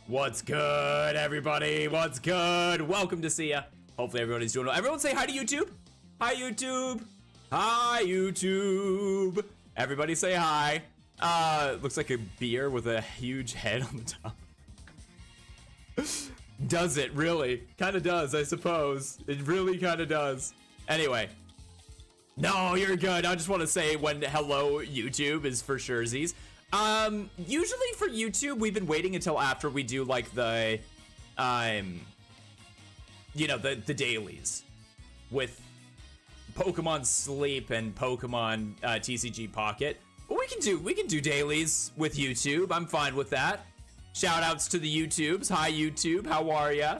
What's good, everybody? What's good? Welcome to see ya. Hopefully everybody's doing well. Everyone say hi to YouTube. Hi, YouTube. Hi, YouTube. Everybody say hi. Looks like a beer with a huge head on the top. Does it really? Kind of does, I suppose. It really kind of does. Anyway. No, you're good. I just want to say when hello YouTube is for surezies. Usually for YouTube, we've been waiting until after we do like the, the dailies with Pokemon Sleep and Pokemon TCG Pocket. But we can do dailies with YouTube. I'm fine with that. Shout outs to the YouTubes. Hi YouTube, how are ya?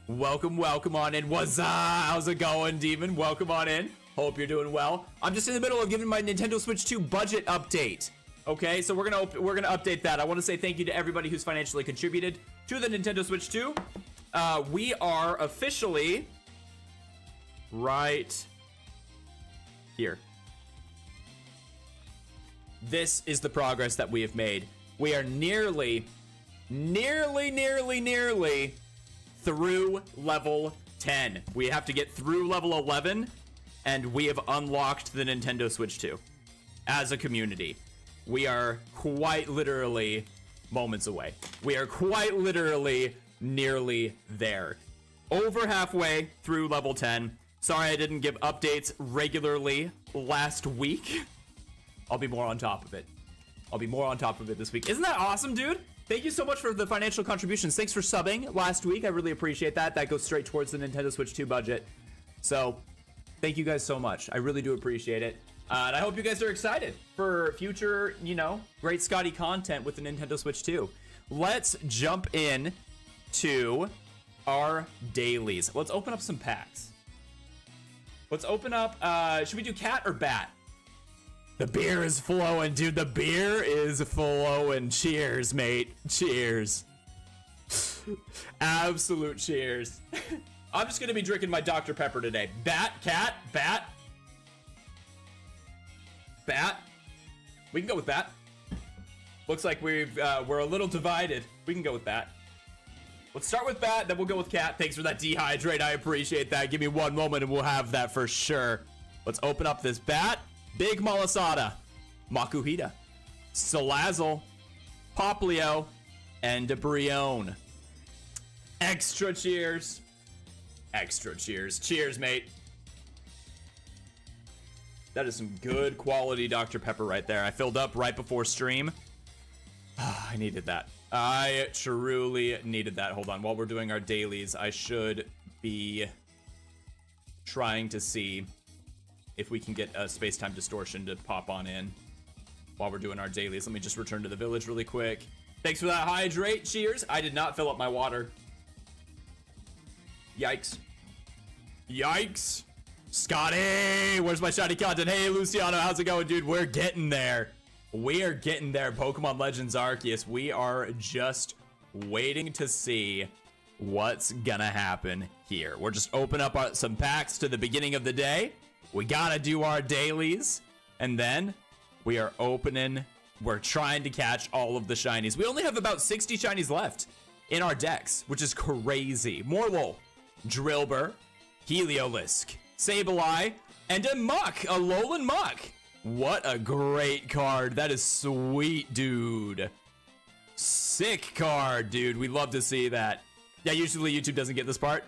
Welcome on in. What's up? How's it going, Demon? Welcome on in. Hope you're doing well. I'm just in the middle of giving my Nintendo Switch 2 budget update. Okay, so we're gonna update that. I want to say thank you to everybody who's financially contributed to the Nintendo Switch 2. We are officially right here. This is the progress that we have made. We are nearly through level 10. We have to get through level 11, and we have unlocked the Nintendo Switch 2 as a community. We are quite literally moments away. We are quite literally nearly there. Over halfway through level 10. Sorry I didn't give updates regularly last week. I'll be more on top of it. I'll be more on top of it this week. Isn't that awesome, dude? Thank you so much for the financial contributions. Thanks for subbing last week. I really appreciate that. That goes straight towards the Nintendo Switch 2 budget. So, thank you guys so much. I really do appreciate it. And I hope you guys are excited for future, GreatScotty content with the Nintendo Switch 2. Let's jump in to our dailies. Let's open up some packs. Let's open up, should we do cat or bat? The beer is flowing, dude. The beer is flowing. Cheers, mate. Cheers. Absolute cheers. I'm just gonna be drinking my Dr. Pepper today. Bat, cat, bat. Bat. We can go with bat. Looks like we're a little divided. We can go with bat. Let's start with bat, then we'll go with cat. Thanks for that dehydrate. I appreciate that. Give me one moment and we'll have that for sure. Let's open up this bat. Big Malasada, Makuhita, Salazzle, Poplio, and Brion. Extra cheers. Extra cheers. Cheers, mate. That is some good quality Dr. Pepper right there. I filled up right before stream. I needed that. I truly needed that. Hold on. While we're doing our dailies, I should be trying to see if we can get a space-time distortion to pop on in while we're doing our dailies. Let me just return to the village really quick. Thanks for that hydrate. Cheers. I did not fill up my water. Yikes. Yikes. Scotty, where's my shiny content? Hey, Luciano, how's it going, dude? We're getting there. We are getting there. Pokemon Legends Arceus. We are just waiting to see what's gonna happen here. We're just opening up some packs to the beginning of the day. We gotta do our dailies, and then we are we're trying to catch all of the shinies. We only have about 60 shinies left in our decks, which is crazy. Morlul, Drillbur, Heliolisk, Sableye, and a Muck, a Alolan Muck. What a great card. That is sweet, dude. Sick card, dude. We love to see that. Yeah, usually YouTube doesn't get this part.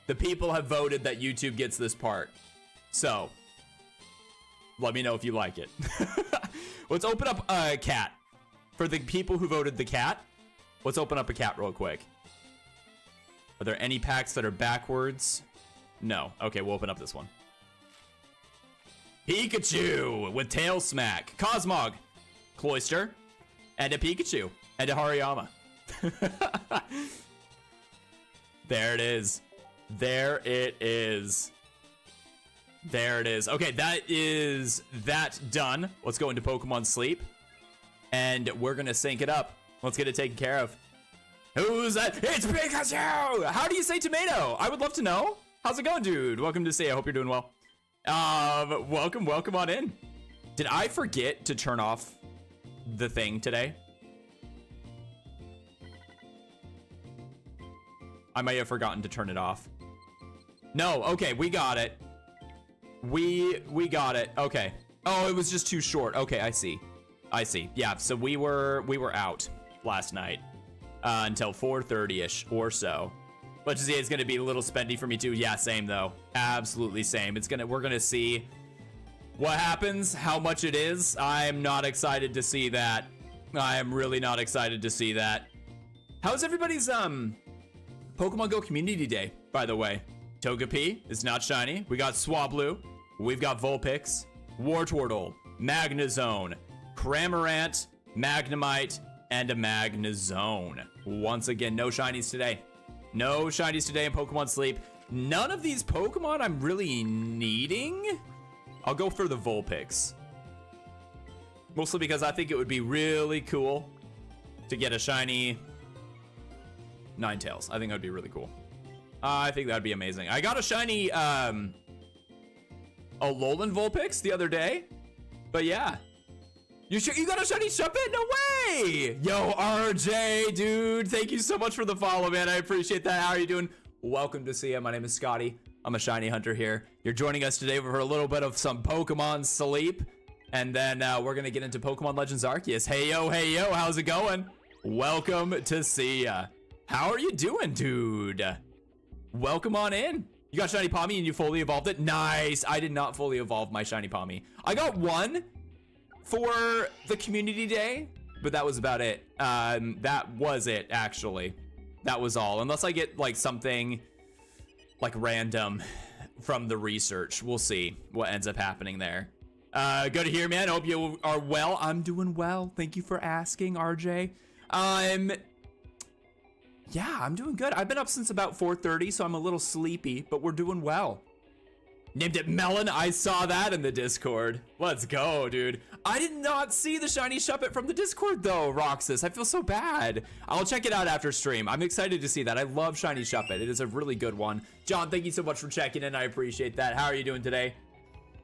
The people have voted that YouTube gets this part. So, let me know if you like it. Let's open up a cat. For the people who voted the cat, let's open up a cat real quick. Are there any packs that are backwards? No. Okay, we'll open up this one. Pikachu with Tail Smack, Cosmog, Cloyster, and a Pikachu, and a Hariyama. There it is. There it is. There it is. Okay, that is that done. Let's go into Pokemon Sleep. And we're going to sync it up. Let's get it taken care of. Who's that? It's Pikachu! How do you say tomato? I would love to know. How's it going, dude? Welcome to see. I hope you're doing well. Welcome on in. Did I forget to turn off the thing today? I may have forgotten to turn it off. No, okay, we got it. We got it. Okay. Oh, it was just too short. Okay, I see. Yeah, so we were out last night until 4:30ish or so. Let's just see, it's gonna be a little spendy for me too. Yeah, same though. Absolutely same. We're gonna see what happens, how much it is. I'm not excited to see that. I am really not excited to see that. How's everybody's Pokemon Go Community Day, by the way? Togepi is not shiny. We got Swablu. We've got Vulpix, Wartortle, Magnezone, Cramorant, Magnemite, and a Magnezone. Once again, no shinies today. No shinies today in Pokemon Sleep. None of these Pokemon I'm really needing. I'll go for the Vulpix. Mostly because I think it would be really cool to get a shiny Ninetales. I think that would be really cool. I think that'd be amazing. I got a shiny Alolan Vulpix the other day. But yeah. You got a shiny Shuppet? No way! Yo, RJ, dude. Thank you so much for the follow, man. I appreciate that. How are you doing? Welcome to see you. My name is Scotty. I'm a shiny hunter here. You're joining us today for a little bit of some Pokemon Sleep. And then we're going to get into Pokemon Legends Arceus. Hey, yo, how's it going? Welcome to see ya. How are you doing, dude? Welcome on in. You got Shiny Pawmi and you fully evolved it? Nice. I did not fully evolve my Shiny Pawmi. I got one for the community day, but that was about it. That was it, actually. That was all. Unless I get like something like random from the research. We'll see what ends up happening there. Good to hear, man. Hope you are well. I'm doing well. Thank you for asking, RJ. Yeah, I'm doing good. I've been up since about 4:30, so I'm a little sleepy, but we're doing well. Named it Melon. I saw that in the Discord. Let's go, dude. I did not see the shiny Shuppet from the Discord, though, Roxas. I feel so bad. I'll check it out after stream. I'm excited to see that. I love shiny Shuppet. It is a really good one. John, thank you so much for checking in. I appreciate that. How are you doing today?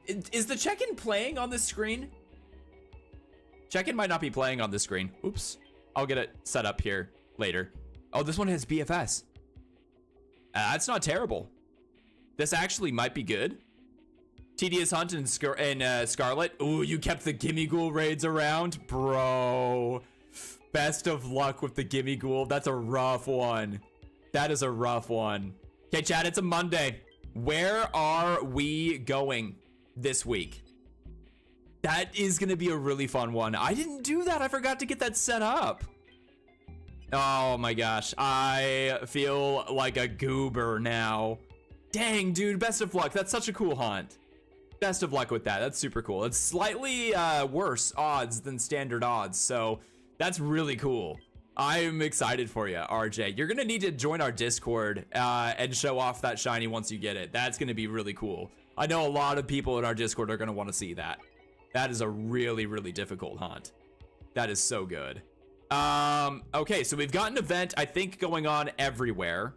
Is the check-in playing on this screen? Check-in might not be playing on this screen. Oops. I'll get it set up here later. Oh, this one has BFS. That's not terrible. This actually might be good. Tedious Hunt and Scarlet. Ooh, you kept the Gimmighoul raids around? Bro. Best of luck with the Gimmighoul. That's a rough one. That is a rough one. Okay, chat, it's a Monday. Where are we going this week? That is going to be a really fun one. I didn't do that. I forgot to get that set up. Oh my gosh. I feel like a goober now. Dang, dude. Best of luck. That's such a cool hunt. Best of luck with that. That's super cool. It's slightly worse odds than standard odds. So that's really cool. I'm excited for you, RJ. You're going to need to join our Discord and show off that shiny once you get it. That's going to be really cool. I know a lot of people in our Discord are going to want to see that. That is a really, really difficult hunt. That is so good. Okay, so we've got an event, I think, going on everywhere.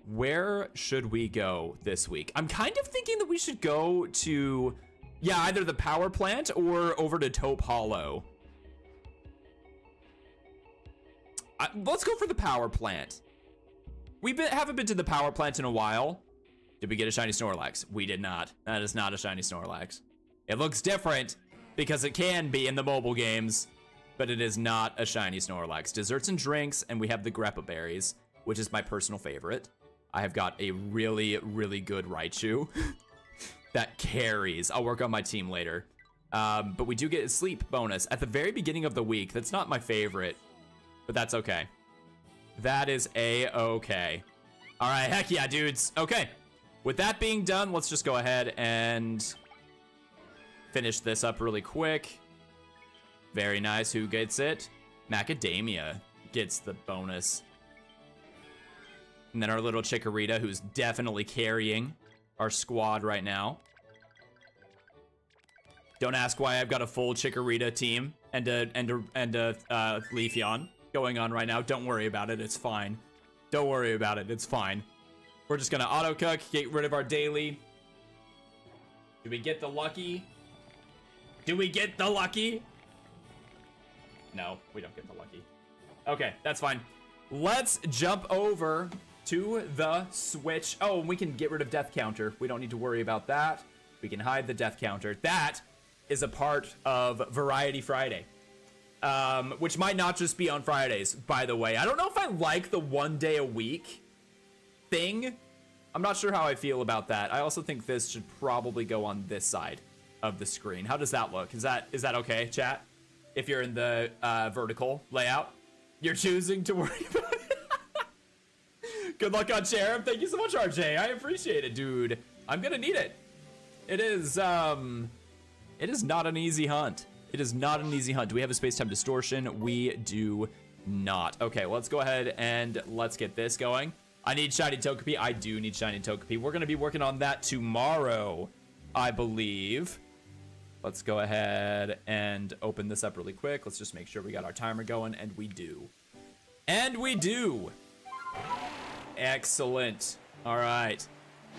Where should we go this week? I'm kind of thinking that we should go to, yeah, either the power plant or over to Taupe Hollow. Let's go for the power plant. We haven't been to the power plant in a while. Did we get a shiny Snorlax? We did not. That is not a shiny Snorlax. It looks different because it can be in the mobile games, but it is not a shiny Snorlax. Desserts and drinks, and we have the Greppa berries, which is my personal favorite. I have got a really, really good Raichu that carries. I'll work on my team later. But we do get a sleep bonus at the very beginning of the week. That's not my favorite, but that's okay. That is a-okay. All right, heck yeah, dudes. Okay, with that being done, let's just go ahead and finish this up really quick. Very nice. Who gets it? Macadamia gets the bonus. And then our little Chikorita, who's definitely carrying our squad right now. Don't ask why I've got a full Chikorita team and a Leafeon going on right now. Don't worry about it. It's fine. Don't worry about it. It's fine. We're just gonna auto cook, get rid of our daily. Do we get the lucky? Do we get the lucky? No, we don't get the lucky. Okay, that's fine. let's jump over to the Switch. Oh, and we can get rid of death counter. We don't need to worry about that. We can hide the death counter. That is a part of Variety Friday, which might not just be on Fridays, by the way. I don't know if I like the 1 day a week thing. I'm not sure how I feel about that. I also think this should probably go on this side of the screen. How does that look? Is that okay, chat? If you're in the vertical layout, you're choosing to worry about it. Good luck on Cherub. Thank you so much, RJ. I appreciate it, dude. I'm gonna need it. It is not an easy hunt. It is not an easy hunt. Do we have a space-time distortion? We do not. Okay, well, let's go ahead and let's get this going. I need Shiny Togepi. I do need Shiny Togepi. We're gonna be working on that tomorrow, I believe. Let's go ahead and open this up really quick. Let's just make sure we got our timer going, and we do. And we do. Excellent. All right.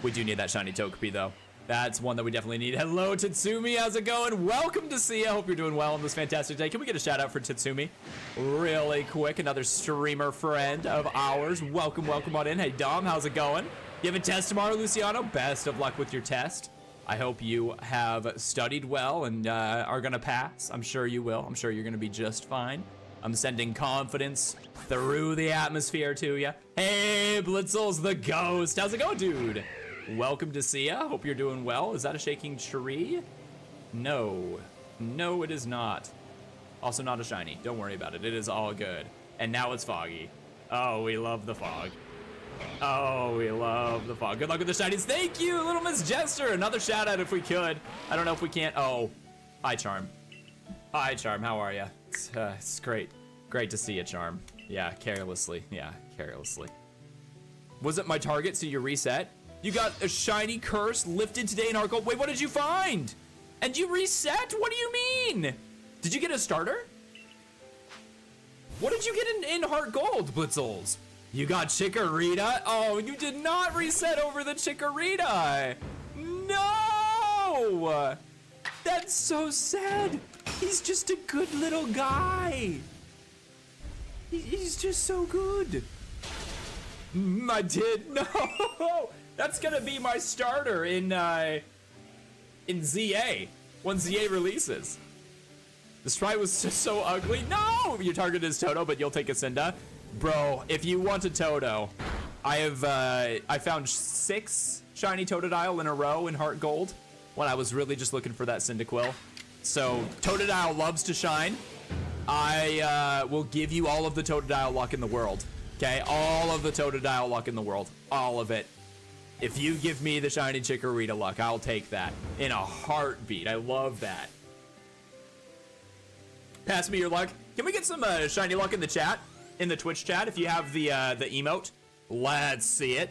We do need that Shiny Togepi, though. That's one that we definitely need. Hello, Tatsumi. How's it going? Welcome to see you. I hope you're doing well on this fantastic day. Can we get a shout out for Tatsumi? Really quick. Another streamer friend of ours. Welcome on in. Hey, Dom. How's it going? You have a test tomorrow, Luciano? Best of luck with your test. I hope you have studied well and are going to pass. I'm sure you will. I'm sure you're going to be just fine. I'm sending confidence through the atmosphere to you. Hey, Blitzels the Ghost. How's it going, dude? Welcome to see ya. Hope you're doing well. Is that a shaking tree? No. No, it is not. Also not a shiny. Don't worry about it. It is all good. And now it's foggy. Oh, we love the fog. Oh, we love the fog. Good luck with the shinies. Thank you, Little Miss Jester. Another shout out if we could. I don't know if we can't. Oh, hi, Charm. Hi, Charm. How are you? It's great. Great to see you, Charm. Yeah, carelessly. Yeah, carelessly. Was it my target, so you reset? You got a shiny curse lifted today in Heart Gold. Wait, what did you find? And you reset? What do you mean? Did you get a starter? What did you get in Heart Gold, Blitzels? You got Chikorita? Oh, you did not reset over the Chikorita. No! That's so sad. He's just a good little guy. He's just so good. I did. No! That's gonna be my starter in ZA, when ZA releases. The sprite was just so ugly. No! Your target is Toto, but you'll take a Cinda. Bro, if you want a Toto, I found 6 shiny Totodile in a row in Heart Gold when I was really just looking for that Cyndaquil. So Totodile loves to shine. I will give you all of the Totodile luck in the world. Okay, all of the Totodile luck in the world, all of it. If you give me the shiny Chikorita luck, I'll take that in a heartbeat. I love that. Pass me your luck. Can we get some shiny luck in the chat? In the Twitch chat, if you have the emote. Let's see it.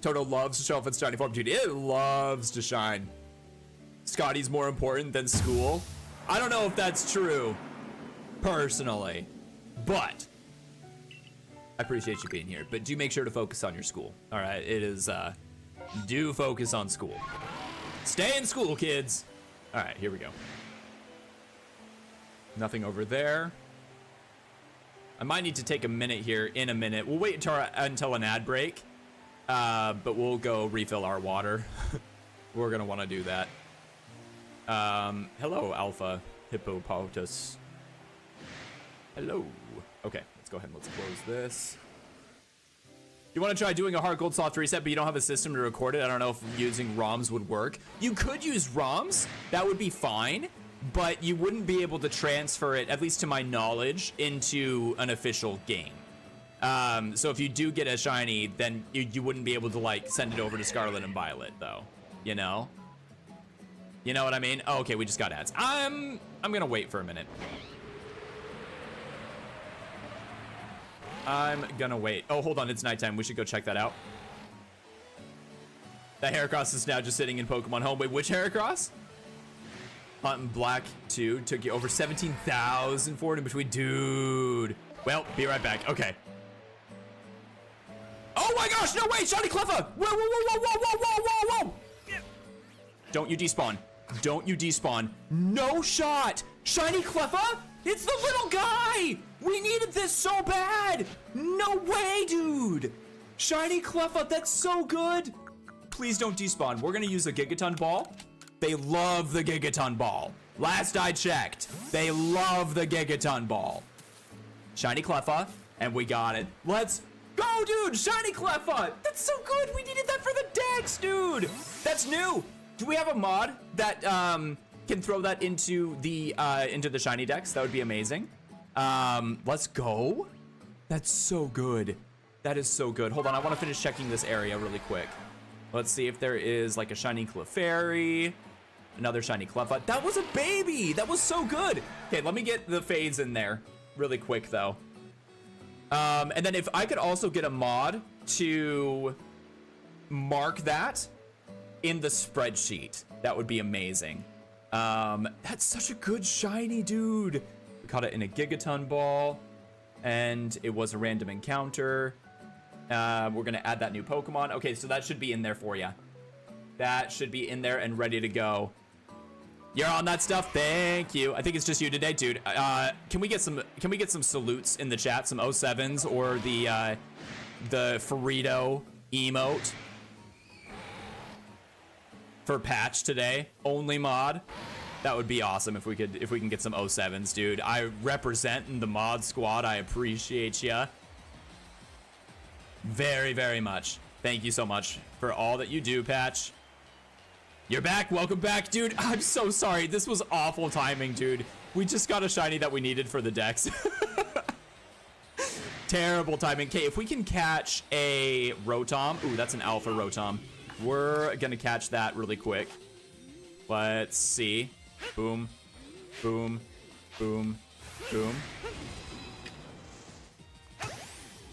Toto loves to show off its shiny form, dude. It loves to shine. Scotty's more important than school. I don't know if that's true, personally, but I appreciate you being here. But do make sure to focus on your school. All right, it is. Do focus on school. Stay in school, kids. All right, here we go. Nothing over there. I might need to take a minute here in a minute. We'll wait until an ad break, but we'll go refill our water. We're gonna want to do that. Hello, Alpha Hippopotamus. Hello. Okay, let's go ahead and let's close this. You want to try doing a Heart Gold soft reset, but you don't have a system to record it? I don't know if using ROMs would work. You could use ROMs. That would be fine. But you wouldn't be able to transfer it, at least to my knowledge, into an official game. So if you do get a shiny, then you wouldn't be able to like send it over to Scarlet and Violet, though. You know? You know what I mean? Oh, okay, we just got ads. I'm gonna wait for a minute. I'm gonna wait. Oh, hold on, it's nighttime. We should go check that out. That Heracross is now just sitting in Pokemon Home. Wait, which Heracross? Hunt and Black 2 took you over 17,000 for it in between. Dude. Well, be right back. Okay. Oh my gosh, no way, Shiny Cleffa! Whoa, whoa, whoa, whoa, whoa, whoa, whoa, whoa! Don't you despawn. Don't you despawn. No shot! Shiny Cleffa? It's the little guy! We needed this so bad. No way, dude. Shiny Cleffa, that's so good. Please don't despawn. We're gonna use a Gigaton Ball. They love the Gigaton Ball. Last I checked, they love the Gigaton Ball. Shiny Cleffa, and we got it. Let's go, dude. Shiny Cleffa. That's so good. We needed that for the Dex, dude. That's new. Do we have a mod that can throw that into the Shiny Dex? That would be amazing. Let's go. That's so good. That is so good. Hold on, I want to finish checking this area really quick. Let's see if there is like a Shiny Clefairy. Another Shiny Cleffa. That was a baby. That was so good. Okay, let me get the fades in there really quick though. And then if I could also get a mod to mark that in the spreadsheet, that would be amazing. That's such a good shiny, dude. We caught it in a Gigaton Ball, and it was a random encounter. We're gonna add that new Pokemon. Okay, so that should be in there for you. That should be in there and ready to go. You're on that stuff. Thank you. I think it's just you today, dude. Can we get some salutes in the chat? Some 07s or the Frito emote for patch today. Only mod. That would be awesome if we can get some 07s, dude. I represent in the mod squad. I appreciate ya very, very much. Thank you so much for all that you do, Patch. You're back. Welcome back, dude. I'm so sorry. This was awful timing, dude. We just got a shiny that we needed for the Dex. Terrible timing. Okay, if we can catch a Rotom. Ooh, that's an alpha Rotom. We're gonna catch that really quick. Let's see. Boom, boom, boom, boom.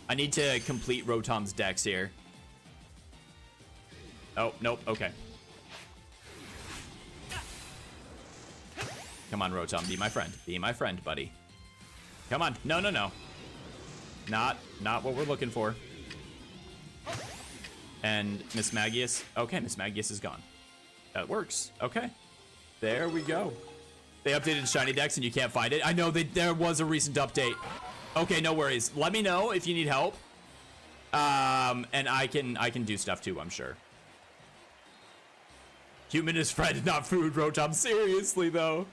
I need to complete Rotom's Dex here. Oh, nope. Okay. Come on, Rotom, be my friend. Be my friend, buddy. Come on. No, no, no. Not what we're looking for. And Miss Magius. Okay, Miss Magius is gone. That works. Okay. There we go. They updated Shiny Dex and you can't find it. I know there was a recent update. Okay, no worries. Let me know if you need help. And I can do stuff too, I'm sure. Human is friend, not food, Rotom. Seriously, though.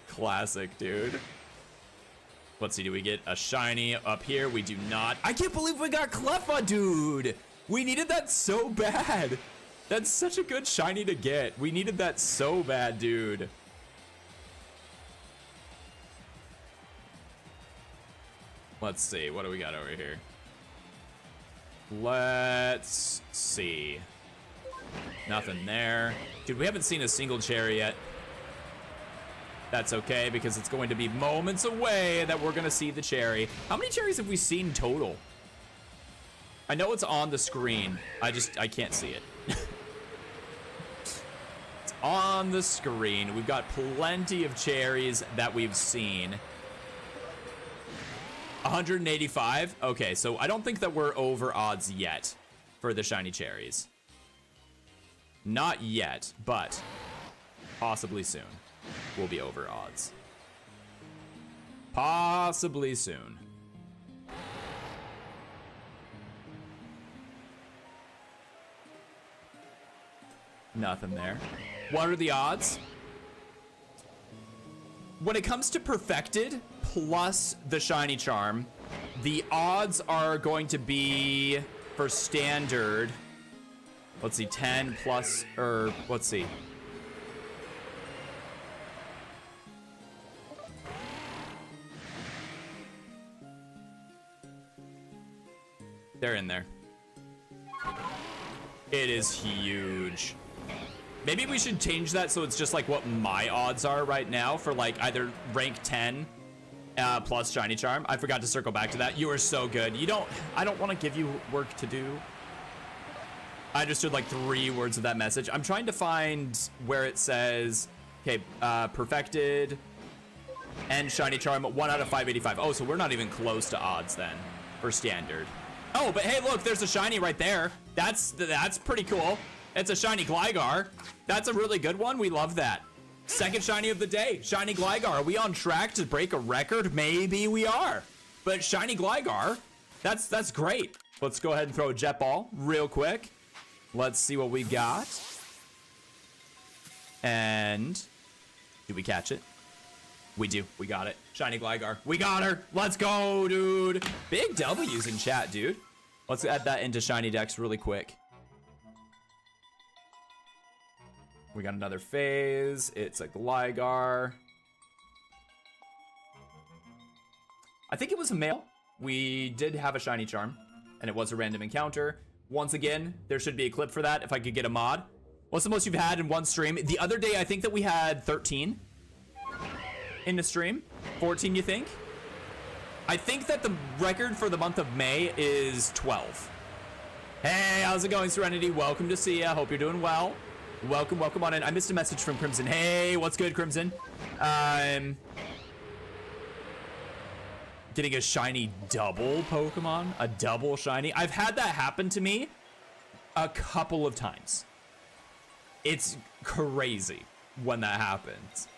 Classic, dude. Let's see, do we get a shiny up here? We do not. I can't believe we got Cleffa, dude. We needed that so bad. That's such a good shiny to get. We needed that so bad, dude. Let's see, what do we got over here? Let's see. Nothing there. Dude, we haven't seen a single cherry yet. That's okay, because it's going to be moments away that we're gonna see the cherry. How many cherries have we seen total? I know it's on the screen. I can't see it. It's on the screen. We've got plenty of cherries that we've seen. 185. Okay, so I don't think that we're over odds yet for the shiny cherries. Not yet, but possibly soon we'll be over odds. Possibly soon. Nothing there. What are the odds? When it comes to perfected plus the shiny charm, the odds are going to be for standard. Let's see, 10 plus, or let's see. They're in there. It is huge. Maybe we should change that so it's just like what my odds are right now for like either rank 10 plus shiny charm. I forgot to circle back to that. You are so good. I don't want to give you work to do. I understood like 3 words of that message. I'm trying to find where it says, okay, perfected and shiny charm, 1 out of 585. Oh, so we're not even close to odds then for standard. Oh, but hey, look, there's a shiny right there. That's pretty cool. It's a shiny Gligar. That's a really good one. We love that. Second shiny of the day, Shiny Gligar. Are we on track to break a record? Maybe we are. But Shiny Gligar, that's great. Let's go ahead and throw a jet ball real quick. Let's see what we got. And do we catch it? We do. We got it. Shiny Gligar. We got her. Let's go, dude. Big W's in chat, dude. Let's add that into Shiny Dex really quick. We got another phase. It's a Gligar. I think it was a male. We did have a shiny charm, and it was a random encounter. Once again, there should be a clip for that if I could get a mod. What's the most you've had in one stream? The other day, I think that we had 13 in the stream. 14, you think? I think that the record for the month of May is 12. Hey, how's it going, Serenity? Welcome to see ya. Hope you're doing well. Welcome on in. I missed a message from Crimson. Hey, what's good, Crimson? Getting a shiny double Pokemon, a double shiny. I've had that happen to me a couple of times. It's crazy when that happens.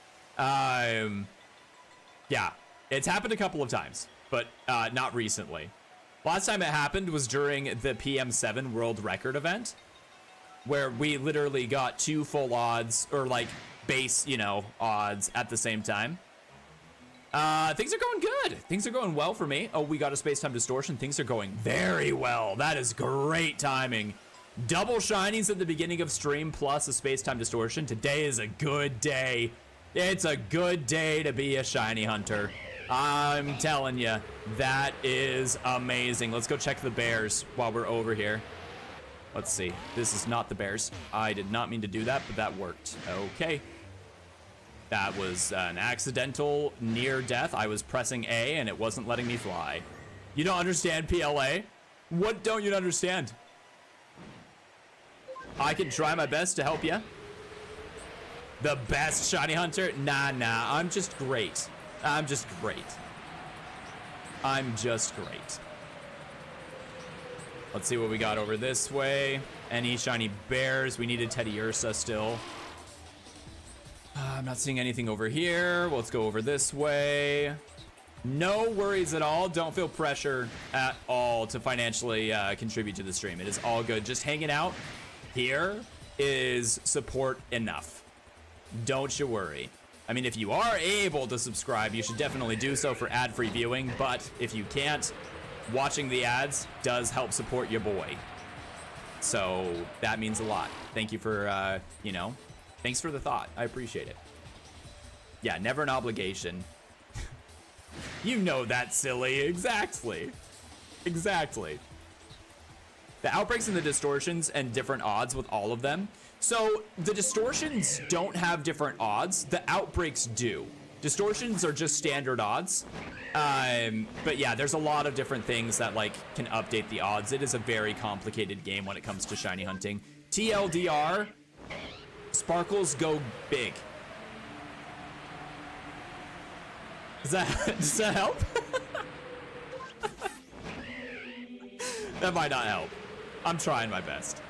Yeah, it's happened a couple of times, but not recently. Last time it happened was during the PM7 World Record event, where we literally got 2 full odds, or like base, you know, odds at the same time. Things are going good. Things are going well for me. Oh, we got a space-time distortion. Things are going very well. That is great timing. Double shinies at the beginning of stream plus a space-time distortion. Today is a good day. It's a good day to be a shiny hunter. I'm telling you, that is amazing. Let's go check the bears while we're over here. Let's see. This is not the bears. I did not mean to do that, but that worked. Okay. That was an accidental near death. I was pressing A and it wasn't letting me fly. You don't understand PLA? What don't you understand? I can try my best to help you. The best shiny hunter? Nah, I'm just great. I'm just great. I'm just great. Let's see what we got over this way. Any shiny bears? We needed Teddy Ursa still. I'm not seeing anything over here. Let's go over this way. No worries at all. Don't feel pressure at all to financially contribute to the stream. It is all good. Just hanging out here is support enough. Don't you worry. I mean, if you are able to subscribe, you should definitely do so for ad-free viewing. But if you can't, watching the ads does help support your boy. So that means a lot. Thank you for, you know, thanks for the thought. I appreciate it. Yeah, never an obligation. You know that, silly. Exactly. Exactly. The outbreaks and the distortions and different odds with all of them. So the distortions don't have different odds. The outbreaks do. Distortions are just standard odds. But yeah, there's a lot of different things that like can update the odds. It is a very complicated game when it comes to shiny hunting. TLDR, sparkles go big. Does that help? That might not help. I'm trying my best.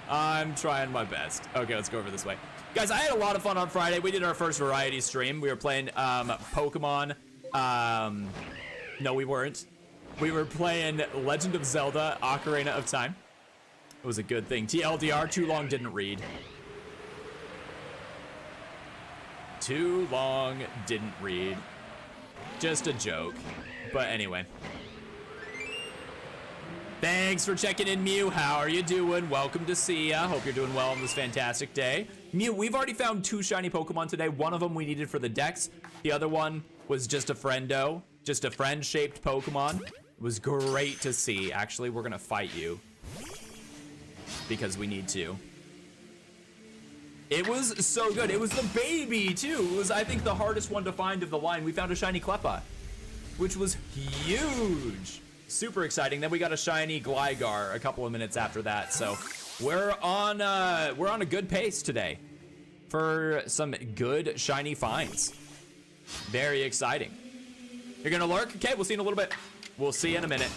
I'm trying my best. Okay, let's go over this way. Guys, I had a lot of fun on Friday. We did our first variety stream. We were playing Pokemon. No, we weren't. We were playing Legend of Zelda, Ocarina of Time. It was a good thing. TLDR, too long, didn't read. Too long, didn't read. Just a joke. But anyway. Thanks for checking in, Mew. How are you doing? Welcome to see ya. Hope you're doing well on this fantastic day. Mew, we've already found 2 shiny Pokemon today. One of them we needed for the Dex. The other one was just a friendo. Just a friend-shaped Pokemon. It was great to see. Actually, we're gonna fight you. Because we need to. It was so good. It was the baby, too. It was, I think, the hardest one to find of the line. We found a shiny Kleppa, which was huge. Super exciting. Then we got a shiny Gligar a couple of minutes after that. So we're on a good pace today for some good shiny finds. Very exciting. You're gonna lurk? Okay, we'll see in a little bit. We'll see in a minute.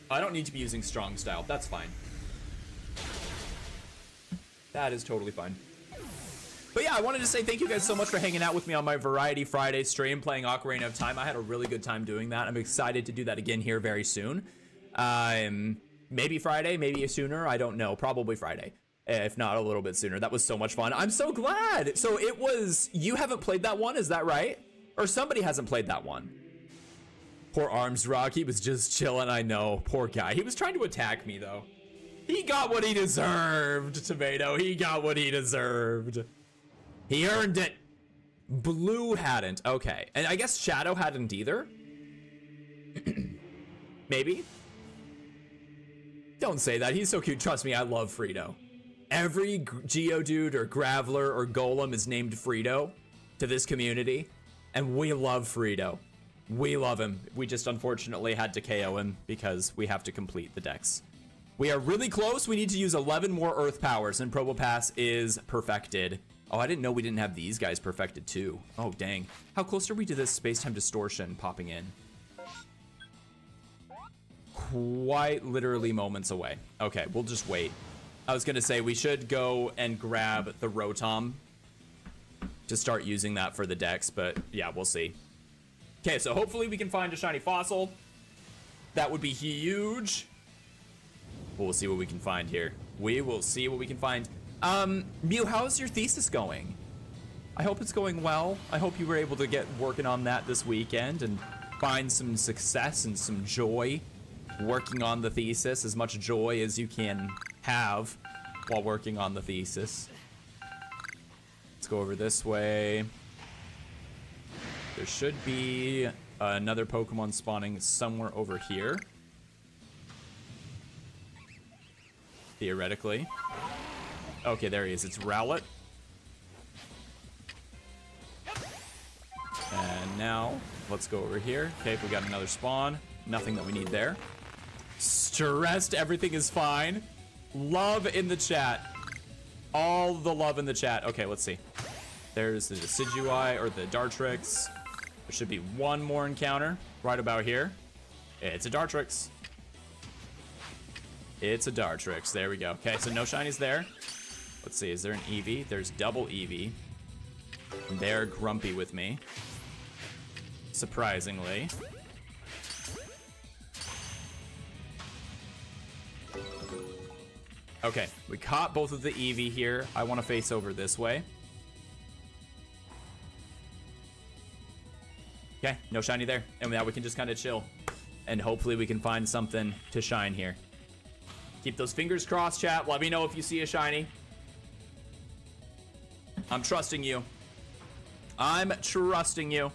I don't need to be using strong style. That's fine. That is totally fine. But yeah, I wanted to say thank you guys so much for hanging out with me on my Variety Friday stream playing Ocarina of Time. I had a really good time doing that. I'm excited to do that again here very soon. Maybe Friday, maybe sooner. I don't know. Probably Friday, if not a little bit sooner. That was so much fun. I'm so glad. So it was, you haven't played that one, is that right? Or somebody hasn't played that one. Poor Arms Rock, he was just chilling. I know, poor guy. He was trying to attack me though. He got what he deserved, Tomato. He got what he deserved. He earned it. Blue hadn't. Okay. And I guess Shadow hadn't either. Maybe. Don't say that. He's so cute. Trust me, I love Frito. Every Geodude or Graveler or Golem is named Frito to this community. And we love Frito. We love him. We just unfortunately had to KO him because we have to complete the dex. We are really close. We need to use 11 more Earth powers and Probopass is perfected. Oh, I didn't know we didn't have these guys perfected too. Oh, dang. How close are we to this space-time distortion popping in? Quite literally moments away. Okay, we'll just wait. I was gonna say we should go and grab the Rotom to start using that for the dex, but yeah, we'll see. Okay, so hopefully we can find a shiny fossil. That would be huge. We'll see what we can find here. We will see what we can find. Mew, how's your thesis going? I hope it's going well. I hope you were able to get working on that this weekend and find some success and some joy working on the thesis. As much joy as you can have while working on the thesis. Let's go over this way. There should be another Pokemon spawning somewhere over here. Theoretically. Okay, there he is. It's Rowlet. And now, let's go over here. Okay, we got another spawn. Nothing that we need there. Stressed, everything is fine. Love in the chat. All the love in the chat. Okay, let's see. There's the Decidueye, or the Dartrix. There should be one more encounter right about here. It's a Dartrix. It's a Dartrix. There we go. Okay, so no shinies there. Let's see, is there an Eevee? There's double Eevee. They're grumpy with me. Surprisingly. Okay, we caught both of the Eevee here. I want to face over this way. Okay, no shiny there. And now we can just kind of chill. And hopefully we can find something to shine here. Keep those fingers crossed, chat. Let me know if you see a shiny. I'm trusting you. I'm trusting you.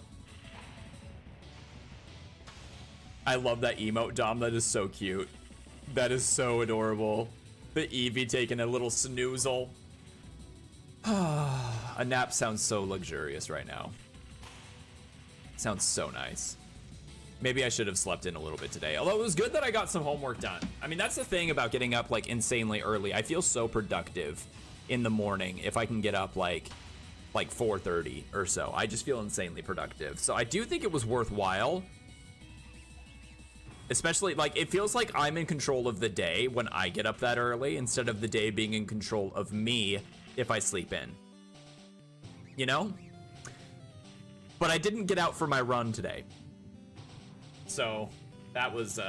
I love that emote, Dom. That is so cute. That is so adorable. The Eevee taking a little snoozle. A nap sounds so luxurious right now. Sounds so nice. Maybe I should have slept in a little bit today. Although it was good that I got some homework done. I mean, that's the thing about getting up like insanely early. I feel so productive in the morning if I can get up like 4:30 or so. I just feel insanely productive. So I do think it was worthwhile. Especially, like, it feels like I'm in control of the day when I get up that early instead of the day being in control of me if I sleep in. You know? But I didn't get out for my run today. So that was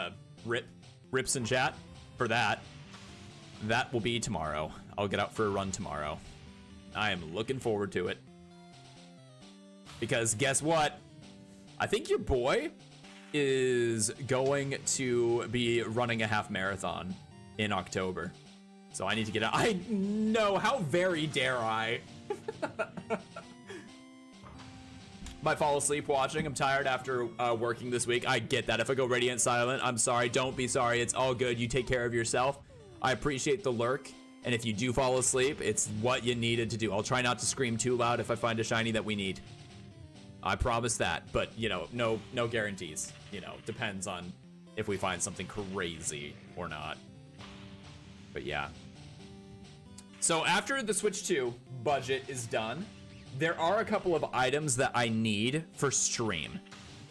rips in chat for that. That will be tomorrow. I'll get out for a run tomorrow. I am looking forward to it. Because guess what? I think your boy is going to be running a half marathon in October. So I need to get out. I know, how very dare I? Might fall asleep watching. I'm tired after working this week. I get that. If I go radiant silent, I'm sorry. Don't be sorry. It's all good. You take care of yourself. I appreciate the lurk. And if you do fall asleep, it's what you needed to do. I'll try not to scream too loud if I find a shiny that we need. I promise that. But, you know, no guarantees. You know, depends on if we find something crazy or not. But yeah. So after the Switch 2 budget is done, there are a couple of items that I need for stream.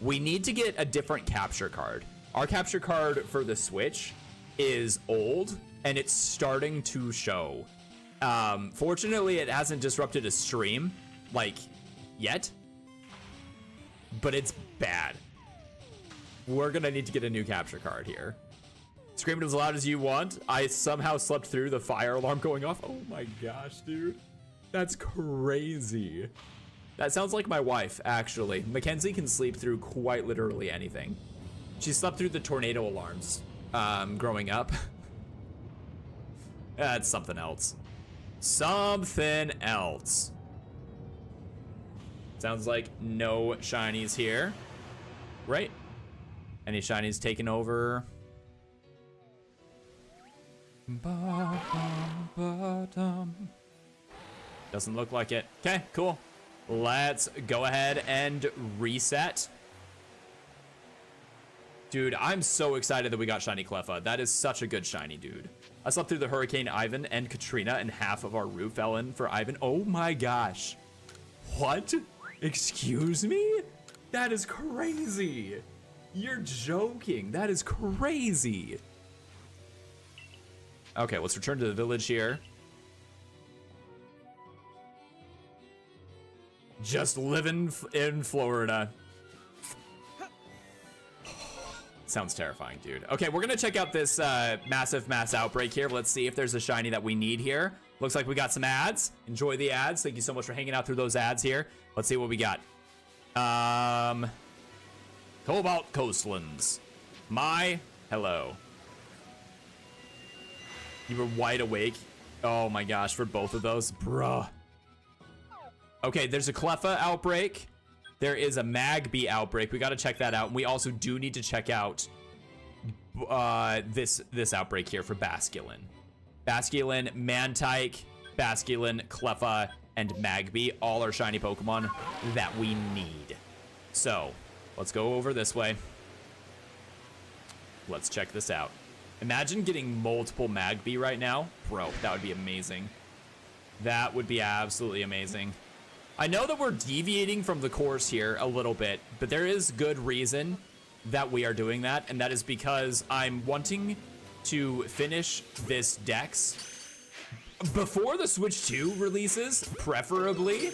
We need to get a different capture card. Our capture card for the Switch is old and it's starting to show. Fortunately, it hasn't disrupted a stream, like, yet. But it's bad. We're gonna need to get a new capture card here. Scream it as loud as you want. I somehow slept through the fire alarm going off. Oh my gosh, dude. That's crazy. That sounds like my wife, actually. Mackenzie can sleep through quite literally anything. She slept through the tornado alarms growing up. That's something else. Something else. Sounds like no shinies here. Right? Any shinies taken over? Doesn't look like it. Okay, cool. Let's go ahead and reset. Dude, I'm so excited that we got Shiny Cleffa. That is such a good shiny, dude. I slept through the Hurricane Ivan and Katrina, and half of our roof fell in for Ivan. Oh my gosh. What? Excuse me? That is crazy. You're joking. That is crazy. Okay, let's return to the village here. Just living in Florida. Sounds terrifying, dude. Okay, we're gonna check out this massive mass outbreak here. Let's see if there's a shiny that we need here. Looks like we got some ads. Enjoy the ads. Thank you so much for hanging out through those ads here. Let's see what we got. Cobalt Coastlands. My hello. You were wide awake. Oh my gosh, for both of those, bruh. Okay, there's a Cleffa outbreak. There is a Magby outbreak. We got to check that out. And we also do need to check out this outbreak here for Basculin. Basculin, Mantike, Basculin, Cleffa, and Magby. All are shiny Pokemon that we need. So, let's go over this way. Let's check this out. Imagine getting multiple Magby right now. Bro, that would be amazing. That would be absolutely amazing. I know that we're deviating from the course here a little bit, but there is good reason that we are doing that, and that is because I'm wanting to finish this dex before the Switch 2 releases, preferably,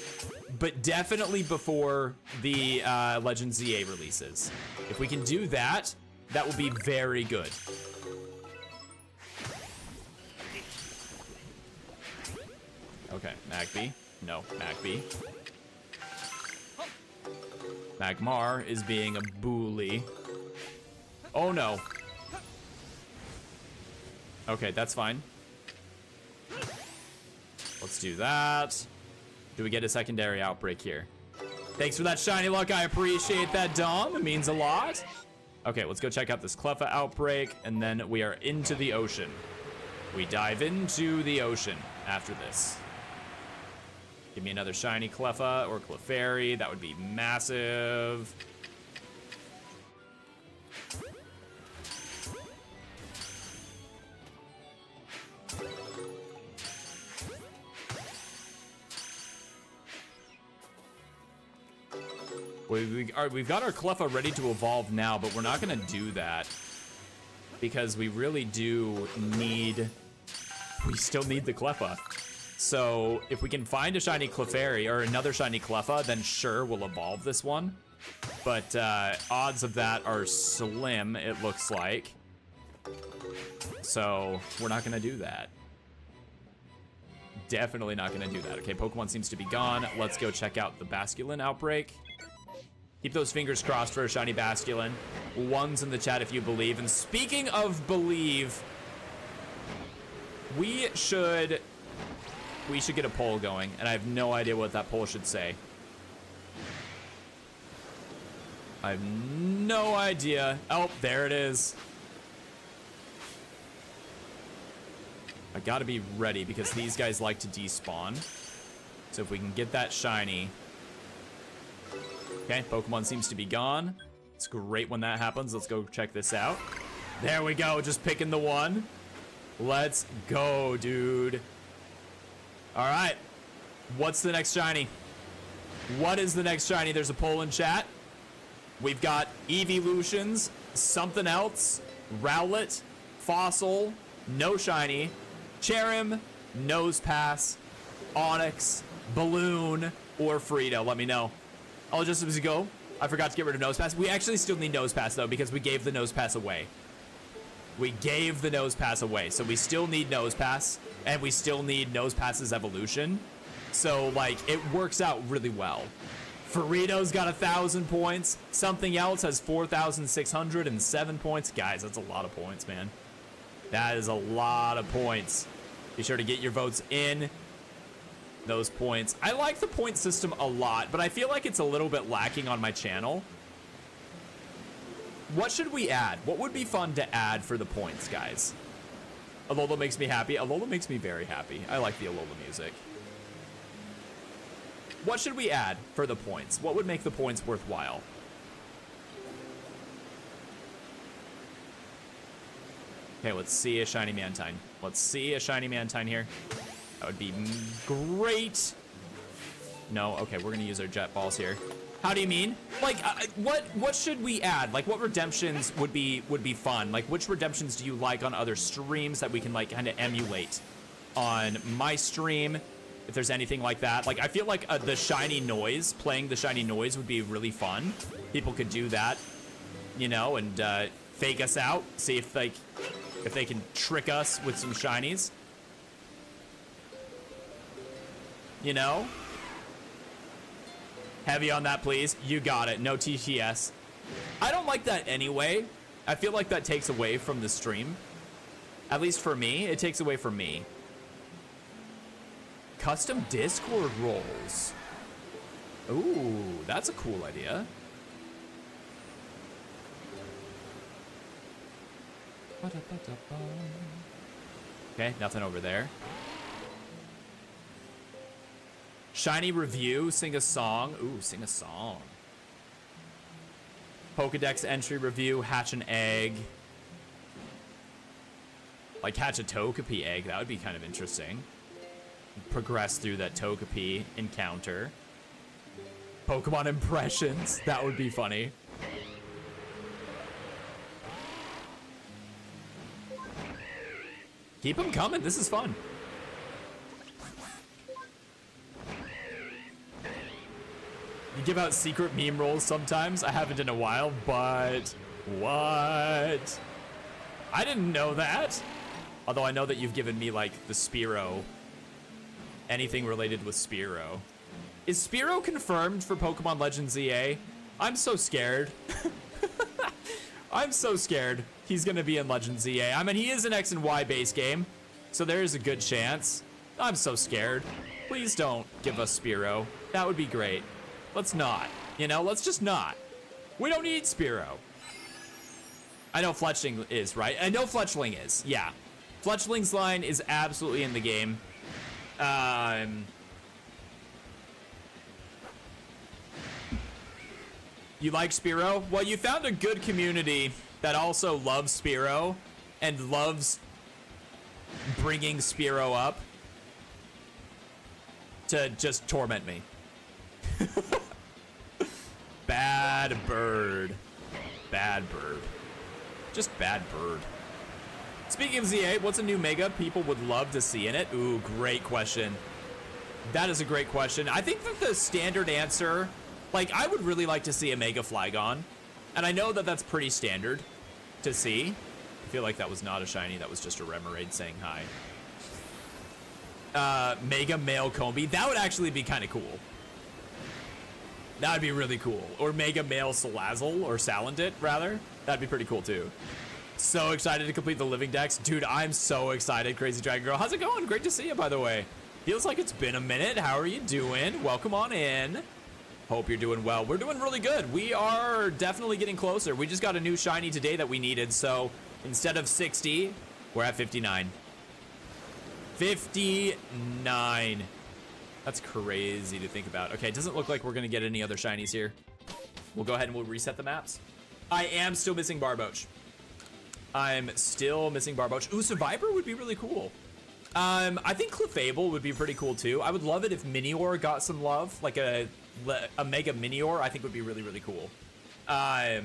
but definitely before the Legends ZA releases. If we can do that, that will be very good. Okay, Magby. No, Magby. Magmar is being a bully. Oh no. Okay, that's fine. Let's do that. Do we get a secondary outbreak here? Thanks for that shiny luck. I appreciate that, Dom. It means a lot. Okay, let's go check out this Cleffa outbreak, and then we are into the ocean. We dive into the ocean after this. Give me another shiny Cleffa or Clefairy. That would be massive. We've got our Cleffa ready to evolve now, but we're not going to do that because we really do need... We still need the Cleffa. So if we can find a shiny Clefairy or another shiny Cleffa, then sure, we'll evolve this one. But odds of that are slim, it looks like. So we're not going to do that. Definitely not going to do that. Okay, Pokemon seems to be gone. Let's go check out the Basculin outbreak. Keep those fingers crossed for a shiny Basculin. Ones in the chat if you believe. And speaking of believe, we should get a poll going, and I have no idea what that poll should say. I have no idea. Oh, there it is. I gotta be ready because these guys like to despawn. So if we can get that shiny. Okay, Pokemon seems to be gone. It's great when that happens. Let's go check this out. There we go, just picking the one. Let's go, dude. All right, what's the next shiny? What is the next shiny? There's a poll in chat. We've got Evolutions, something else, Rowlet, Fossil, no shiny, Cherim, Nose Pass, Onyx, Balloon, or Frito. Let me know. I'll just as we go. I forgot to get rid of Nose Pass. We actually still need Nose Pass, though, because we gave the Nose Pass away. We gave the Nose Pass away, so we still need Nose Pass, and we still need Nose Pass's evolution. So, like, it works out really well. Frito's got 1,000 points. Something else has 4,607 points. Guys, that's a lot of points, man. That is a lot of points. Be sure to get your votes in. Those points. I like the point system a lot, but I feel like it's a little bit lacking on my channel. What should we add? What would be fun to add for the points, guys? Alola makes me happy. Alola makes me very happy. I like the Alola music. What should we add for the points? What would make the points worthwhile? Okay, let's see a Shiny Mantine. Let's see a Shiny Mantine here. That would be great. No, okay, we're gonna use our Jet Balls here. How do you mean? Like, what should we add? Like, what redemptions would be fun? Like, which redemptions do you like on other streams that we can, like, kind of emulate on my stream? If there's anything like that. Like, I feel like the shiny noise, playing the shiny noise would be really fun. People could do that, you know, and fake us out. See if they can trick us with some shinies. You know? Heavy on that, please. You got it. No TTS. I don't like that anyway. I feel like that takes away from the stream. At least for me, it takes away from me. Custom Discord roles. Ooh, that's a cool idea. Okay, nothing over there. Shiny review, sing a song. Ooh, sing a song. Pokedex entry review, hatch an egg. Like hatch a Togepi egg, that would be kind of interesting. Progress through that Togepi encounter. Pokemon impressions, that would be funny. Keep them coming, this is fun. You give out secret meme rolls sometimes. I haven't in a while, but what? I didn't know that. Although I know that you've given me like the Spearow. Anything related with Spearow. Is Spearow confirmed for Pokemon Legends EA? I'm so scared. I'm so scared he's gonna be in Legends EA. I mean, he is an X and Y base game, so there is a good chance. I'm so scared. Please don't give us Spearow. That would be great. Let's not. You know, let's just not. We don't need Spearow. I know Fletchling is, right? I know Fletchling is, yeah. Fletchling's line is absolutely in the game. You like Spearow? Well, you found a good community that also loves Spearow and loves bringing Spearow up to just torment me. Bad bird. Bad bird. Just bad bird. Speaking of ZA, what's a new mega people would love to see in it? Ooh, great question. That is a great question. I think that the standard answer, like, I would really like to see a Mega Flygon. And I know that that's pretty standard to see. I feel like that was not a shiny, that was just a Remoraid saying hi. Mega Male Combi, that would actually be kind of cool. That would be really cool. Or Mega Male Salazzle, or Salandit, rather. That'd be pretty cool, too. So excited to complete the Living Dex. Dude, I'm so excited, Crazy Dragon Girl. How's it going? Great to see you, by the way. Feels like it's been a minute. How are you doing? Welcome on in. Hope you're doing well. We're doing really good. We are definitely getting closer. We just got a new shiny today that we needed, so instead of 60, we're at 59. 59. That's crazy to think about. Okay, it doesn't look like we're gonna get any other shinies here. We'll go ahead and we'll reset the maps. I am still missing Barboach. I'm still missing Barboach. Ooh, Survivor would be really cool. I think Clefable would be pretty cool too. I would love it if Minior got some love, like a Mega Minior. I think would be really, really cool. Oh,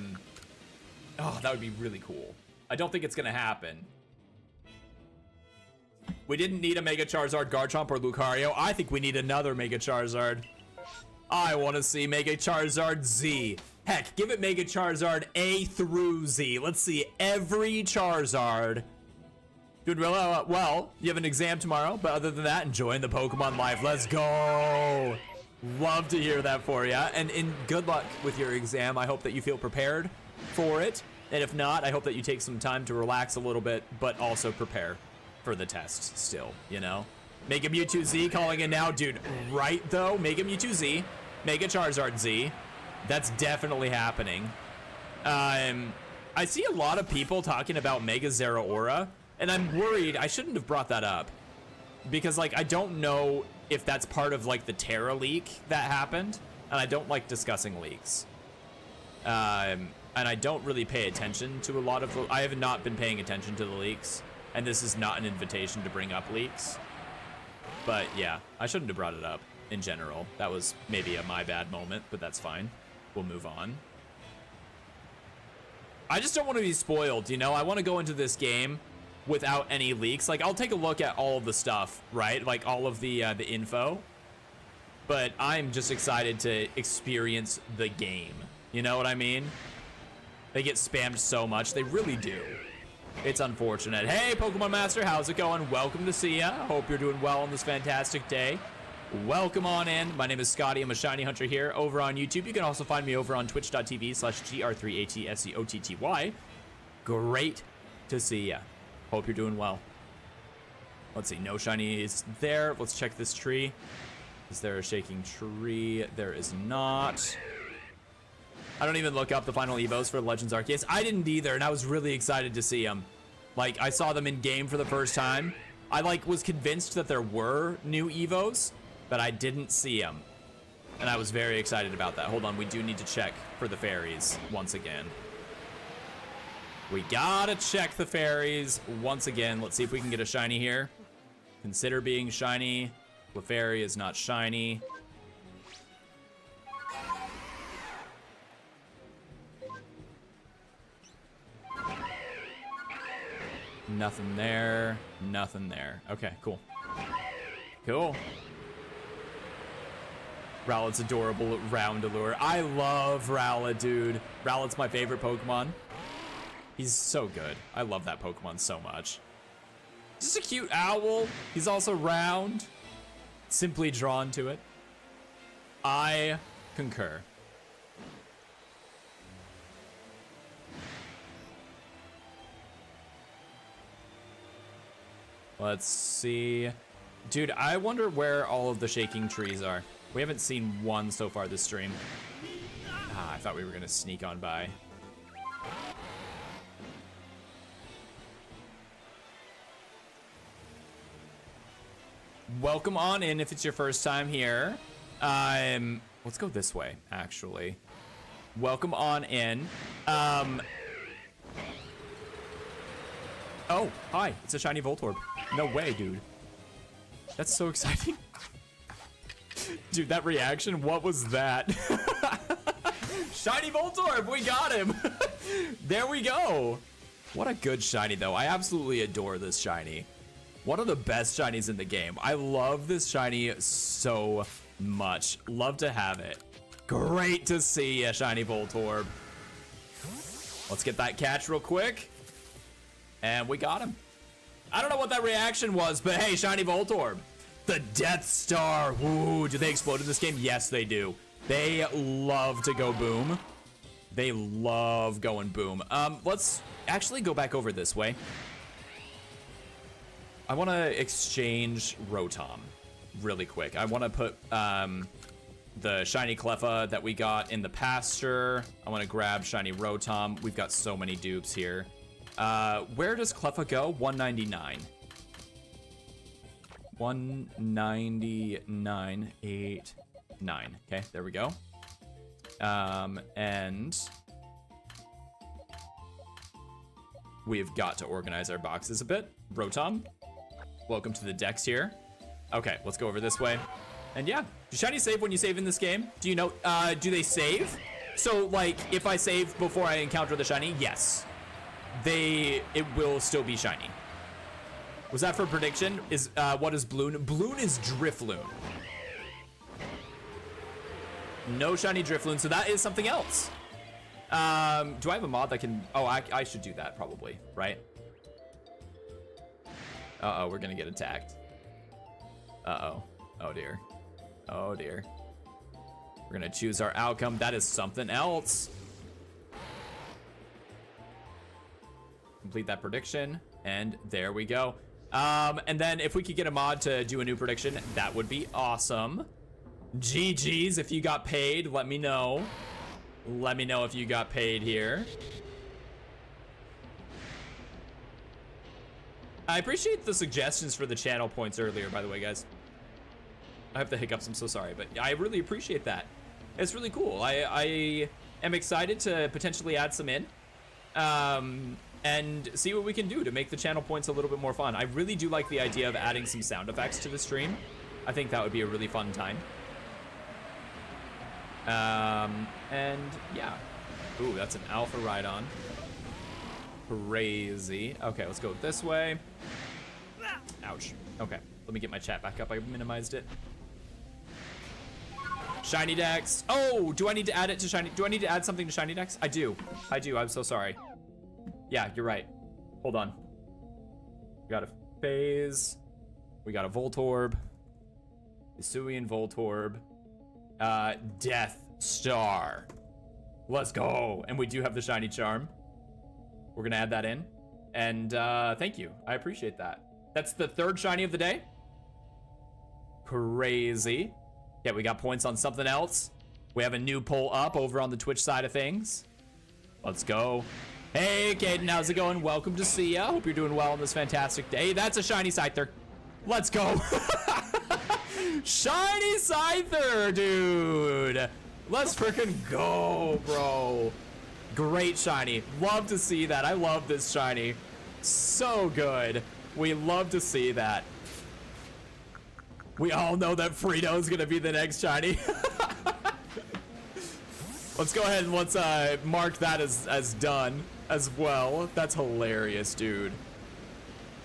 that would be really cool. I don't think it's gonna happen. We didn't need a Mega Charizard, Garchomp, or Lucario. I think we need another Mega Charizard. I want to see Mega Charizard Z. Heck, give it Mega Charizard A through Z. Let's see every Charizard. Doing well, you have an exam tomorrow, but other than that, enjoying the Pokemon life. Let's go. Love to hear that for you. And good luck with your exam. I hope that you feel prepared for it. And if not, I hope that you take some time to relax a little bit, but also prepare for the test still, you know? Mega Mewtwo Z calling in now. Dude, right though? Mega Mewtwo Z, Mega Charizard Z. That's definitely happening. I see a lot of people talking about Mega Zeraora, and I'm worried. I shouldn't have brought that up. Because, like, I don't know if that's part of, like, the Terra leak that happened. And I don't like discussing leaks. And I don't really pay attention to a lot of I have not been paying attention to the leaks. And this is not an invitation to bring up leaks. But yeah, I shouldn't have brought it up in general. That was maybe a my bad moment, but that's fine. We'll move on. I just don't want to be spoiled, you know? I want to go into this game without any leaks. Like, I'll take a look at all of the stuff, right? Like, all of the info. But I'm just excited to experience the game. You know what I mean? They get spammed so much. They really do. It's unfortunate. Hey, Pokemon Master, how's it going? Welcome to see ya. Hope you're doing well on this fantastic day. Welcome on in. My name is Scotty. I'm a shiny hunter here over on YouTube. You can also find me over on twitch.tv/gr3atscotty. Great to see ya. Hope you're doing well. Let's see. No shinies there. Let's check this tree. Is there a shaking tree? There is not. I don't even look up the final evos for Legends Arceus. I didn't either, and I was really excited to see them. Like, I saw them in game for the first time. I, like, was convinced that there were new evos, but I didn't see them. And I was very excited about that. Hold on, we do need to check for the fairies once again. We gotta check the fairies once again. Let's see if we can get a shiny here. Consider being shiny. Clefairy is not shiny. Nothing there. Nothing there. Okay, cool. Cool. Rowlet's adorable Roundalure. I love Rowlet, dude. Rowlet's my favorite Pokemon. He's so good. I love that Pokemon so much. Just a cute owl. He's also round. Simply drawn to it. I concur. Let's see. Dude, I wonder where all of the shaking trees are. We haven't seen one so far this stream. Ah, I thought we were gonna sneak on by. Welcome on in if it's your first time here. Let's go this way, actually. Welcome on in. Oh, hi, it's a shiny Voltorb. No way, dude. That's so exciting. Dude, that reaction, what was that? Shiny Voltorb, we got him. There we go. What a good shiny, though. I absolutely adore this shiny. One of the best shinies in the game. I love this shiny so much. Love to have it. Great to see a shiny Voltorb. Let's get that catch real quick. And we got him. I don't know what that reaction was, but hey, shiny Voltorb. The Death Star. Ooh, do they explode in this game? Yes, they do. They love to go boom. They love going boom. Let's actually go back over this way. I want to exchange Rotom really quick. I want to put the shiny Cleffa that we got in the pasture. I want to grab shiny Rotom. We've got so many dupes here. Where does Cleffa go? 199. 199.89. Okay, there we go. And we've got to organize our boxes a bit. Rotom, welcome to the Dex here. Okay, let's go over this way. And yeah, do shiny save when you save in this game? Do you know, do they save? So like, if I save before I encounter the shiny, yes. It will still be shiny. Was that for prediction? Is what is Bloon? Bloon is Drifloon. No shiny Drifloon, so that is something else. Do I have a mod that can... Oh, I should do that probably, right? Uh-oh, we're gonna get attacked. Uh-oh. Oh, dear. Oh, dear. We're gonna choose our outcome. That is something else. Complete that prediction, and there we go. And then if we could get a mod to do a new prediction, that would be awesome. GG's, if you got paid, let me know. Let me know if you got paid here. I appreciate the suggestions for the channel points earlier, by the way, guys. I have the hiccups, I'm so sorry, but I really appreciate that. It's really cool. I am excited to potentially add some in. And see what we can do to make the channel points a little bit more fun. I really do like the idea of adding some sound effects to the stream. I think that would be a really fun time. And yeah. Ooh, that's an Alpha Rhydon. Crazy. Okay, let's go this way. Ouch. Okay, let me get my chat back up. I minimized it. Shiny Dex. Oh, do I need to add it to Shiny? Do I need to add something to Shiny Dex? I do. I'm so sorry. Yeah, you're right. Hold on. We got a Phase. We got a Voltorb. Hisuian Voltorb. Death Star. Let's go. And we do have the Shiny Charm. We're gonna add that in. And thank you. I appreciate that. That's the third shiny of the day. Crazy. Yeah, we got points on something else. We have a new poll up over on the Twitch side of things. Let's go. Hey, Caden, how's it going? Welcome to see ya. Hope you're doing well on this fantastic day. That's a shiny Scyther. Let's go. Shiny Scyther, dude. Let's freaking go, bro. Great shiny. Love to see that. I love this shiny. So good. We love to see that. We all know that Frito's gonna be the next shiny. Let's go ahead and let's mark that as done as well. That's hilarious, dude.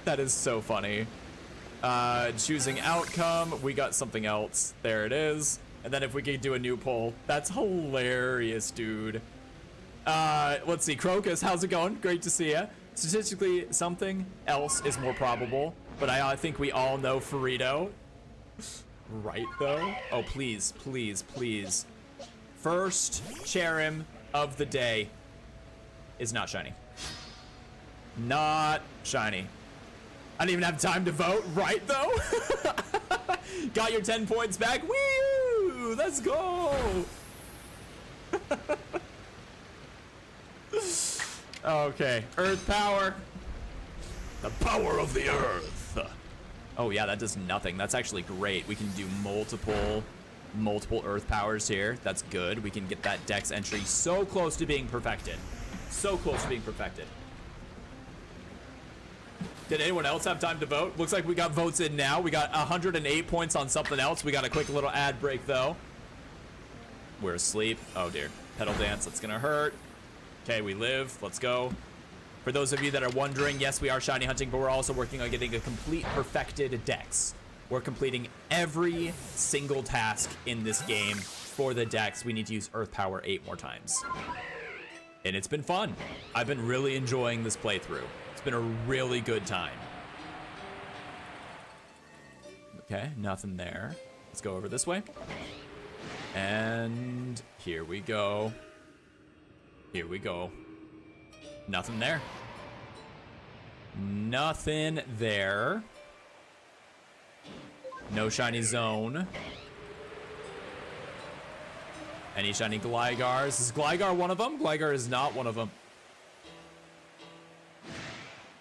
That is so funny. Choosing outcome. We got something else. There it is. And then if we could do a new poll. That's hilarious, dude. Let's see. Crocus, how's it going? Great to see ya. Statistically, something else is more probable. But I think we all know Frito. Right, though? Oh, please, please, please. First Cherim of the day is not shiny. Not shiny. I didn't even have time to vote, right though? Got your 10 points back. Woo! Let's go! Okay, Earth Power. The power of the Earth. Oh yeah, that does nothing. That's actually great. We can do multiple Earth Powers here. That's good. We can get that Dex entry so close to being perfected. So close to being perfected. Did anyone else have time to vote? Looks like we got votes in now. We got 108 points on something else. We got a quick little ad break though. We're asleep. Oh dear. Pedal dance, that's gonna hurt. Okay, we live. Let's go. For those of you that are wondering, yes, we are shiny hunting, but we're also working on getting a complete perfected Dex. We're completing every single task in this game for the Dex. We need to use Earth Power 8 more times. And it's been fun. I've been really enjoying this playthrough. It's been a really good time. Okay, nothing there. Let's go over this way. And here we go. Here we go. Nothing there. Nothing there. No shiny zone. Any shiny Glygars? Is Gligar one of them? Gligar is not one of them.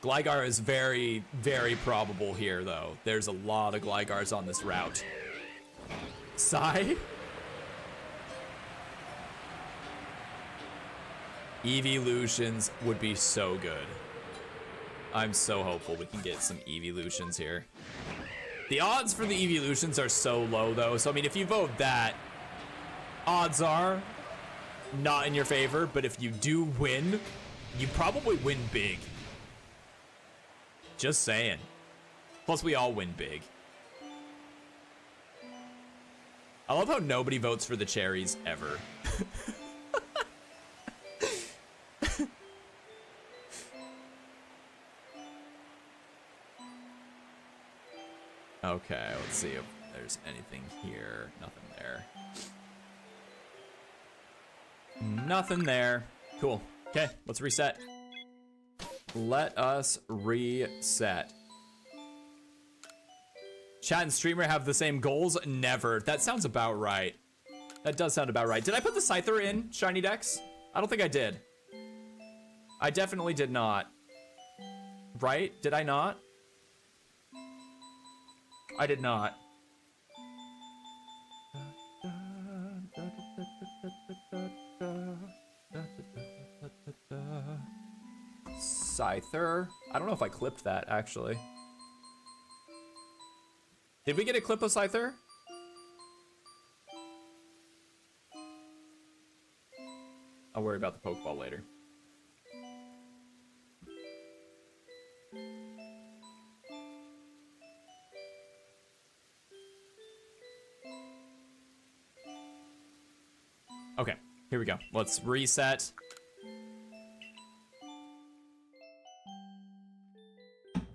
Gligar is very, very probable here, though. There's a lot of Glygars on this route. Sigh? Evolutions would be so good. I'm so hopeful we can get some Evolutions here. The odds for the Evolutions are so low, though. So, I mean, if you vote that, odds are not in your favor. But if you do win, you probably win big. Just saying. Plus, we all win big. I love how nobody votes for the cherries ever. Okay, let's see if there's anything here. Nothing there. Nothing there. Cool. Okay, let's reset. Let us reset. Chat and streamer have the same goals? Never. That sounds about right. That does sound about right. Did I put the Scyther in Shiny Dex? I don't think I did. I definitely did not. Right? Did I not? I did not. Scyther? I don't know if I clipped that, actually. Did we get a clip of Scyther? I'll worry about the Pokeball later. Okay, here we go. Let's reset.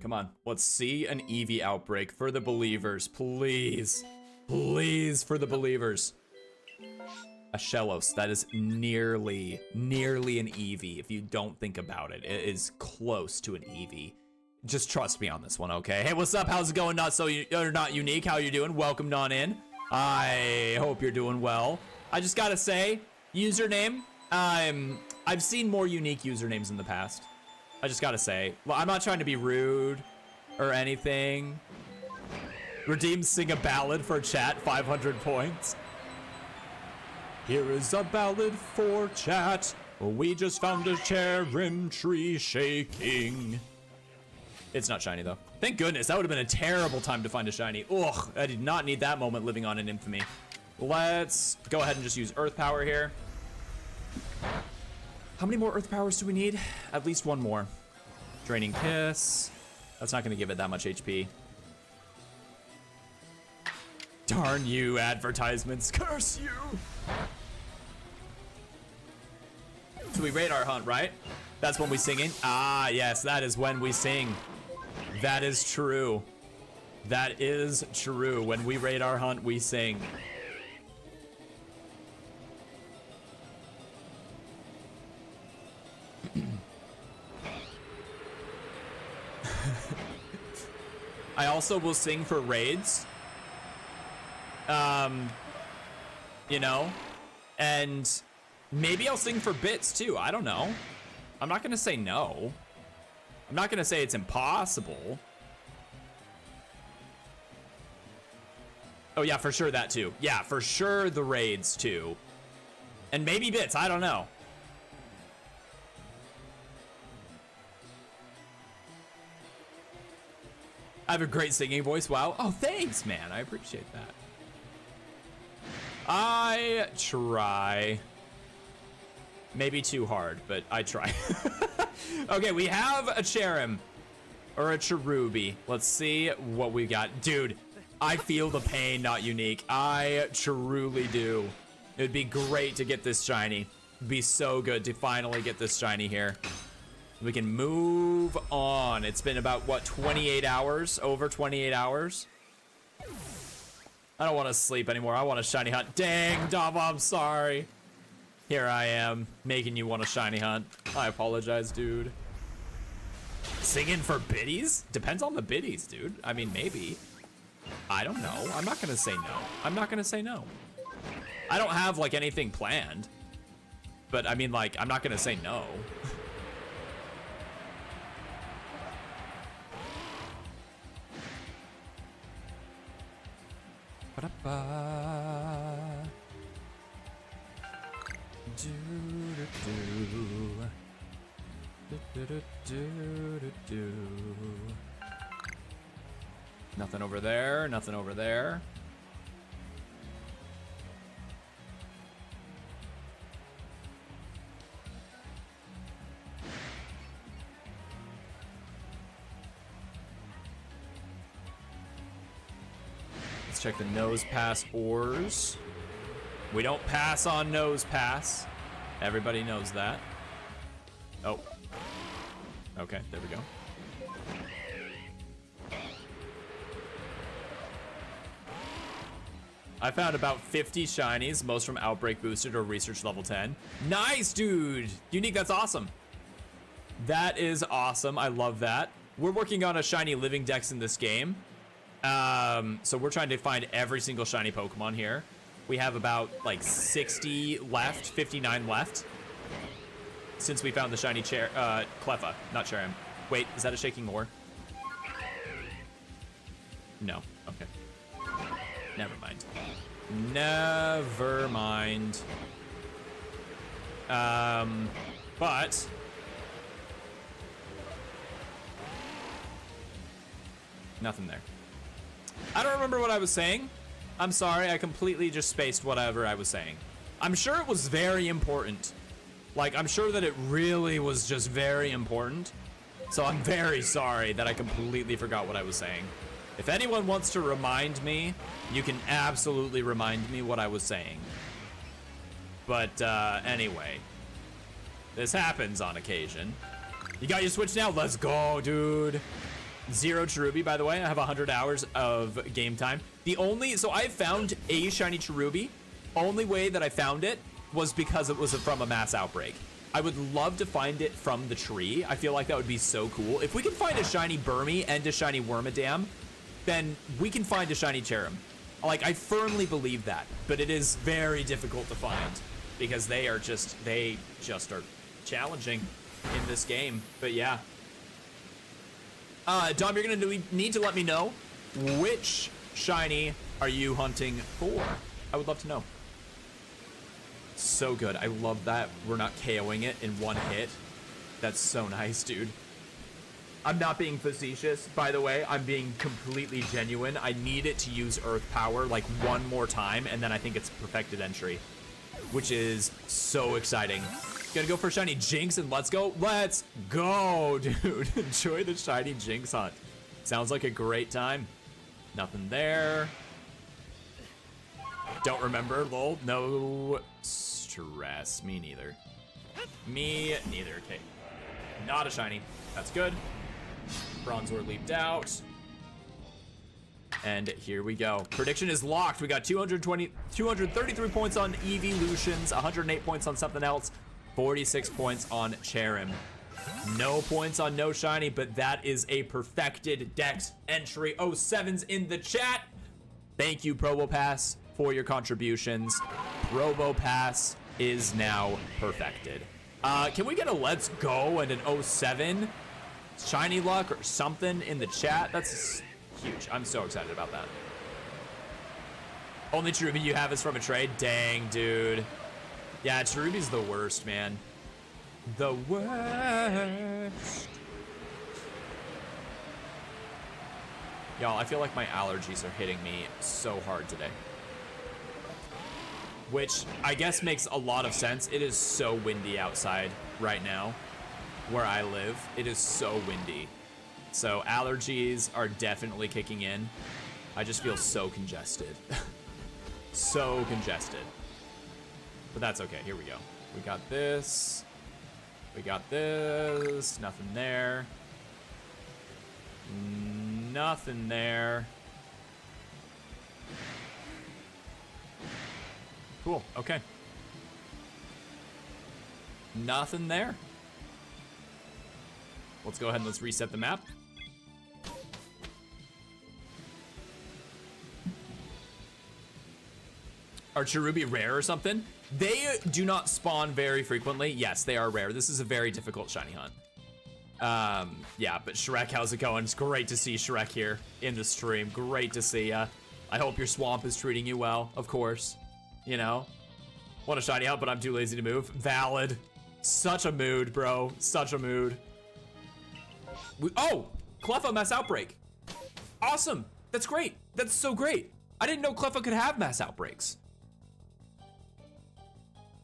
Come on, let's see an Eevee outbreak for the believers, please. Please, for the believers. A Shellos, that is nearly an Eevee if you don't think about it. It is close to an Eevee. Just trust me on this one, okay? Hey, what's up? How's it going? Not unique. How you doing? Welcome on in. I hope you're doing well. I just gotta say, username, I've seen more unique usernames in the past. I just gotta say. Well, I'm not trying to be rude or anything. Redeem sing a ballad for chat, 500 points. Here is a ballad for chat. We just found a cherrim tree shaking. It's not shiny though. Thank goodness, that would have been a terrible time to find a shiny. Ugh, I did not need that moment living on an infamy. Let's go ahead and just use Earth Power here. How many more Earth Powers do we need? At least one more. Draining Kiss. That's not gonna give it that much HP. Darn you, advertisements. Curse you! So we raid our hunt, right? That's when we singing? Ah, yes, that is when we sing. That is true. That is true. When we raid our hunt, we sing. I also will sing for raids. You know, and maybe I'll sing for bits too. I don't know. I'm not gonna say no. I'm not gonna say it's impossible. Oh yeah, for sure that too. Yeah, for sure the raids too. And maybe bits, I don't know. I have a great singing voice, wow. Oh, thanks, man, I appreciate that. I try. Maybe too hard, but I try. Okay, we have a Cherrim. Or a Cherubi. Let's see what we got. Dude, I feel the pain, not unique. I truly do. It would be great to get this shiny. It'd be so good to finally get this shiny here. We can move on. It's been about, what, 28 hours? Over 28 hours? I don't want to sleep anymore. I want a shiny hunt. Dang, Dava, I'm sorry. Here I am, making you want a shiny hunt. I apologize, dude. Singing for biddies? Depends on the biddies, dude. I mean, maybe. I don't know. I'm not gonna say no. I'm not gonna say no. I don't have, like, anything planned. But, I mean, like, I'm not gonna say no. Nothing over there, nothing over there. Let's check the nose pass ores. We don't pass on nose pass. Everybody knows that. Oh. Okay, there we go. I found about 50 shinies, most from Outbreak Boosted or Research Level 10. Nice, dude! Unique, that's awesome. That is awesome. I love that. We're working on a Shiny Living Dex in this game. So we're trying to find every single shiny Pokemon here. We have about like 60 left, 59 left. Since we found the shiny Cleffa, not Cherim. Wait, is that a Shaking Ore? No, okay. Never mind. Never mind. But nothing there. I don't remember what I was saying. I'm sorry, I completely just spaced whatever I was saying. I'm sure it was very important. Like, I'm sure that it really was just very important. So I'm very sorry that I completely forgot what I was saying. If anyone wants to remind me, you can absolutely remind me what I was saying. But anyway, this happens on occasion. You got your Switch now? Let's go, dude. 0 Cherubi, by the way. I have 100 hours of game time. So I found a shiny Cherubi. Only way that I found it was because it was from a mass outbreak. I would love to find it from the tree. I feel like that would be so cool. If we can find a shiny Burmy and a shiny Wormadam, then we can find a shiny Cherim. Like, I firmly believe that, but it is very difficult to find because they just are challenging in this game. But yeah. Dom, you're gonna need to let me know which shiny are you hunting for? I would love to know. So good. I love that we're not KOing it in one hit. That's so nice, dude. I'm not being facetious, by the way. I'm being completely genuine. I need it to use Earth Power like one more time, and then I think it's perfected entry, which is so exciting. Gonna go for shiny Jinx, and let's go. Let's go, dude. Enjoy the shiny Jinx hunt. Sounds like a great time. Nothing there. Don't remember, lol. No stress. Me neither. Me neither. Okay. Not a shiny. That's good. Bronzor leaped out. And here we go. Prediction is locked. We got 233 points on Evolutions, 108 points on something else, 46 points on Cherim. No points on no shiny, but that is a perfected dex entry. 07's in the chat. Thank you, Probopass, for your contributions. Probopass is now perfected. Can we get a let's go and an 07 shiny luck or something in the chat? That's huge. I'm so excited about that. Only Cherubi you have is from a trade? Dang, dude. Yeah, Cherubi's the worst, man. The worst. Y'all, I feel like my allergies are hitting me so hard today. Which I guess makes a lot of sense. It is so windy outside right now where I live. It is so windy. So allergies are definitely kicking in. I just feel so congested. So congested. But that's okay. Here we go. We got this. We got this. Nothing there. Nothing there. Cool. Okay. Nothing there. Let's go ahead and let's reset the map. Are Cherubi rare or something? They do not spawn very frequently. Yes, they are rare. This is a very difficult shiny hunt. Yeah, but Shrek, how's it going? It's great to see Shrek here in the stream. Great to see ya. I hope your swamp is treating you well, of course. You know? Want a shiny hunt, but I'm too lazy to move. Valid. Such a mood, bro. Such a mood. Oh! Cleffa mass outbreak. Awesome. That's great. That's so great. I didn't know Cleffa could have mass outbreaks.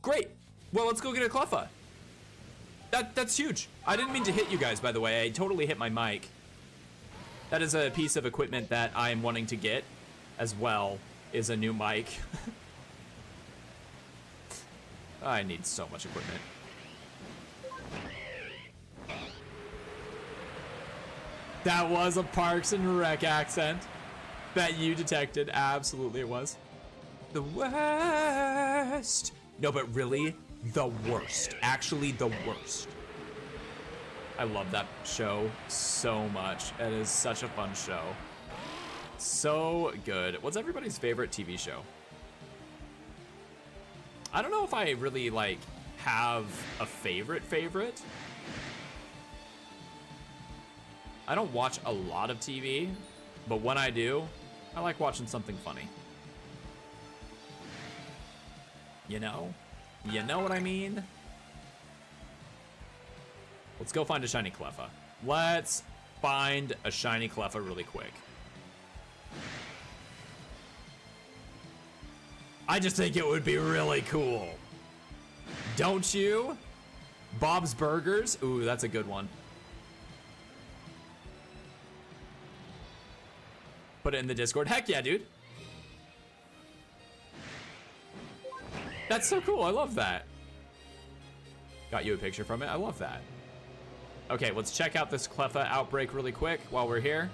Great. Well, let's go get a Cleffa. That's huge. I didn't mean to hit you guys, by the way. I totally hit my mic. That is a piece of equipment that I'm wanting to get. as well is a new mic. I need so much equipment. That was a Parks and Rec accent that you detected. Absolutely it was. The worst. No, but really, the worst. Actually, the worst. I love that show so much. It is such a fun show. So good. What's everybody's favorite TV show? I don't know if I really, like, have a favorite. I don't watch a lot of TV, but when I do, I like watching something funny. You know? You know what I mean? Let's go find a shiny Cleffa. Let's find a shiny Cleffa really quick. I just think it would be really cool. Don't you? Bob's Burgers? Ooh, that's a good one. Put it in the Discord. Heck yeah, dude. That's so cool. I love that. Got you a picture from it. I love that. Okay, let's check out this Cleffa outbreak really quick while we're here.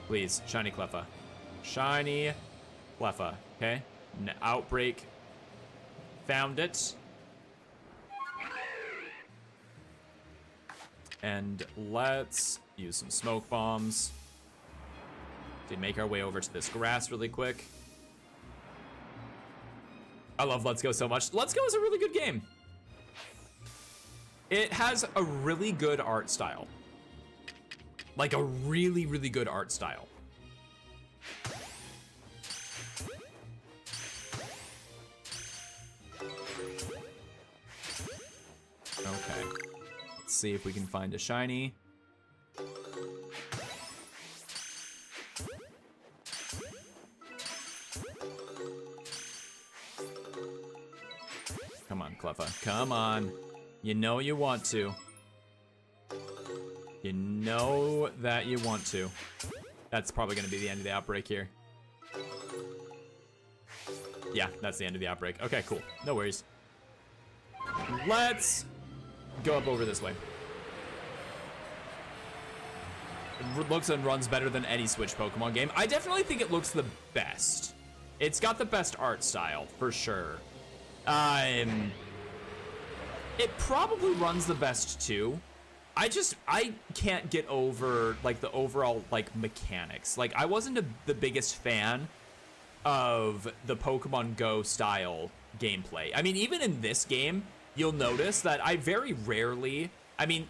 Please, shiny Cleffa. Shiny Cleffa, okay? Outbreak. Found it. And let's use some smoke bombs to make our way over to this grass really quick. I love Let's Go so much. Let's Go is a really good game. It has a really good art style. Like a really, really good art style. Okay. Let's see if we can find a shiny. Come on, Cleffa. Come on. You know you want to. You know that you want to. That's probably going to be the end of the outbreak here. Yeah, that's the end of the outbreak. Okay, cool. No worries. Let's go up over this way. It looks and runs better than any Switch Pokemon game. I definitely think it looks the best. It's got the best art style, for sure. It probably runs the best too. I can't get over like the overall like mechanics. Like I wasn't the biggest fan of the Pokemon Go style gameplay. I mean, even in this game, you'll notice that I very rarely, I mean,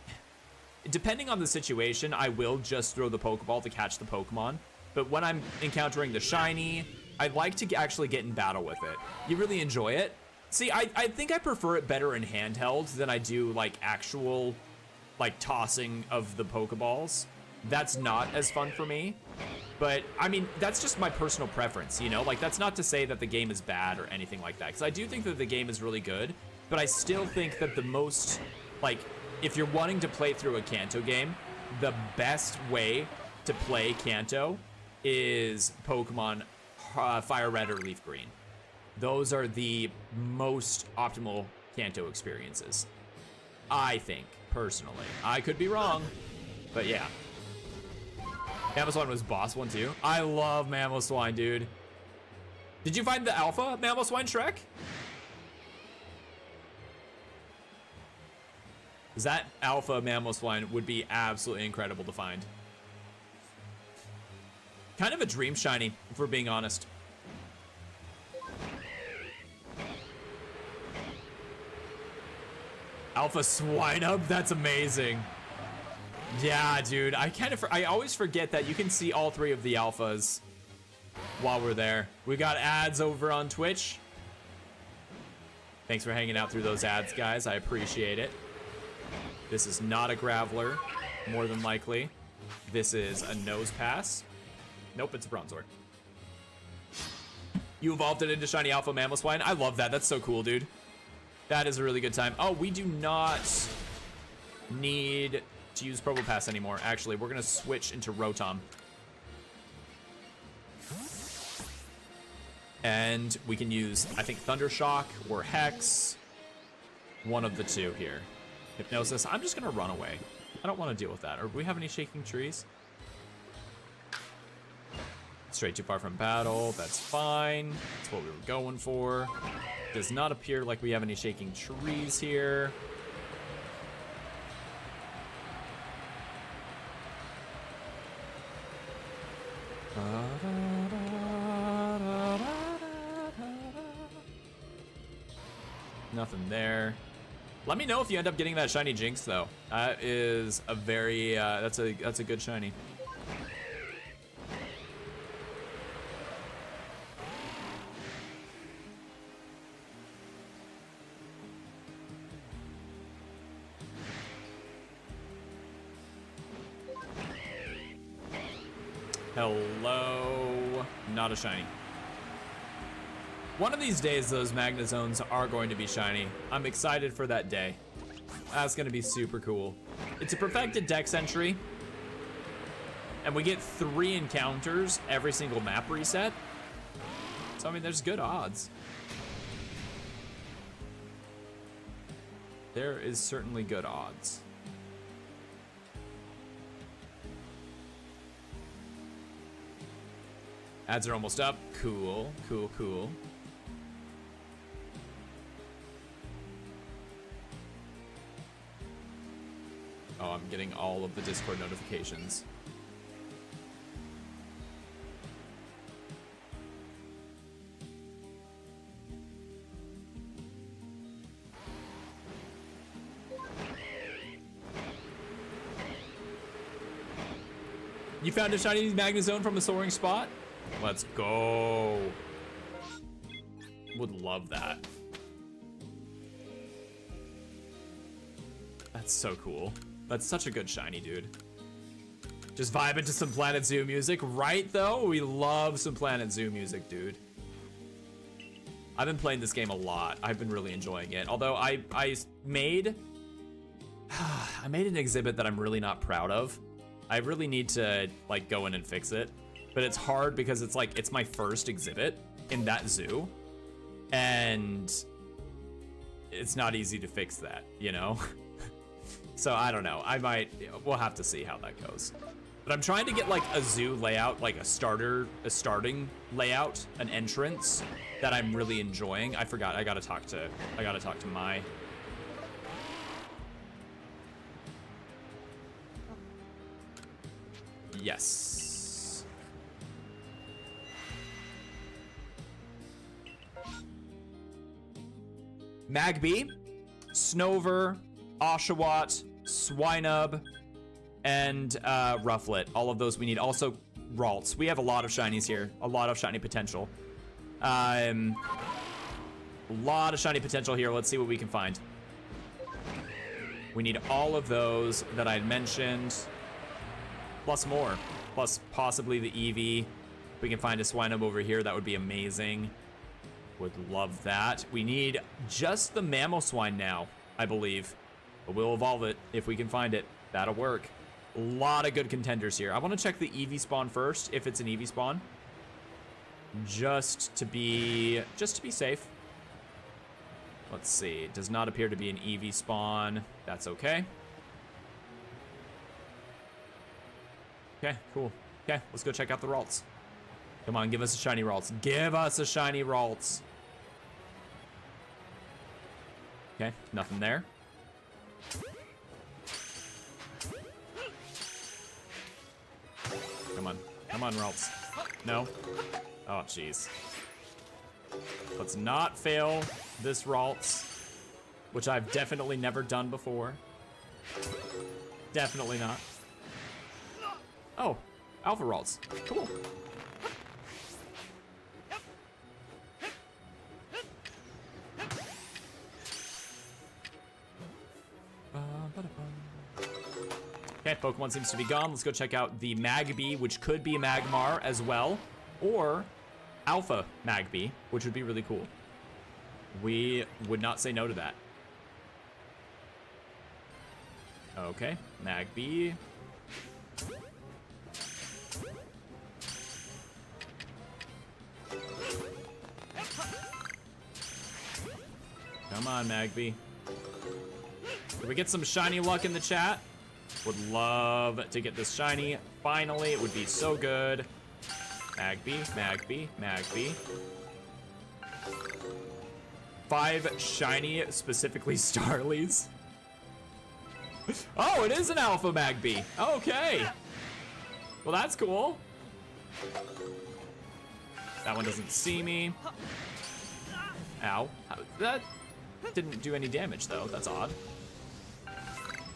depending on the situation, I will just throw the Pokeball to catch the Pokemon. But when I'm encountering the shiny, I like to actually get in battle with it. You really enjoy it. See, I think I prefer it better in handheld than I do like actual like tossing of the Pokeballs. That's not as fun for me. But I mean, that's just my personal preference, you know? Like that's not to say that the game is bad or anything like that, because I do think that the game is really good, but I still think that the most, like, if you're wanting to play through a Kanto game, the best way to play Kanto is Pokemon Fire Red or Leaf Green. Those are the most optimal Kanto experiences, I think, personally. I could be wrong, but yeah. Mamoswine was boss one too. I love Mamoswine, dude. Did you find the alpha Mamoswine, Shrek? That alpha Mamoswine would be absolutely incredible to find. Kind of a dream shiny, if we're being honest. Alpha Swinub, that's amazing. Yeah, dude, I always forget that you can see all three of the alphas while we're there. We got ads over on Twitch. Thanks for hanging out through those ads, guys. I appreciate it. This is not a Graveler, more than likely. This is a Nose Pass. Nope, it's a Bronzor. You evolved it into Shiny Alpha Mamoswine. I love that. That's so cool, dude. That is a really good time. Oh, we do not need to use Probopass anymore. Actually, we're going to switch into Rotom. And we can use, I think, Thunder Shock or Hex. One of the two here. Hypnosis. I'm just gonna run away. I don't want to deal with that. Or do we have any shaking trees? Straight too far from battle. That's fine. That's what we were going for. Does not appear like we have any shaking trees here. Nothing there. Let me know if you end up getting that shiny Jinx, though. That is a very that's a good shiny. Hello. Not a shiny. One of these days, those Magnet Zones are going to be shiny. I'm excited for that day. That's gonna be super cool. It's a perfected dex entry. And we get 3 encounters every single map reset. So, I mean, there's good odds. There is certainly good odds. Ads are almost up. Cool, cool, cool. Oh, I'm getting all of the Discord notifications. You found a shiny Magnet Zone from a soaring spot? Let's go. Would love that. That's so cool. That's such a good shiny, dude. Just vibing to some Planet Zoo music, right though? We love some Planet Zoo music, dude. I've been playing this game a lot. I've been really enjoying it. Although I made an exhibit that I'm really not proud of. I really need to like go in and fix it. But it's hard because it's like, it's my first exhibit in that zoo. And it's not easy to fix that, you know? So I don't know, we'll have to see how that goes. But I'm trying to get like a zoo layout, like a starting layout, an entrance that I'm really enjoying. I forgot, I gotta talk to Mai. Yes. Magby, Snover, Oshawott, Swinub, and Rufflet. All of those we need. Also, Ralts. We have a lot of shinies here. A lot of shiny potential. A lot of shiny potential here. Let's see what we can find. We need all of those that I mentioned. Plus more. Plus possibly the Eevee. If we can find a Swinub over here, that would be amazing. Would love that. We need just the Mamoswine now, I believe. But we'll evolve it if we can find it. That'll work. A lot of good contenders here. I want to check the Eevee spawn first, if it's an Eevee spawn. Just to be safe. Let's see. It does not appear to be an Eevee spawn. That's okay. Okay, cool. Okay, let's go check out the Ralts. Come on, give us a shiny Ralts. Give us a shiny Ralts. Okay, nothing there. Come on. Come on, Ralts. No? Oh, jeez. Let's not fail this Ralts, which I've definitely never done before. Definitely not. Oh, Alpha Ralts. Cool. Okay, Pokemon seems to be gone. Let's go check out the Magby, which could be Magmar as well, or Alpha Magby, which would be really cool. We would not say no to that. Okay, Magby. Come on, Magby. Can we get some shiny luck in the chat? Would love to get this shiny. Finally, it would be so good. Magby, Magby, Magby. 5 shiny, specifically Starlies. Oh, it is an alpha Magby. Okay. Well, that's cool. That one doesn't see me. Ow. That didn't do any damage, though. That's odd.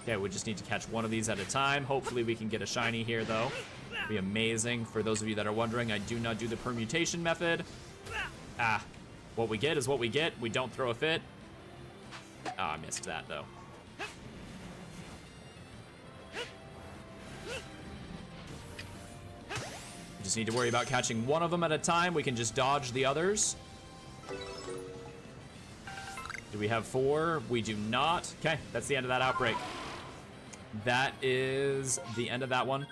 Okay, we just need to catch one of these at a time. Hopefully we can get a shiny here, though. It'd be amazing. For those of you that are wondering, I do not do the permutation method. Ah, what we get is what we get. We don't throw a fit. Ah, I missed that, though. We just need to worry about catching one of them at a time. We can just dodge the others. Do we have 4? We do not. Okay, that's the end of that outbreak. That is the end of that one.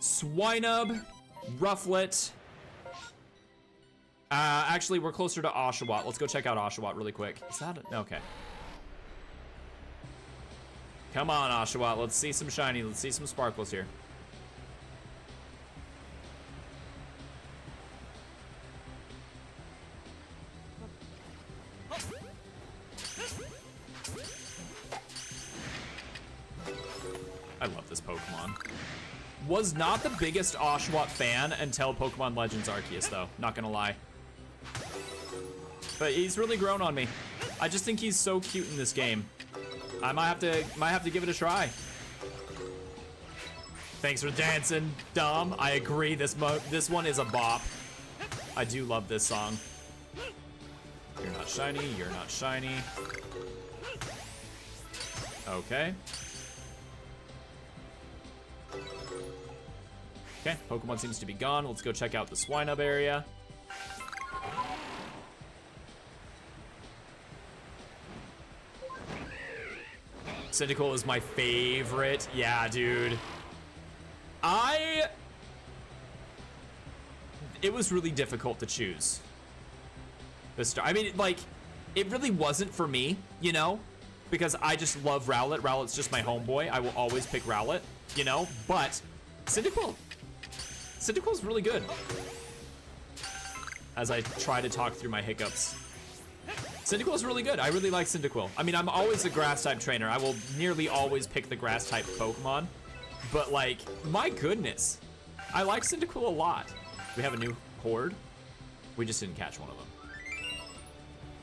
Swinub, Rufflet. Actually, we're closer to Oshawott. Let's go check out Oshawott really quick. Is that it? Okay. Come on, Oshawott. Let's see some shiny. Let's see some sparkles here. I love this Pokemon. Was not the biggest Oshawott fan until Pokemon Legends Arceus, though. Not gonna lie. But he's really grown on me. I just think he's so cute in this game. I might have to give it a try. Thanks for dancing, Dom. I agree. This one is a bop. I do love this song. You're not shiny. You're not shiny. Okay. Okay, Pokemon seems to be gone. Let's go check out the Swinub area. Cyndaquil is my favorite. Yeah, dude. It was really difficult to choose. I mean, like, it really wasn't for me, you know? Because I just love Rowlet. Rowlet's just my homeboy. I will always pick Rowlet, you know? But Cyndaquil's really good. As I try to talk through my hiccups. Cyndaquil's really good. I really like Cyndaquil. I mean, I'm always a grass type trainer. I will nearly always pick the grass type Pokemon. But like, my goodness. I like Cyndaquil a lot. We have a new horde. We just didn't catch one of them.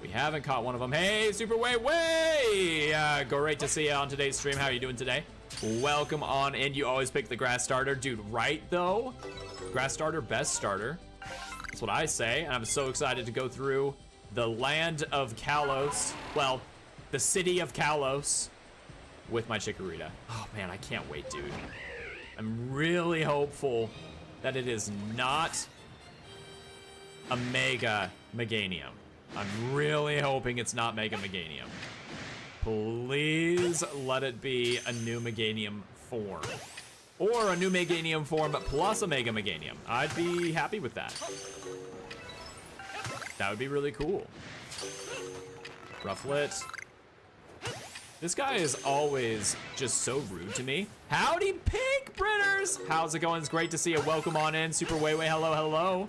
We haven't caught one of them. Hey, Super Way! Great to see you on today's stream. How are you doing today? Welcome on in. You always pick the grass starter. Dude, right though? Grass starter, best starter. That's what I say. And I'm so excited to go through the land of Kalos. Well, the city of Kalos with my Chikorita. Oh man, I can't wait, dude. I'm really hopeful that it is not a Mega Meganium. I'm really hoping it's not Mega Meganium. Please let it be a new Meganium form. Or a new Meganium form plus a Mega Meganium. I'd be happy with that. That would be really cool. Rufflet. This guy is always just so rude to me. Howdy, Pink Britters! How's it going? It's great to see you. Welcome on in. Super Wayway, hello, hello.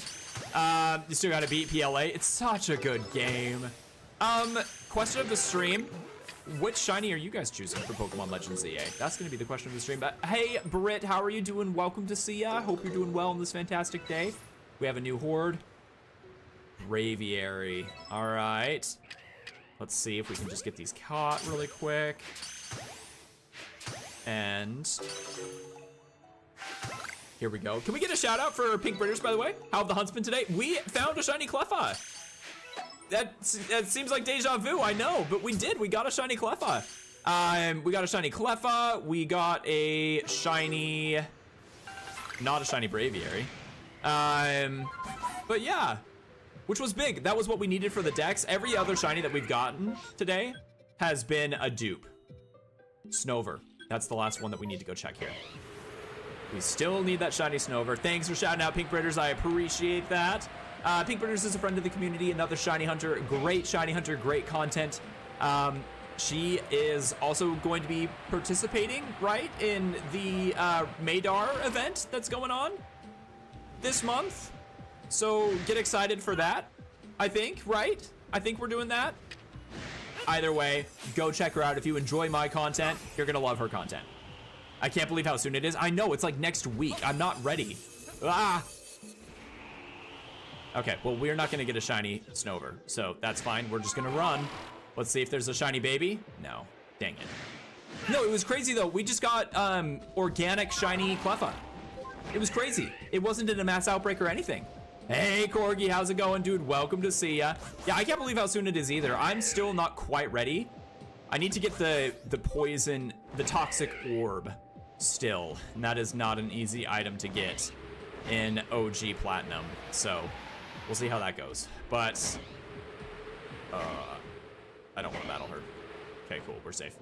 You still gotta beat PLA. It's such a good game. Question of the stream. Which shiny are you guys choosing for Pokemon Legends EA? That's gonna be the question of the stream. But hey, Britt, how are you doing? Welcome to see ya. Hope you're doing well on this fantastic day. We have a new horde. Braviary. All right. Let's see if we can just get these caught really quick. And here we go. Can we get a shout out for Pink Britters, by the way? How have the hunts been today? We found a shiny Cleffa. That seems like deja vu, I know, but we did. We got a shiny Cleffa. We got a shiny Cleffa. We got a shiny, not a shiny Braviary. But yeah, which was big. That was what we needed for the Dex. Every other shiny that we've gotten today has been a dupe. Snover. That's the last one that we need to go check here. We still need that shiny Snover. Thanks for shouting out, Pink Britters. I appreciate that. Pink Birders is a friend of the community, another shiny hunter, great content. She is also going to be participating, right, in the Madar event that's going on this month. So get excited for that, I think, right? I think we're doing that. Either way, go check her out. If you enjoy my content, you're gonna love her content. I can't believe how soon it is. I know, it's like next week. I'm not ready. Ah! Okay, well, we're not gonna get a shiny Snover, so that's fine. We're just gonna run. Let's see if there's a shiny baby. No, dang it. No, it was crazy though. We just got organic shiny Cleffa. It was crazy. It wasn't in a mass outbreak or anything. Hey, Corgi, how's it going, dude? Welcome to see ya. Yeah, I can't believe how soon it is either. I'm still not quite ready. I need to get the poison, the toxic orb still. And that is not an easy item to get in OG Platinum. So we'll see how that goes. But I don't want to battle her. Okay, cool, we're safe.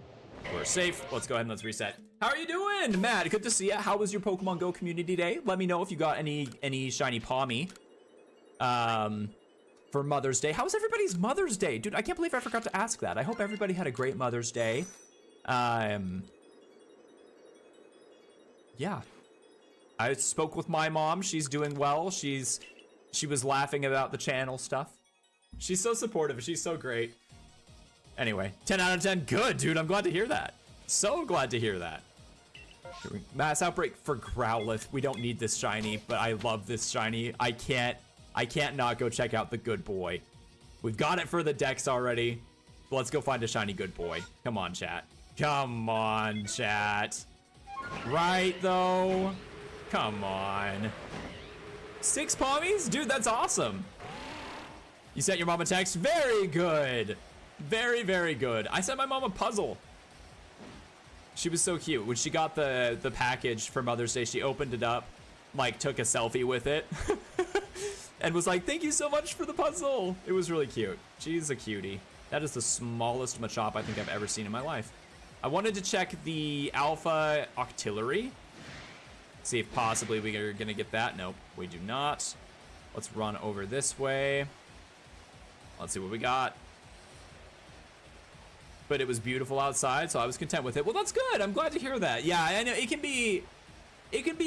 We're safe. Let's go ahead and let's reset. How are you doing, Matt? Good to see ya. How was your Pokemon Go community day? Let me know if you got any shiny Palmy for Mother's Day. How was everybody's Mother's Day? Dude, I can't believe I forgot to ask that. I hope everybody had a great Mother's Day. Yeah. I spoke with my mom. She's doing well. She was laughing about the channel stuff. She's so supportive. She's so great. Anyway, 10 out of 10. Good, dude. I'm glad to hear that. So glad to hear that. Mass outbreak for Growlithe. We don't need this shiny, but I love this shiny. I can't not go check out the good boy. We've got it for the Dex already. Let's go find a shiny good boy. Come on, chat. Come on, chat. Right, though? Come on. 6 Palmies? Dude, that's awesome. You sent your mom a text? Very good. Very, very good. I sent my mom a puzzle. She was so cute. When she got the package for Mother's Day, she opened it up, like took a selfie with it, and was like, thank you so much for the puzzle. It was really cute. She's a cutie. That is the smallest Machop I think I've ever seen in my life. I wanted to check the Alpha Octillery. See if possibly we are gonna get that. Nope, we do not. Let's run over this way. Let's see what we got. But it was beautiful outside, so I was content with it. Well, that's good. I'm glad to hear that. Yeah, I know it can be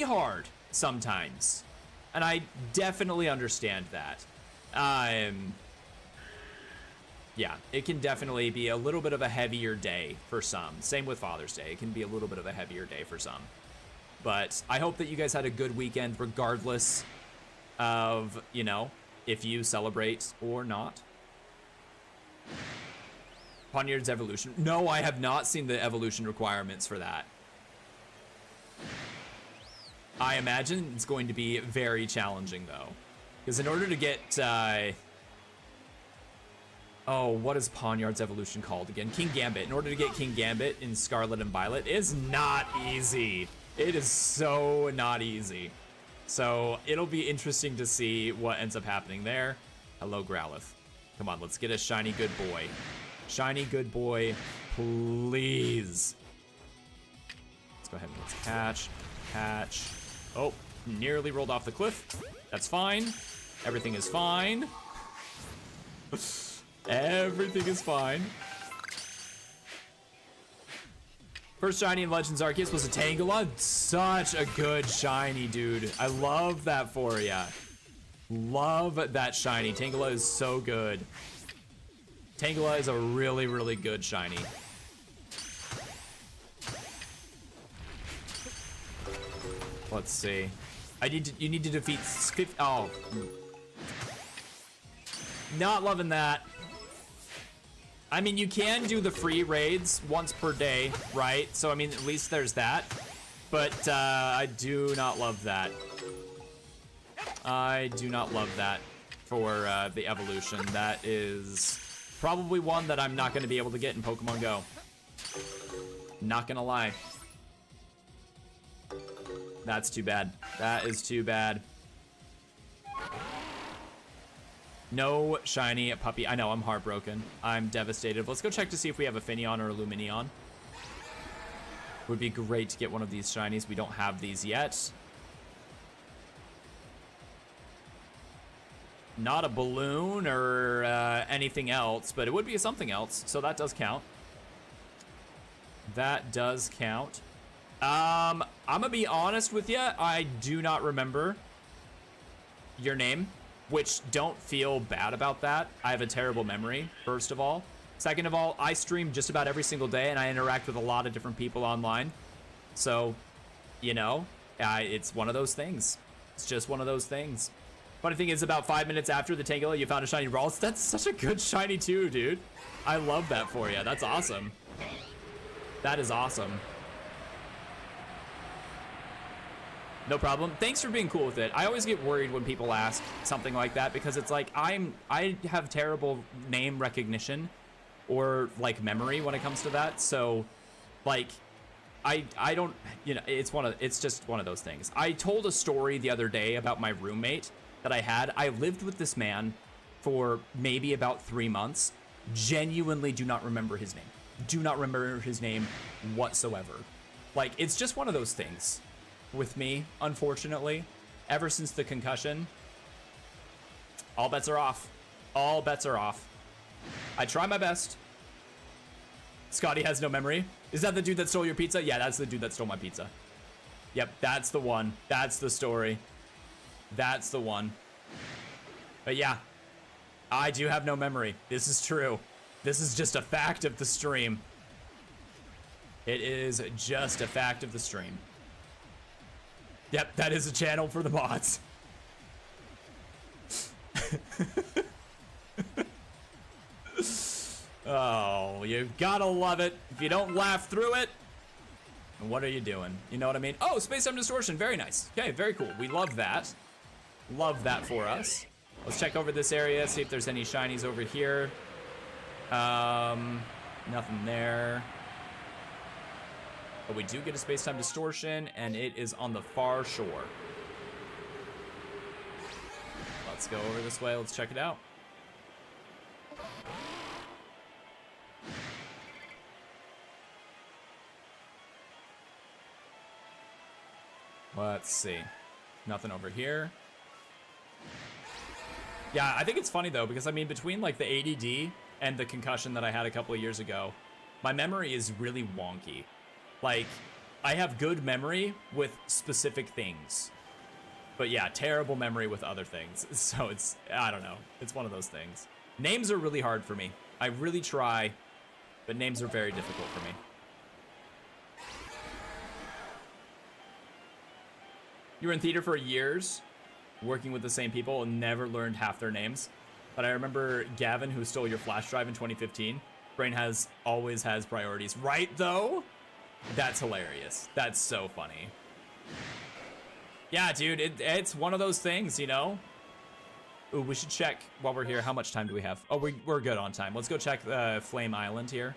hard sometimes, and I definitely understand that. Yeah, it can definitely be a little bit of a heavier day for some. Same with Father's Day. It can be a little bit of a heavier day for some. But I hope that you guys had a good weekend, regardless of, you know, if you celebrate or not. Ponyard's evolution. No, I have not seen the evolution requirements for that. I imagine it's going to be very challenging, though. Because in order to get... oh, what is Ponyard's evolution called again? King Gambit. In order to get King Gambit in Scarlet and Violet is not easy. It is so not easy. So it'll be interesting to see what ends up happening there. Hello, Growlithe. Come on, let's get a shiny good boy. Shiny good boy, please. Let's go ahead and let's catch. Oh, nearly rolled off the cliff. That's fine. Everything is fine. Everything is fine. First shiny in Legends Arceus was a Tangela. Such a good shiny, dude. I love that for ya. Love that shiny. Tangela is so good. Tangela is a really, really good shiny. Let's see. You need to defeat 50. Oh. Not loving that. I mean, you can do the free raids once per day, right? So, I mean, at least there's that. But I do not love that. I do not love that for the evolution. That is probably one that I'm not going to be able to get in Pokemon Go. Not going to lie. That's too bad. That is too bad. No shiny puppy. I know, I'm heartbroken. I'm devastated. Let's go check to see if we have a Finneon or a Lumineon. Would be great to get one of these shinies. We don't have these yet. Not a balloon or anything else, but it would be something else, so that does count. That does count. I'm gonna be honest with you, I do not remember your name, which don't feel bad about that. I have a terrible memory, first of all. Second of all, I stream just about every single day, and I interact with a lot of different people online. So, you know, it's one of those things. It's just one of those things. Funny thing is, about 5 minutes after the Tangela, you found a shiny Ralts. That's such a good shiny too, dude. I love that for you. That's awesome. That is awesome. No problem. Thanks for being cool with it. I always get worried when people ask something like that because it's like I have terrible name recognition or like memory when it comes to that. So like I don't, you know, it's just one of those things. I told a story the other day about my roommate that I had. I lived with this man for maybe about 3 months. Genuinely do not remember his name. Do not remember his name whatsoever. Like, it's just one of those things with me, unfortunately. Ever since the concussion, all bets are off. All bets are off. I try my best. Scotty has no memory. Is that the dude that stole your pizza? Yeah, that's the dude that stole my pizza. Yep, that's the one. That's the story. That's the one. But yeah, I do have no memory. This is true. This is just a fact of the stream. It is just a fact of the stream. Yep, that is a channel for the bots. Oh, you gotta love it. If you don't laugh through it, what are you doing? You know what I mean? Oh, space-time distortion. Very nice. Okay, very cool. We love that. Love that for us. Let's check over this area, see if there's any shinies over here. Nothing there. But we do get a space-time distortion, and it is on the far shore. Let's go over this way. Let's check it out. Let's see. Nothing over here. Yeah, I think it's funny though, because I mean, between like the ADD and the concussion that I had a couple of years ago, my memory is really wonky. Like, I have good memory with specific things, but yeah, terrible memory with other things. So it's, I don't know. It's one of those things. Names are really hard for me. I really try, but names are very difficult for me. You were in theater for years, working with the same people, and never learned half their names. But I remember Gavin, who stole your flash drive in 2015. Brain always has priorities. Right, though? That's hilarious. That's so funny. Yeah, dude, it's one of those things, you know? Ooh, we should check while we're here. How much time do we have? Oh, we're good on time. Let's go check Flame Island here.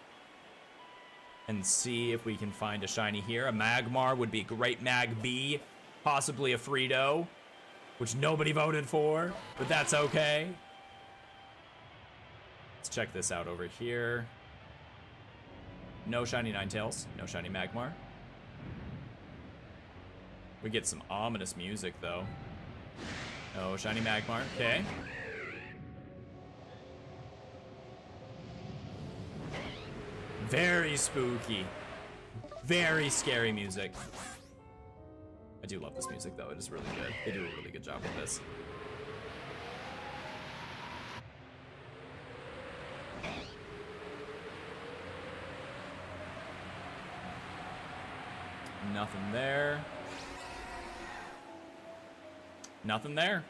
And see if we can find a shiny here. A Magmar would be great. Mag B. Possibly a Frito, which nobody voted for, but that's okay. Let's check this out over here. No shiny Ninetales, no shiny Magmar. We get some ominous music though. No shiny Magmar, okay. Very spooky. Very scary music. I do love this music though, it is really good. They do a really good job with this. Nothing there. Nothing there.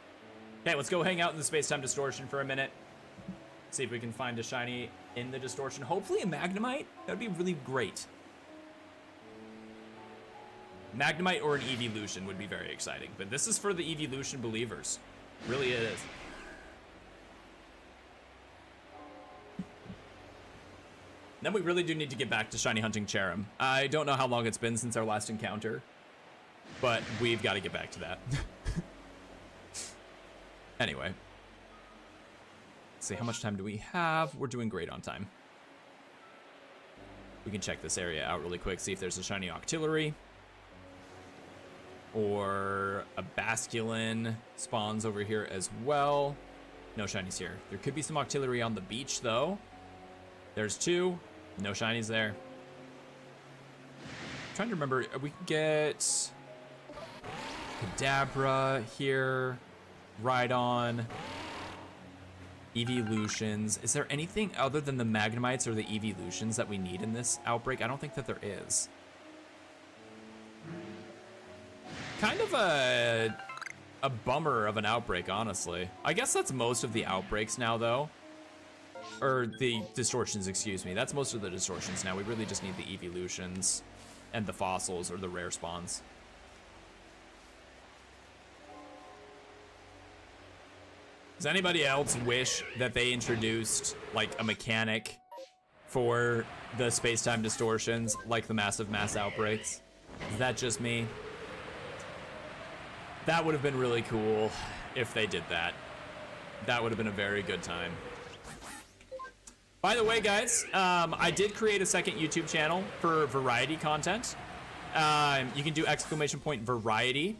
Okay, let's go hang out in the space-time distortion for a minute. See if we can find a shiny in the distortion. Hopefully a Magnemite. That would be really great. Magnemite or an Evolution would be very exciting, but this is for the Evolution believers. Really it is. Then we really do need to get back to shiny hunting Cherim. I don't know how long it's been since our last encounter, but we've got to get back to that. Anyway. Let's see, how much time do we have? We're doing great on time. We can check this area out really quick, see if there's a shiny Octillery. Or a Basculin spawns over here as well. No shinies here. There could be some Octillery on the beach, though. There's 2. No shinies there. I'm trying to remember. We can get Kadabra here. Rhydon. Evolutions. Is there anything other than the Magnemites or the Evolutions that we need in this outbreak? I don't think that there is. Kind of a bummer of an outbreak, honestly. I guess that's most of the outbreaks now, though. Or the distortions, excuse me. That's most of the distortions now. We really just need the Evolutions and the fossils or the rare spawns. Does anybody else wish that they introduced like a mechanic for the space-time distortions like the massive mass outbreaks? Is that just me? That would have been really cool if they did that. That would have been a very good time. By the way, guys, I did create a second YouTube channel for variety content. You can do !variety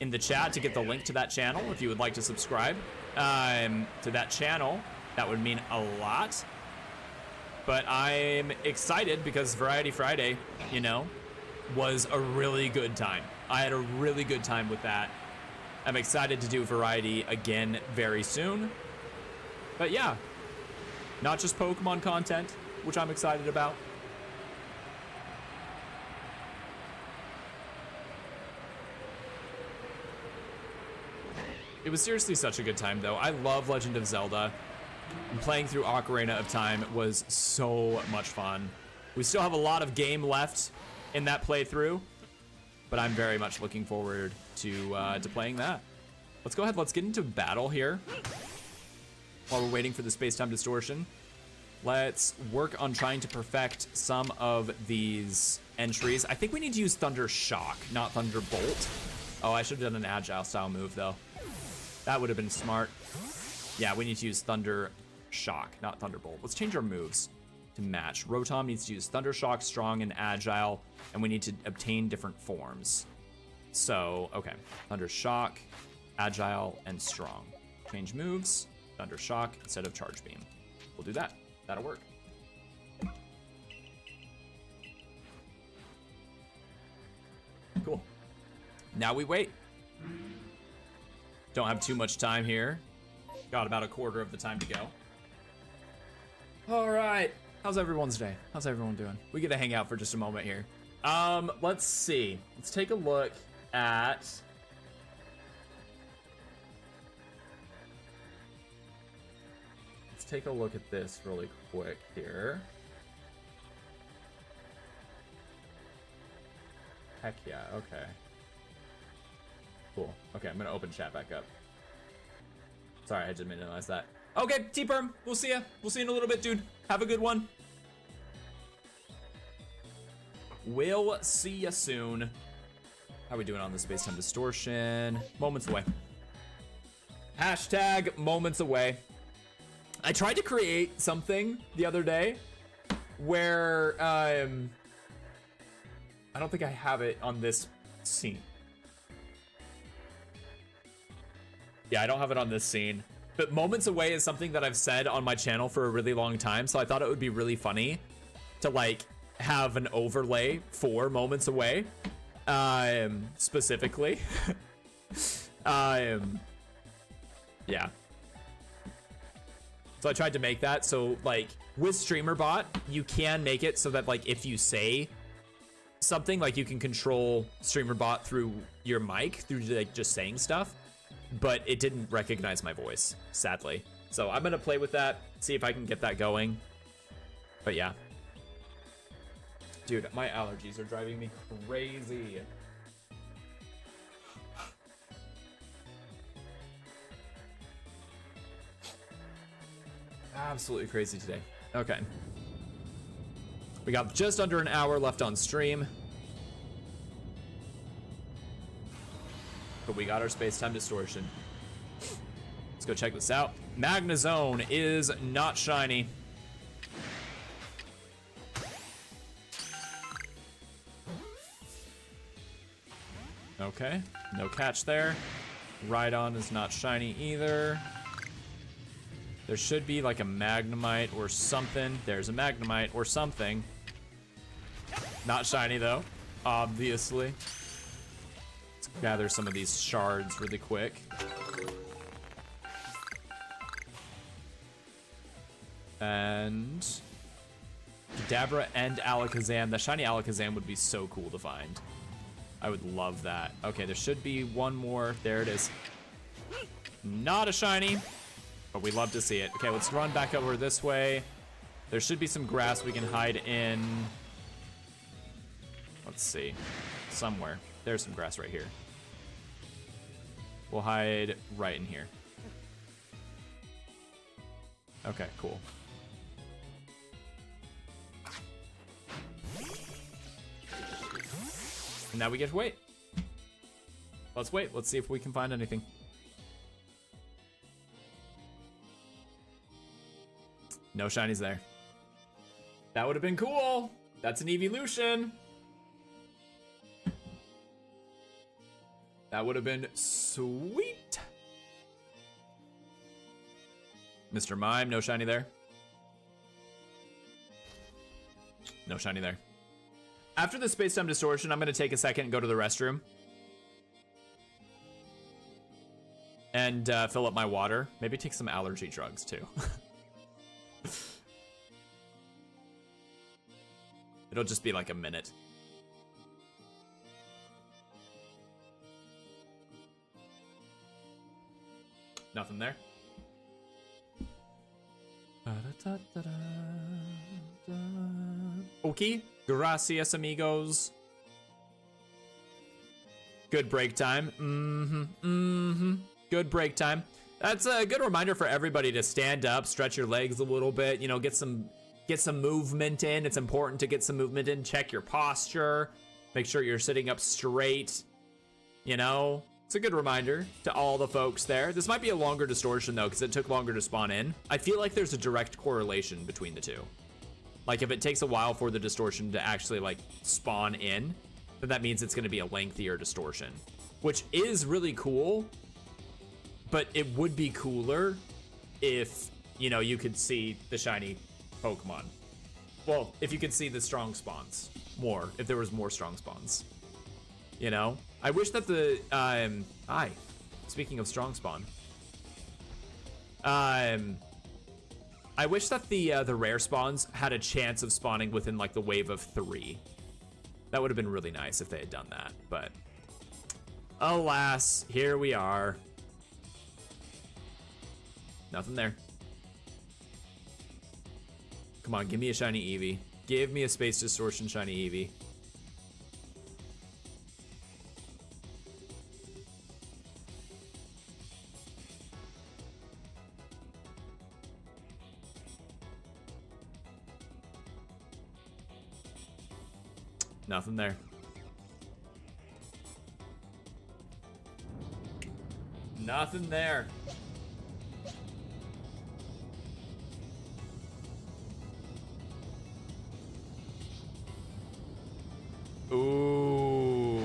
in the chat to get the link to that channel if you would like to subscribe to that channel. That would mean a lot. But I'm excited because Variety Friday, you know, was a really good time. I had a really good time with that. I'm excited to do Variety again very soon. But yeah, not just Pokemon content, which I'm excited about. It was seriously such a good time, though. I love Legend of Zelda. And playing through Ocarina of Time was so much fun. We still have a lot of game left in that playthrough, but I'm very much looking forward to playing that. Let's go ahead. Let's get into battle here while we're waiting for the space-time distortion. Let's work on trying to perfect some of these entries. I think we need to use Thunder Shock, not Thunderbolt. Oh, I should have done an agile style move, though. That would have been smart. Yeah, we need to use Thunder Shock, not Thunderbolt. Let's change our moves to match. Rotom needs to use Thunder Shock, Strong, and Agile, and we need to obtain different forms. So, okay. Thunder Shock, Agile, and Strong. Change moves, Thunder Shock instead of Charge Beam. We'll do that. That'll work. Cool. Now we wait. Don't have too much time here. Got about a quarter of the time to go. All right. How's everyone's day? How's everyone doing? We get to hang out for just a moment here. Let's see. Let's take a look at... Let's take a look at this really quick here. Heck yeah, okay. Cool. Okay, I'm gonna open chat back up. Sorry, I didn't realize that. Okay, T-Perm, we'll see ya. We'll see you in a little bit, dude. Have a good one. We'll see ya soon. How are we doing on the space-time distortion? Moments away. Hashtag moments away. I tried to create something the other day where, I don't think I have it on this scene. Yeah, I don't have it on this scene. But moments away is something that I've said on my channel for a really long time, so I thought it would be really funny to like have an overlay for moments away, specifically. Yeah. So I tried to make that so like with StreamerBot, you can make it so that like if you say something, like you can control StreamerBot through your mic through like just saying stuff. But it didn't recognize my voice, sadly. So I'm gonna play with that, see if I can get that going. But yeah. Dude, my allergies are driving me crazy. Absolutely crazy today. Okay. We got just under an hour left on stream. But we got our space-time distortion. Let's go check this out. Magnezone is not shiny. Okay, no catch there. Rhydon is not shiny either. There should be like a Magnemite or something. There's a Magnemite or something. Not shiny though, obviously. Let's gather some of these shards really quick. And Kadabra and Alakazam. The shiny Alakazam would be so cool to find. I would love that. Okay, there should be one more. There it is. Not a shiny, but we'd love to see it. Okay, let's run back over this way. There should be some grass we can hide in. Let's see. Somewhere. There's some grass right here. We'll hide right in here. Okay, cool. And now we get to wait. Let's wait. Let's see if we can find anything. No shinies there. That would have been cool. That's an evolution. That would have been sweet. Mr. Mime, no shiny there. No shiny there. After the space-time distortion, I'm gonna take a second and go to the restroom. And fill up my water. Maybe take some allergy drugs too. It'll just be like a minute. Nothing there. Okay, gracias amigos. Good break time. Good break time. That's a good reminder for everybody to stand up, stretch your legs a little bit, you know, get some movement in. It's important to get some movement in. Check your posture. Make sure you're sitting up straight. You know, it's a good reminder to all the folks there. This might be a longer distortion though, because it took longer to spawn in. I feel like there's a direct correlation between the two. Like if it takes a while for the distortion to actually like spawn in, then that means it's going to be a lengthier distortion, which is really cool. But it would be cooler if, you know, you could see the shiny Pokemon. Well, if you could see the strong spawns more, if there was more strong spawns, you know? I wish that the, speaking of strong spawn, I wish that the rare spawns had a chance of spawning within like the wave of 3. That would have been really nice if they had done that, but alas, here we are. Nothing there. Come on, give me a shiny Eevee. Give me a space distortion shiny Eevee. Nothing there. Nothing there. Ooh.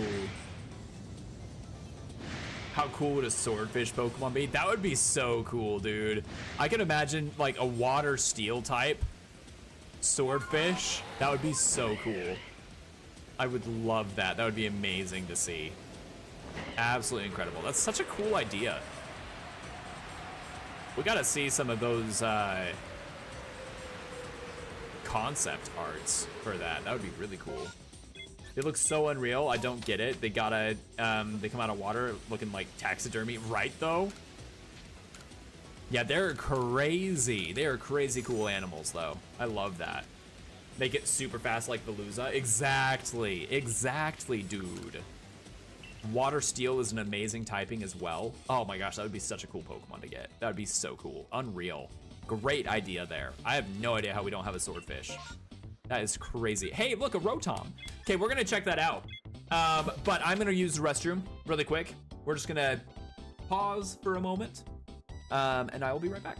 How cool would a swordfish Pokemon be? That would be so cool, dude. I can imagine like a water steel type swordfish. That would be so cool. I would love that. That would be amazing to see. Absolutely incredible. That's such a cool idea. We gotta see some of those concept arts for that. That would be really cool. They look so unreal. I don't get it. They gotta, they come out of water looking like taxidermy, right though? Yeah, they're crazy. They are crazy cool animals though. I love that. Make it super fast like Veluza. Exactly, exactly, dude. Water Steel is an amazing typing as well. Oh my gosh, that would be such a cool Pokemon to get. That would be so cool. Unreal. Great idea there. I have no idea how we don't have a swordfish. That is crazy. Hey, look, a Rotom. Okay, we're gonna check that out. But I'm gonna use the restroom really quick. We're just gonna pause for a moment, and I will be right back.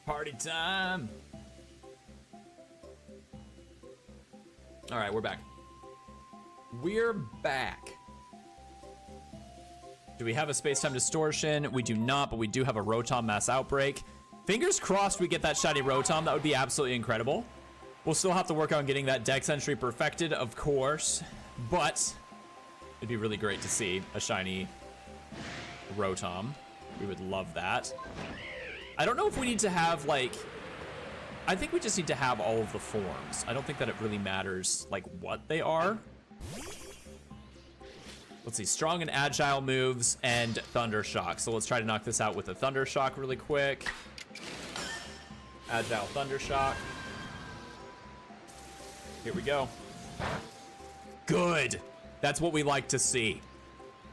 Party time. All right, we're back. We're back. Do we have a space-time distortion? We do not, but we do have a Rotom mass outbreak. Fingers crossed we get that shiny Rotom. That would be absolutely incredible. We'll still have to work on getting that Dex entry perfected, of course, but it'd be really great to see a shiny Rotom. We would love that. I don't know if we need to have, like, I think we just need to have all of the forms. I don't think that it really matters, like, what they are. Let's see, strong and agile moves and Thunder Shock. So let's try to knock this out with a Thunder Shock really quick. Agile Thunder Shock. Here we go. Good. That's what we like to see.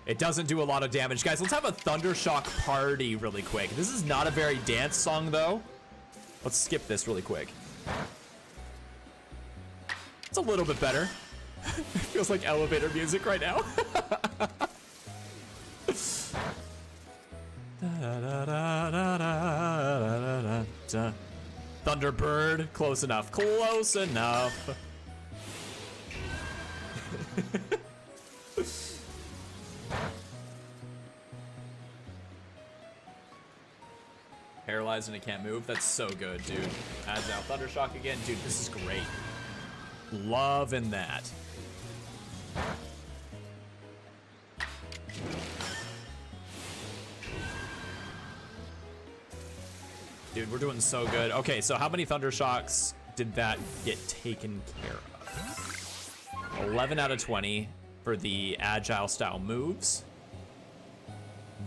It doesn't do a lot of damage. Guys, let's have a Thunder Shock party really quick. This is not a very dance song, though. Let's skip this really quick. It's a little bit better. It feels like elevator music right now. Thunderbird, close enough. Close enough. Paralyzed and it can't move. That's so good, dude. Agile Thunder Shock again. Dude, this is great. Loving that. Dude, we're doing so good. Okay, so how many Thunder Shocks did that get taken care of? 11 out of 20 for the agile style moves.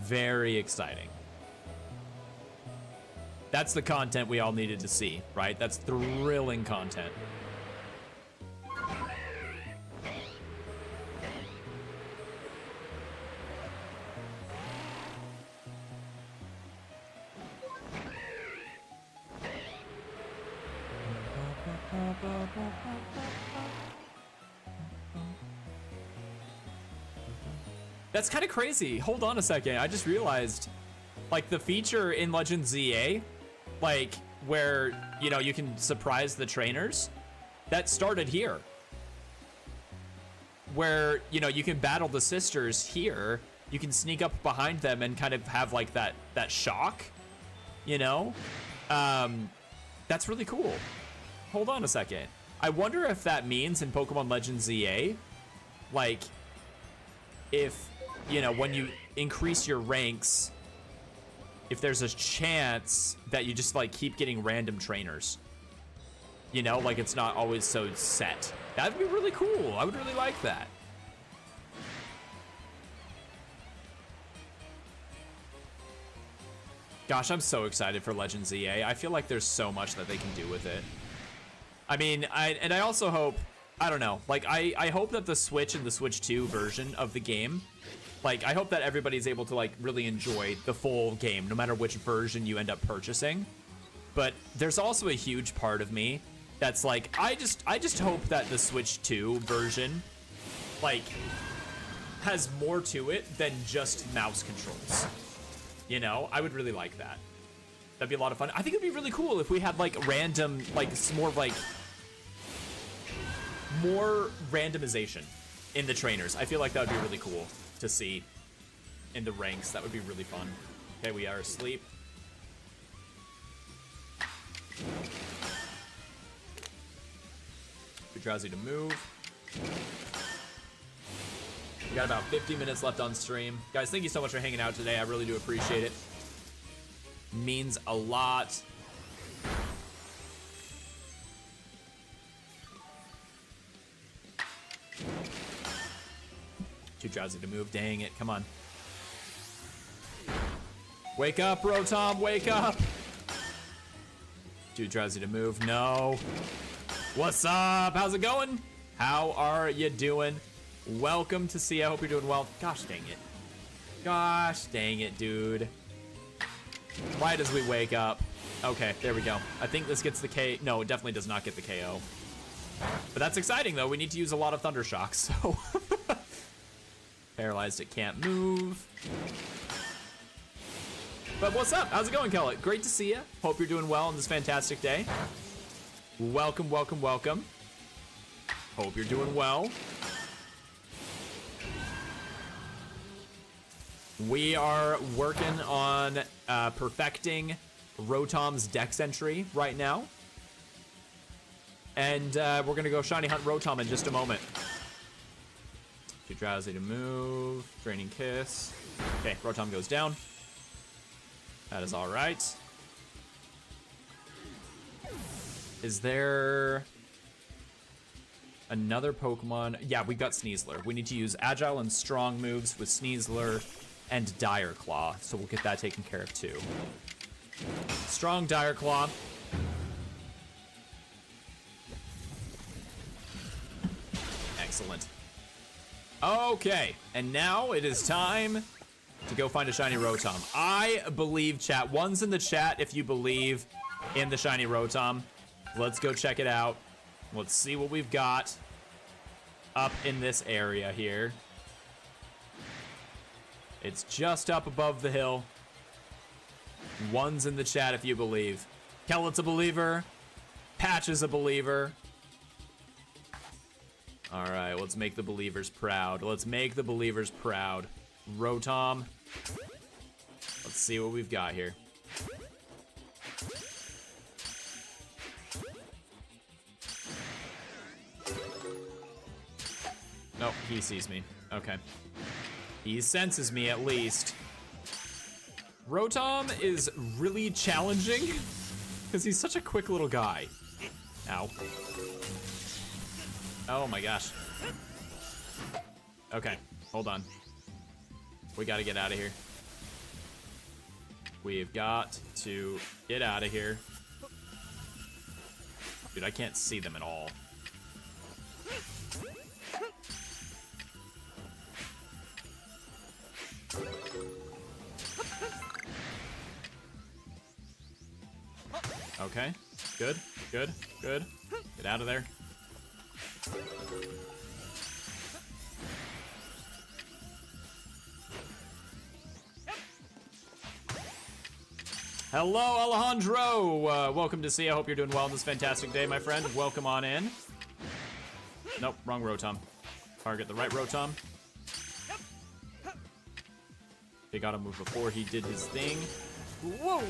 Very exciting. That's the content we all needed to see, right? That's thrilling content. That's kind of crazy. Hold on a second. I just realized, like, the feature in Legends ZA, like, where, you know, you can surprise the trainers, that started here. Where, you know, you can battle the sisters here. You can sneak up behind them and kind of have, like, that shock, you know? That's really cool. Hold on a second. I wonder if that means in Pokemon Legends ZA, like, if, you know, when you increase your ranks, if there's a chance that you just, like, keep getting random trainers. You know, like, it's not always so set. That'd be really cool. I would really like that. Gosh, I'm so excited for Legends ZA. I feel like there's so much that they can do with it. I mean, I also hope, I don't know, like, I hope that the Switch and the Switch 2 version of the game, like, I hope that everybody's able to, like, really enjoy the full game, no matter which version you end up purchasing. But there's also a huge part of me that's like, I just hope that the Switch 2 version, like, has more to it than just mouse controls. You know, I would really like that. That'd be a lot of fun. I think it'd be really cool if we had, like, random, like, more randomization in the trainers. I feel like that would be really cool to see in the ranks. That would be really fun. Okay, we are asleep. Too drowsy to move. We got about 50 minutes left on stream. Guys, thank you so much for hanging out today. I really do appreciate it. Means a lot. Too drowsy to move. Dang it. Come on. Wake up, Rotom. Wake up. Too drowsy to move. No. What's up? How's it going? How are you doing? Welcome to see. I hope you're doing well. Gosh dang it. Gosh dang it, dude. Right as we wake up. Okay, there we go. I think this gets the K. No, it definitely does not get the KO. But that's exciting, though. We need to use a lot of Thunder Shocks, so. Paralyzed, it can't move. But what's up? How's it going, Kelly? Great to see you. Hope you're doing well on this fantastic day. Welcome, welcome, welcome. Hope you're doing well. We are working on perfecting Rotom's dex entry right now. And we're gonna go shiny hunt Rotom in just a moment. Too drowsy to move. Draining kiss. Okay, Rotom goes down. That is all right. Is there another Pokemon? Yeah, we got Sneasler. We need to use agile and strong moves with Sneasler and Dire Claw, so we'll get that taken care of too. Strong Dire Claw. Excellent. Okay, and now it is time to go find a shiny Rotom. I believe, chat. One's in the chat if you believe in the shiny Rotom. Let's go check it out. Let's see what we've got up in this area here. It's just up above the hill. One's in the chat if you believe. Kellet's a believer. Patch is a believer. All right, let's make the believers proud. Let's make the believers proud. Rotom. Let's see what we've got here. Nope, he sees me. Okay. He senses me at least. Rotom is really challenging because he's such a quick little guy. Ow. Oh my gosh. Okay, hold on. We gotta get out of here. We've got to get out of here. Dude, I can't see them at all. Okay, good, good, good. Get out of there. Hello, Alejandro. Welcome to see. I hope you're doing well on this fantastic day, my friend. Welcome on in. Nope, wrong Rotom. Target the right Rotom. He got to move before he did his thing. Whoa!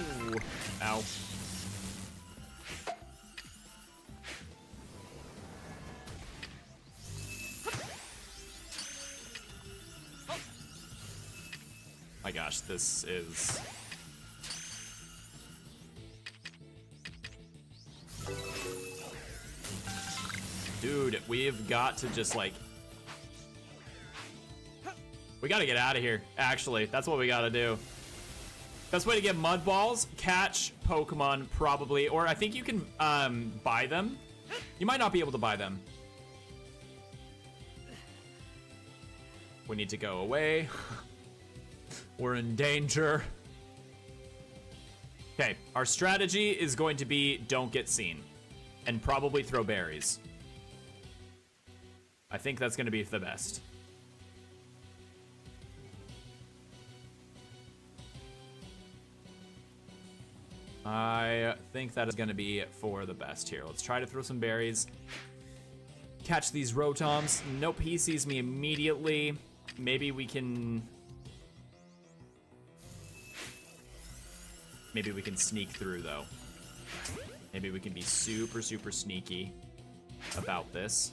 Ow. My gosh, this is... Dude, we've got to just like... We gotta get out of here, actually. That's what we gotta do. Best way to get mud balls, catch Pokemon probably, or I think you can buy them. You might not be able to buy them. We need to go away. We're in danger. Okay, our strategy is going to be don't get seen and probably throw berries. I think that's gonna be the best. I think that is gonna be for the best here. Let's try to throw some berries. Catch these Rotoms. Nope, he sees me immediately. Maybe we can... Maybe we can sneak through, though. Maybe we can be super, super sneaky about this.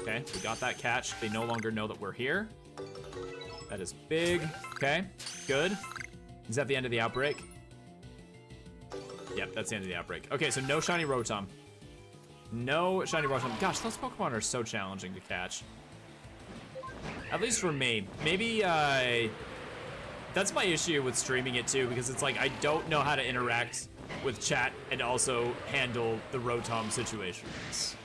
Okay, we got that catch. They no longer know that we're here. That is big. Okay, good. Is that the end of the outbreak? Yep, that's the end of the outbreak. Okay, so no shiny Rotom. No shiny Rotom. Gosh, those Pokemon are so challenging to catch. At least for me. Maybe, that's my issue with streaming it too, because it's like I don't know how to interact with chat and also handle the Rotom situations.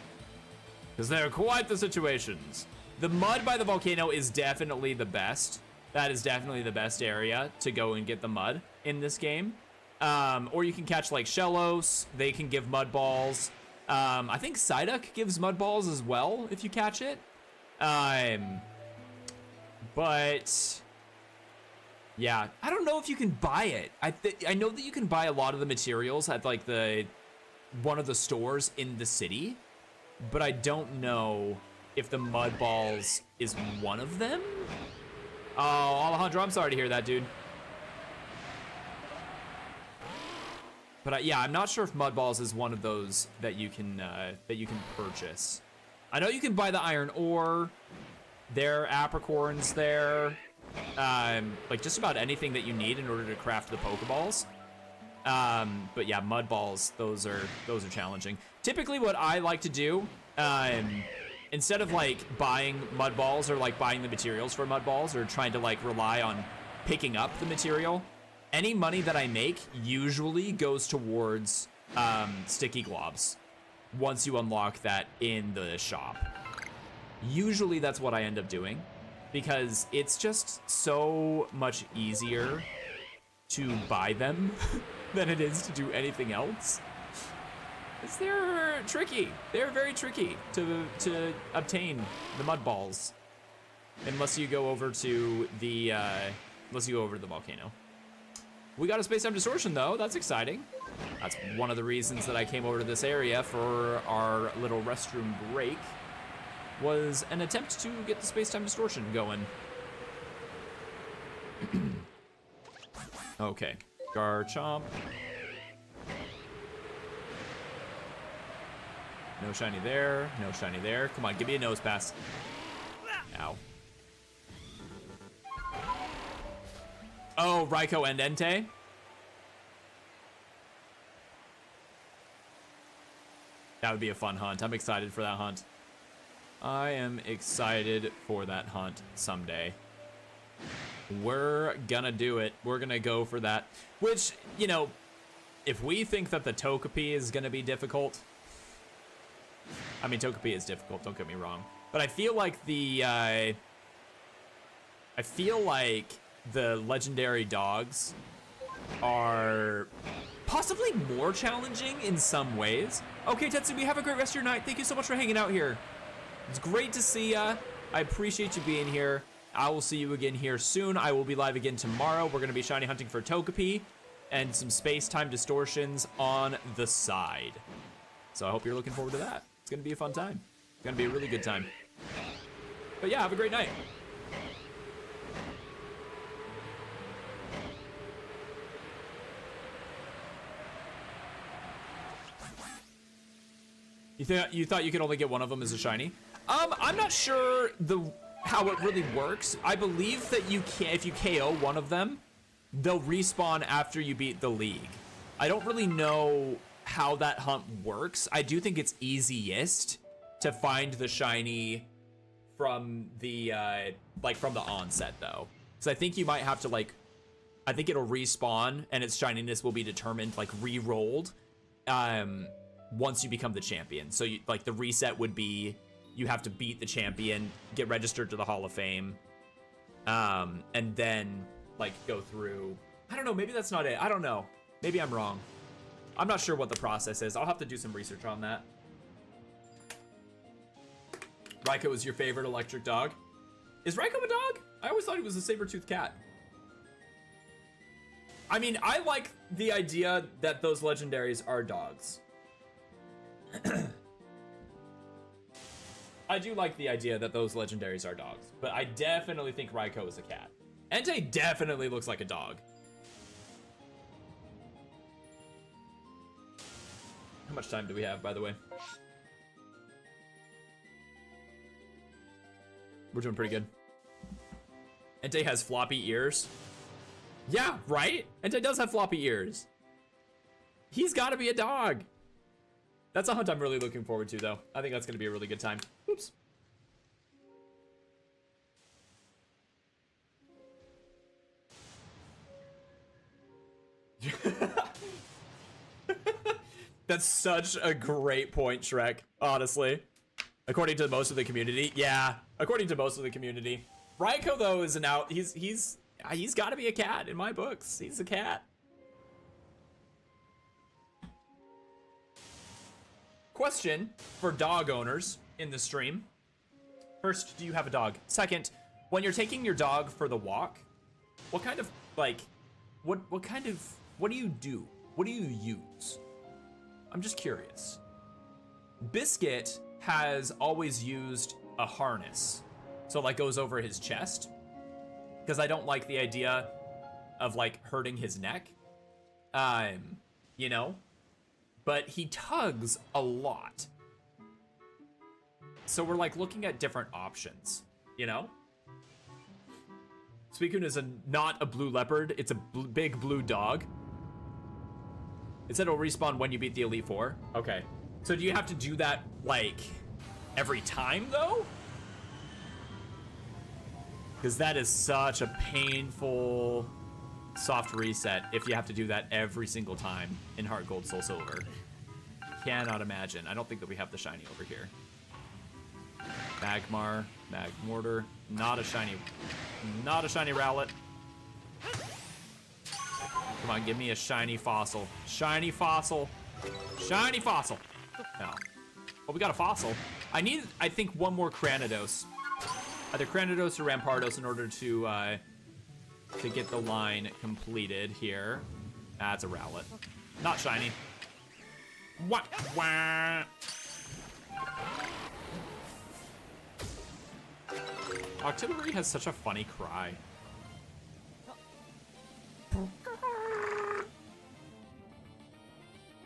Because they're quite the situations. The mud by the volcano is definitely the best. That is definitely the best area to go and get the mud in this game. Or you can catch like Shellos. They can give mud balls. I think Psyduck gives mud balls as well if you catch it. But Yeah, I don't know if you can buy it. I know that you can buy a lot of the materials at like one of the stores in the city, but I don't know if the mud balls is one of them. Oh, Alejandro, I'm sorry to hear that, dude. But yeah, I'm not sure if mud balls is one of those that you can purchase. I know you can buy the iron ore. There are apricorns there. Like just about anything that you need in order to craft the Pokeballs. But yeah, mud balls, those are challenging. Typically what I like to do, instead of like buying mud balls or like buying the materials for mud balls or trying to like rely on picking up the material, any money that I make usually goes towards sticky globs once you unlock that in the shop. Usually that's what I end up doing because it's just so much easier to buy them than it is to do anything else. Because they're tricky. They're very tricky to obtain the mud balls. Unless you go over to the volcano. We got a space-time distortion though, that's exciting. That's one of the reasons that I came over to this area for our little restroom break, was an attempt to get the space-time distortion going. Okay, Garchomp. No shiny there, no shiny there. Come on, give me a nose pass. Ow. Oh, Raikou and Entei. That would be a fun hunt. I'm excited for that hunt. I am excited for that hunt someday. We're gonna do it. We're gonna go for that. Which, you know, if we think that the Togepi is gonna be difficult, I mean, Togepi is difficult, don't get me wrong. But I feel like the legendary dogs are possibly more challenging in some ways. Okay, Tetsubi, have a great rest of your night. Thank you so much for hanging out here. It's great to see ya. I appreciate you being here. I will see you again here soon. I will be live again tomorrow. We're gonna be shiny hunting for Togepi and some space-time distortions on the side. So I hope you're looking forward to that. It's gonna be a fun time. It's gonna be a really good time. But yeah, have a great night. You thought you could only get one of them as a shiny? I'm not sure how it really works. I believe that you can, if you KO one of them, they'll respawn after you beat the league. I don't really know how that hunt works. I do think it's easiest to find the shiny from the from the onset though. So I think you might have to I think it'll respawn and its shininess will be determined re-rolled once you become the champion. So the reset would be you have to beat the champion, get registered to the Hall of Fame, and then go through. I don't know, maybe that's not it. I don't know. Maybe I'm wrong. I'm not sure what the process is. I'll have to do some research on that. Raikou is your favorite electric dog. Is Raikou a dog? I always thought he was a saber-toothed cat. I mean, I like the idea that those legendaries are dogs. I do like the idea that those legendaries are dogs, but I definitely think Raikou is a cat. Entei definitely looks like a dog. How much time do we have, by the way? We're doing pretty good. Entei has floppy ears. Yeah, right? Entei does have floppy ears. He's gotta be a dog. That's a hunt I'm really looking forward to, though. I think that's gonna be a really good time. Oops. That's such a great point, Shrek, honestly. According to most of the community. Yeah, according to most of the community. Raikou, though, is an out. He's gotta be a cat in my books. He's a cat. Question for dog owners in the stream. First, do you have a dog? Second, when you're taking your dog for the walk, what kind of Like, what do you do? What do you use? I'm just curious. Biscuit has always used a harness. So like goes over his chest. Because I don't like the idea of like hurting his neck. You know? But he tugs a lot. So we're like looking at different options, you know? Suicune is not a blue leopard, it's a big blue dog. It said it'll respawn when you beat the Elite Four. Okay. So do you have to do that, like, every time, though? Because that is such a painful soft reset if you have to do that every single time in Heart Gold, Soul Silver. Cannot imagine. I don't think that we have the shiny over here. Magmar, Magmortar, not a shiny Rowlet. Come on, give me a shiny fossil. Shiny fossil. Shiny fossil. No. Well, we got a fossil. I need, I think, one more Cranidos. Either Cranidos or Rampardos in order to get the line completed here. That's a Rowlet. Not shiny. What? Wah. Octillery has such a funny cry.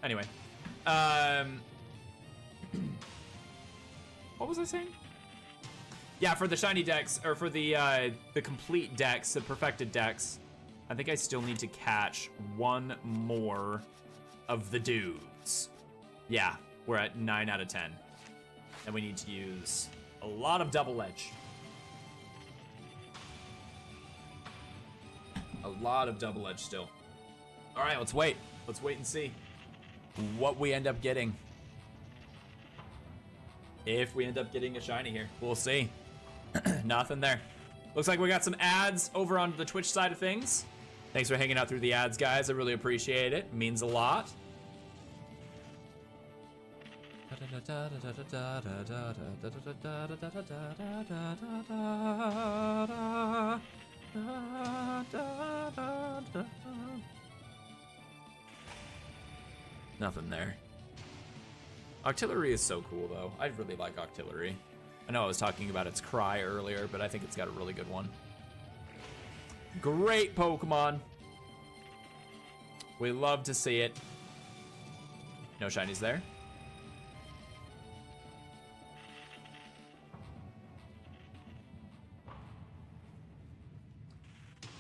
Anyway, what was I saying? Yeah, for the shiny dex, or for the complete dex, the perfected dex, I think I still need to catch one more of the dudes. Yeah, we're at 9 out of 10. And we need to use a lot of double edge. A lot of double edge still. All right, let's wait. Let's wait and see what we end up getting. If we end up getting a shiny here, we'll see. Nothing there. Looks like we got some ads over on the Twitch side of things. Thanks for hanging out through the ads, guys. I really appreciate it. It means a lot. Nothing there. Octillery is so cool, though. I really like Octillery. I know I was talking about its cry earlier, but I think it's got a really good one. Great Pokemon. We love to see it. No shinies there.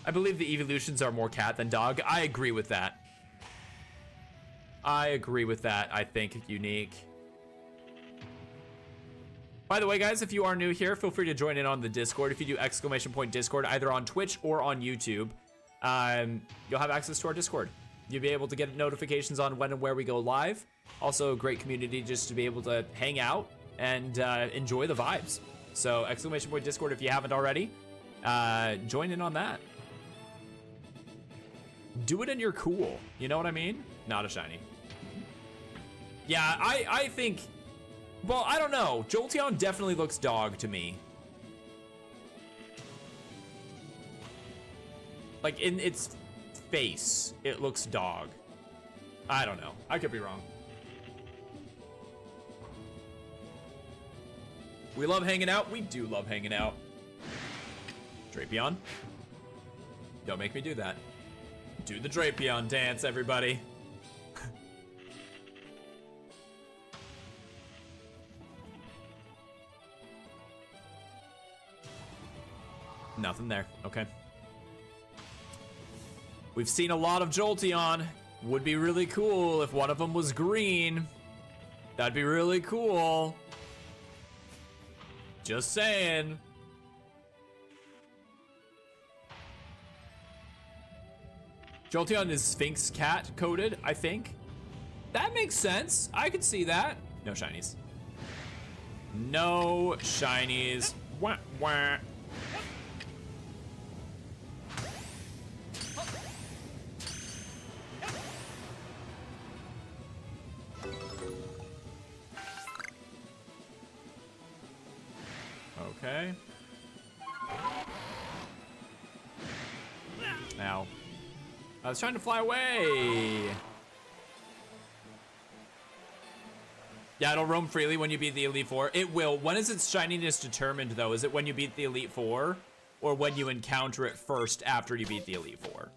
I believe the evolutions are more cat than dog. I agree with that. I agree with that, I think, Unique. By the way, guys, if you are new here, feel free to join in on the Discord. If you do !Discord, either on Twitch or on YouTube, you'll have access to our Discord. You'll be able to get notifications on when and where we go live. Also, a great community just to be able to hang out and enjoy the vibes. So, !Discord if you haven't already. Join in on that. Do it and you're cool. You know what I mean? Not a shiny. Yeah, I think... Well, I don't know. Jolteon definitely looks dog to me. Like, in its face, it looks dog. I don't know. I could be wrong. We love hanging out. We do love hanging out. Drapion. Don't make me do that. Do the Drapion dance, everybody. Nothing there. Okay. We've seen a lot of Jolteon. Would be really cool if one of them was green. That'd be really cool. Just saying. Jolteon is Sphinx cat coded, I think. That makes sense. I could see that. No shinies. No shinies. Wah, wah. Okay. Ow. I was trying to fly away. Yeah, it'll roam freely when you beat the Elite Four. It will. When is its shininess determined, though? Is it when you beat the Elite Four, or when you encounter it first after you beat the Elite Four?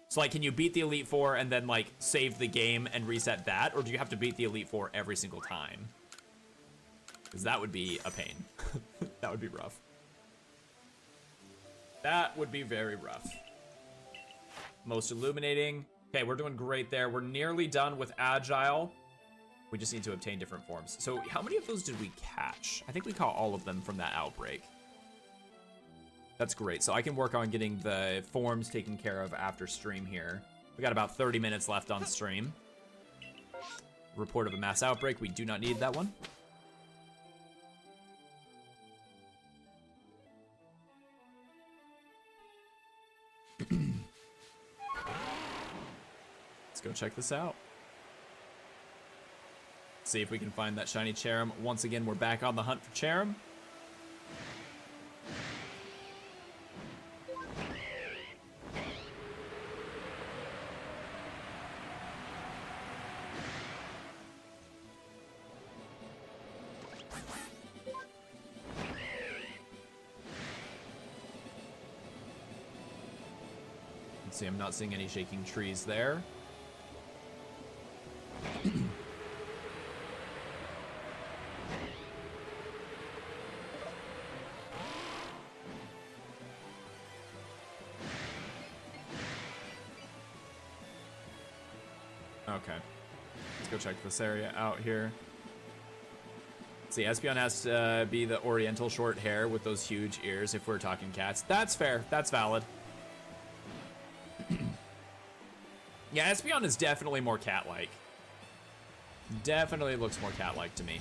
So, like, can you beat the Elite Four and then, like, save the game and reset that? Or do you have to beat the Elite Four every single time? Because that would be a pain. That would be rough. That would be very rough. Most illuminating. Okay, we're doing great there. We're nearly done with Agile. We just need to obtain different forms. So how many of those did we catch? I think we caught all of them from that outbreak. That's great. So I can work on getting the forms taken care of after stream here. We got about 30 minutes left on stream. Report of a mass outbreak. We do not need that one. Let's go check this out. See if we can find that shiny Cherim. Once again, we're back on the hunt for Cherim. Let's see, I'm not seeing any shaking trees there. Okay, let's go check this area out here. Let's see, Espeon has to be the oriental short hair with those huge ears if we're talking cats. That's fair, that's valid. Yeah, Espeon is definitely more cat-like. Definitely looks more cat-like to me.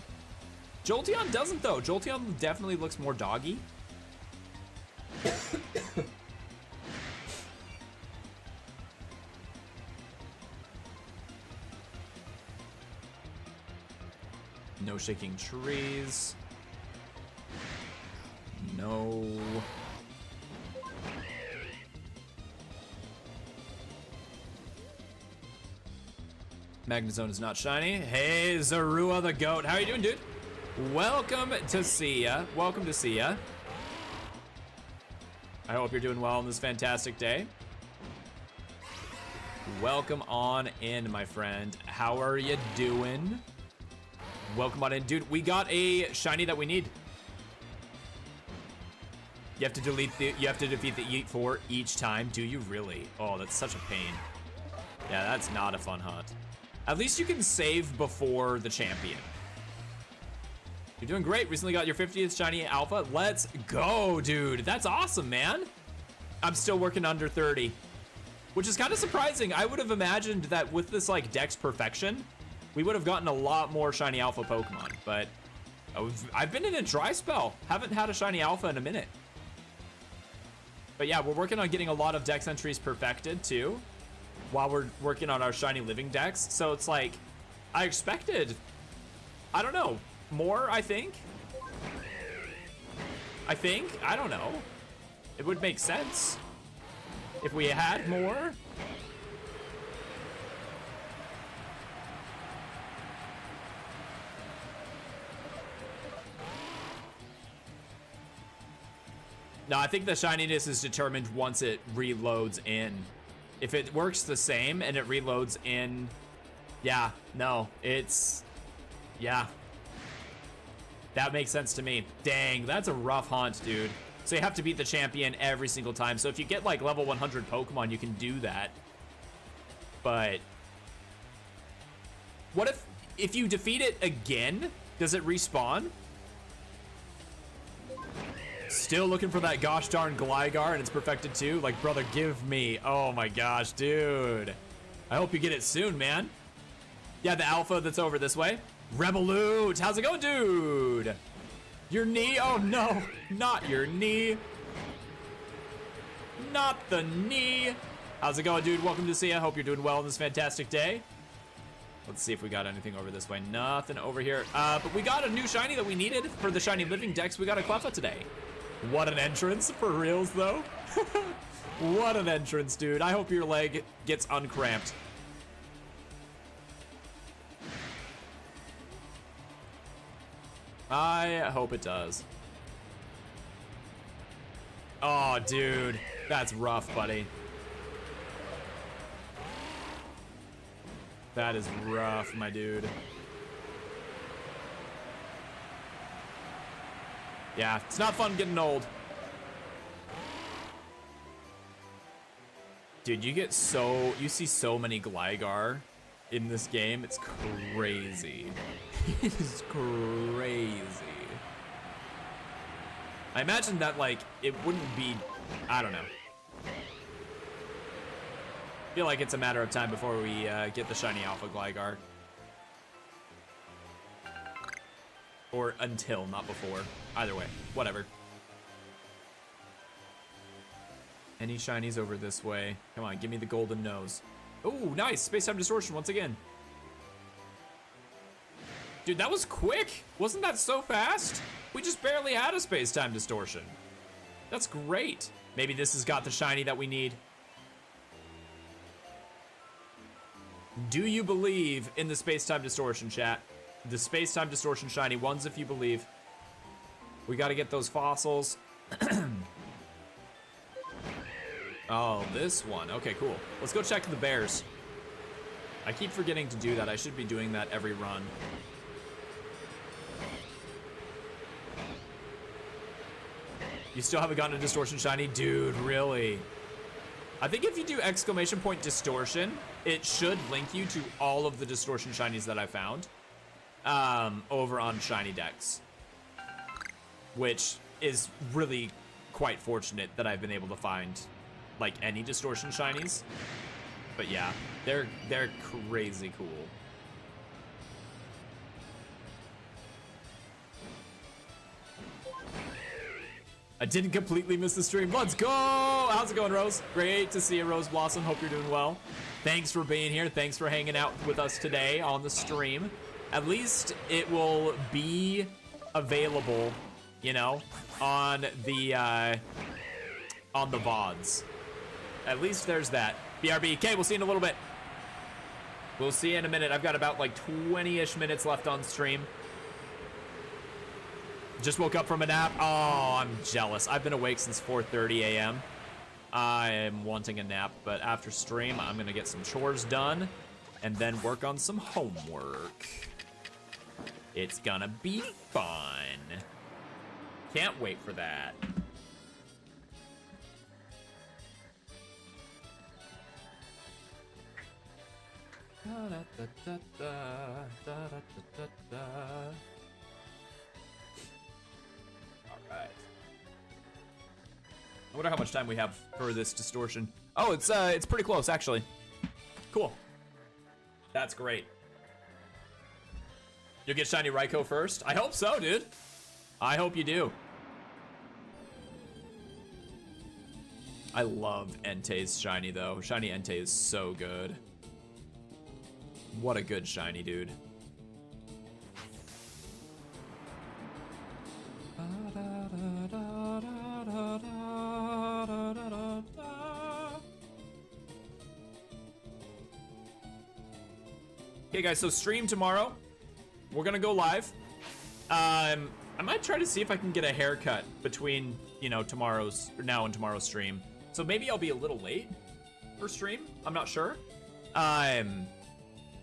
Jolteon doesn't, though. Jolteon definitely looks more doggy. No shaking trees. No. Magnezone is not shiny. Hey, Zorua the goat. How you doing, dude? Welcome to see ya. Welcome to see ya. I hope you're doing well on this fantastic day. Welcome on in, my friend. How are you doing? Welcome on in. Dude, we got a shiny that we need. You have to defeat the Elite Four each time. Do you really? Oh, that's such a pain. Yeah, that's not a fun hunt. At least you can save before the champion. You're doing great. Recently got your 50th shiny alpha. Let's go, dude. That's awesome, man. I'm still working under 30, which is kind of surprising. I would have imagined that with this like Dex perfection, we would have gotten a lot more shiny alpha Pokemon, but I've been in a dry spell. Haven't had a shiny alpha in a minute. But yeah, we're working on getting a lot of Dex entries perfected too, while we're working on our Shiny Living Dex. So it's like, I expected, I don't know, more, I think. I don't know. It would make sense if we had more. No, I think the shininess is determined once it reloads in. If it works the same and it reloads in, yeah, no, it's, yeah. That makes sense to me. Dang, that's a rough hunt, dude. So you have to beat the champion every single time. So if you get like level 100 Pokemon, you can do that. But what if you defeat it again, does it respawn? Still looking for that gosh darn Gligar, and it's perfected too. Like, brother, give me. Oh my gosh, dude. I hope you get it soon, man. Yeah, the alpha that's over this way. Revolute, how's it going, dude? Your knee? Oh no, not your knee. Not the knee. How's it going, dude? Welcome to see ya. Hope you're doing well on this fantastic day. Let's see if we got anything over this way. Nothing over here. But we got a new shiny that we needed for the Shiny Living Dex. We got a Cleffa today. What an entrance, for reals though. What an entrance, dude. I hope your leg gets uncramped. I hope it does. Oh, dude. That's rough, buddy. That is rough, my dude. Yeah, it's not fun getting old. Dude, you see so many Gligar in this game. It's crazy. It is crazy. I imagine that, like, it wouldn't be, I don't know. I feel like it's a matter of time before we get the shiny Alpha Gligar. Or until, not before. Either way, whatever. Any shinies over this way? Come on, give me the golden nose. Oh, nice, space-time distortion once again. Dude, that was quick. Wasn't that so fast? We just barely had a space-time distortion. That's great. Maybe this has got the shiny that we need. Do you believe in the space-time distortion, chat? The space-time distortion shiny, ones if you believe. We gotta get those fossils. Oh, this one. Okay, cool. Let's go check the bears. I keep forgetting to do that. I should be doing that every run. You still haven't gotten a distortion shiny? Dude, really? I think if you do exclamation point distortion, it should link you to all of the distortion shinies that I found over on Shiny Dex, which is really quite fortunate that I've been able to find like any distortion shinies. But yeah, they're crazy cool. I didn't completely miss the stream. Let's go! How's it going, Rose? Great to see you, Rose Blossom. Hope you're doing well. Thanks for being here. Thanks for hanging out with us today on the stream. At least it will be available, you know, on the VODs. At least there's that. BRB. Okay, we'll see you in a little bit. We'll see you in a minute. I've got about like 20-ish minutes left on stream. Just woke up from a nap. Oh, I'm jealous. I've been awake since 4:30 a.m. I am wanting a nap, but after stream, I'm gonna get some chores done and then work on some homework. It's gonna be fun. Can't wait for that. Alright. I wonder how much time we have for this distortion. Oh, it's pretty close, actually. Cool. That's great. You'll get Shiny Raikou first? I hope so, dude. I hope you do. I love Entei's shiny, though. Shiny Entei is so good. What a good shiny, dude. Okay, guys, so stream tomorrow. We're gonna go live. I might try to see if I can get a haircut between, you know, now and tomorrow's stream. So maybe I'll be a little late for stream. I'm not sure.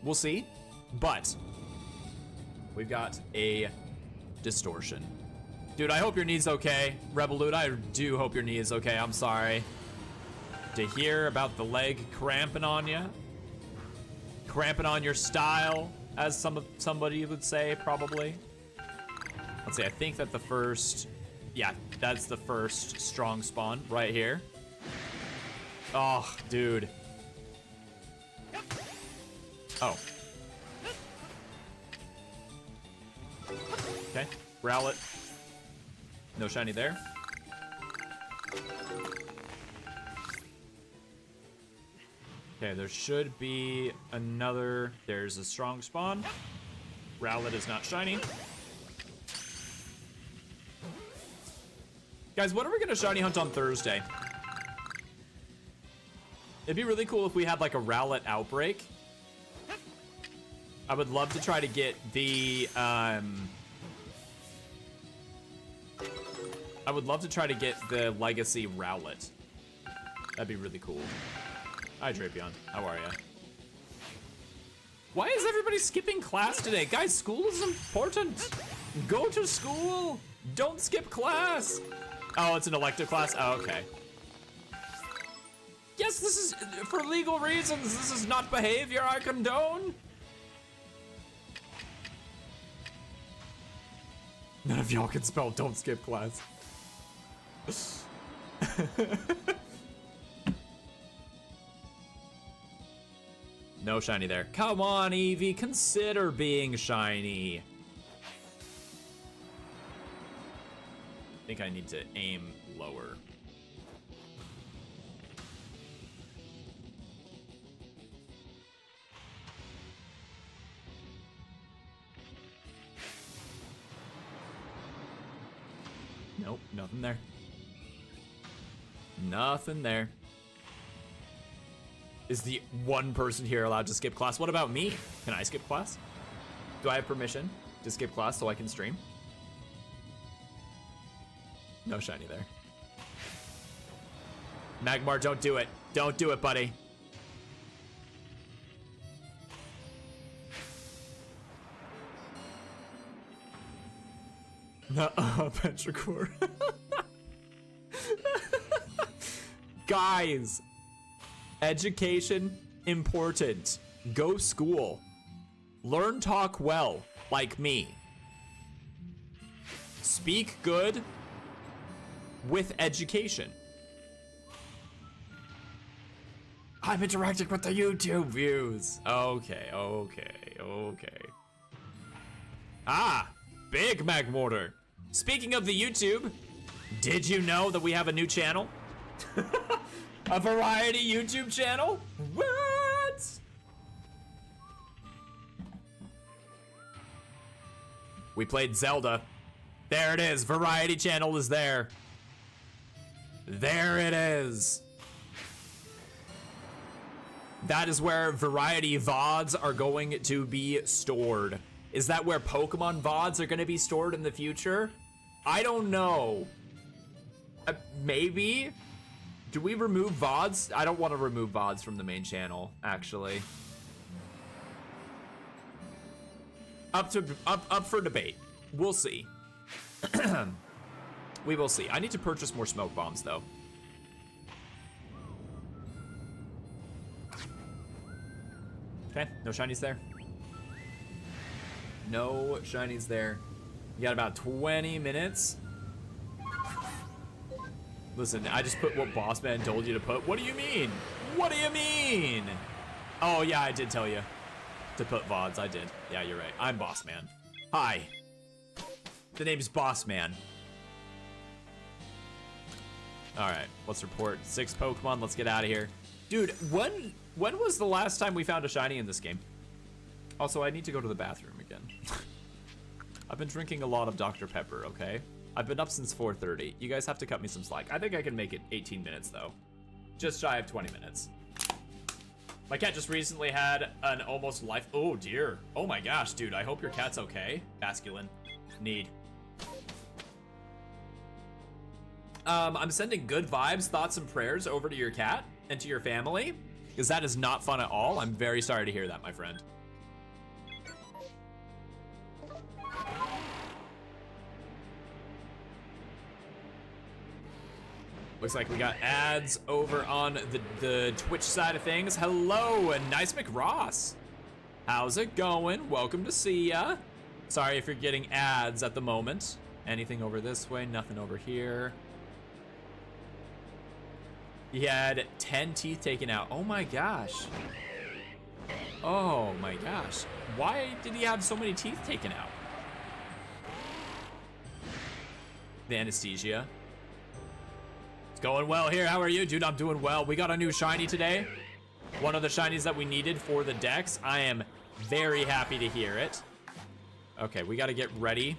We'll see. But we've got a distortion. Dude, I hope your knee's okay. Revolut, I do hope your knee is okay. I'm sorry to hear about the leg cramping on you. Cramping on your style, as somebody would say, probably. Let's see, I think that the first, yeah, that's the first strong spawn right here. Oh, dude. Oh. Okay, Rowlet. No shiny there. Okay, there should be another. There's a strong spawn. Rowlet is not shiny. Guys, what are we gonna shiny hunt on Thursday? It'd be really cool if we had like a Rowlet outbreak. I would love to try to get the, I would love to try to get the Legacy Rowlet. That'd be really cool. Hi, Drapion. How are ya? Why is everybody skipping class today? Guys, school is important. Go to school. Don't skip class. Oh, it's an elective class? Oh, okay. Yes, this is for legal reasons. This is not behavior I condone. None of y'all can spell don't skip class. No shiny there. Come on, Eevee, consider being shiny. I think I need to aim lower. Nope, nothing there. Nothing there. Is the one person here allowed to skip class? What about me? Can I skip class? Do I have permission to skip class so I can stream? No shiny there. Magmar, don't do it. Don't do it, buddy. Nuh-uh, Petrichor. Guys, education important. Go school. Learn talk well, like me. Speak good with education. I'm interacting with the YouTube views. Okay, okay, okay. Ah, big Magmortar. Speaking of the YouTube, did you know that we have a new channel? A variety YouTube channel? What? We played Zelda. There it is. Variety channel is there. There it is. That is where variety VODs are going to be stored. Is that where Pokemon VODs are going to be stored in the future? I don't know. Maybe? Do we remove VODs? I don't want to remove VODs from the main channel, actually. Up for debate. We'll see. We will see. I need to purchase more smoke bombs, though. Okay, no shinies there. No shinies there. You got about 20 minutes. Listen, I just put what Boss Man told you to put. What do you mean? What do you mean? Oh, yeah, I did tell you to put VODs. I did. Yeah, you're right. I'm Boss Man. Hi. The name's Boss Man. All right, let's report 6 Pokemon. Let's get out of here. Dude, when was the last time we found a shiny in this game? Also, I need to go to the bathroom again. I've been drinking a lot of Dr. Pepper, okay? I've been up since 4:30. You guys have to cut me some slack. I think I can make it 18 minutes, though. Just shy of 20 minutes. My cat just recently had an almost life... Oh, dear. Oh, my gosh, dude. I hope your cat's okay. Masculine. Need. I'm sending good vibes, thoughts, and prayers over to your cat and to your family, because that is not fun at all. I'm very sorry to hear that, my friend. Looks like we got ads over on the Twitch side of things. Hello, and Nice McRoss. How's it going? Welcome to see ya. Sorry if you're getting ads at the moment. Anything over this way? Nothing over here. He had 10 teeth taken out. Oh my gosh. Oh my gosh. Why did he have so many teeth taken out? The anesthesia. It's going well here. How are you, dude? I'm doing well. We got a new shiny today. One of the shinies that we needed for the Dex. I am very happy to hear it. Okay, we got to get ready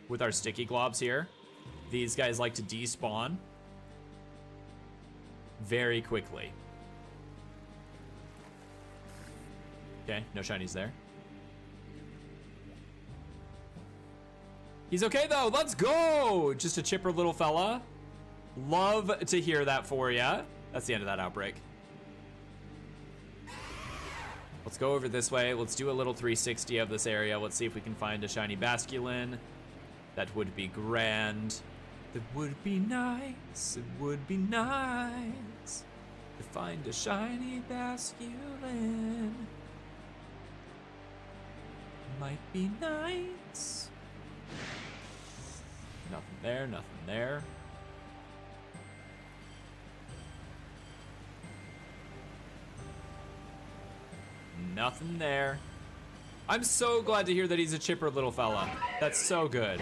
with our sticky globs here. These guys like to despawn very quickly. Okay, no shinies there. He's okay though, let's go! Just a chipper little fella. Love to hear that for ya. That's the end of that outbreak. Let's go over this way. Let's do a little 360 of this area. Let's see if we can find a shiny basculin. That would be grand. That would be nice. It would be nice to find a shiny basculin. Might be nice. Nothing there, nothing there. Nothing there. I'm so glad to hear that he's a chipper little fella. That's so good.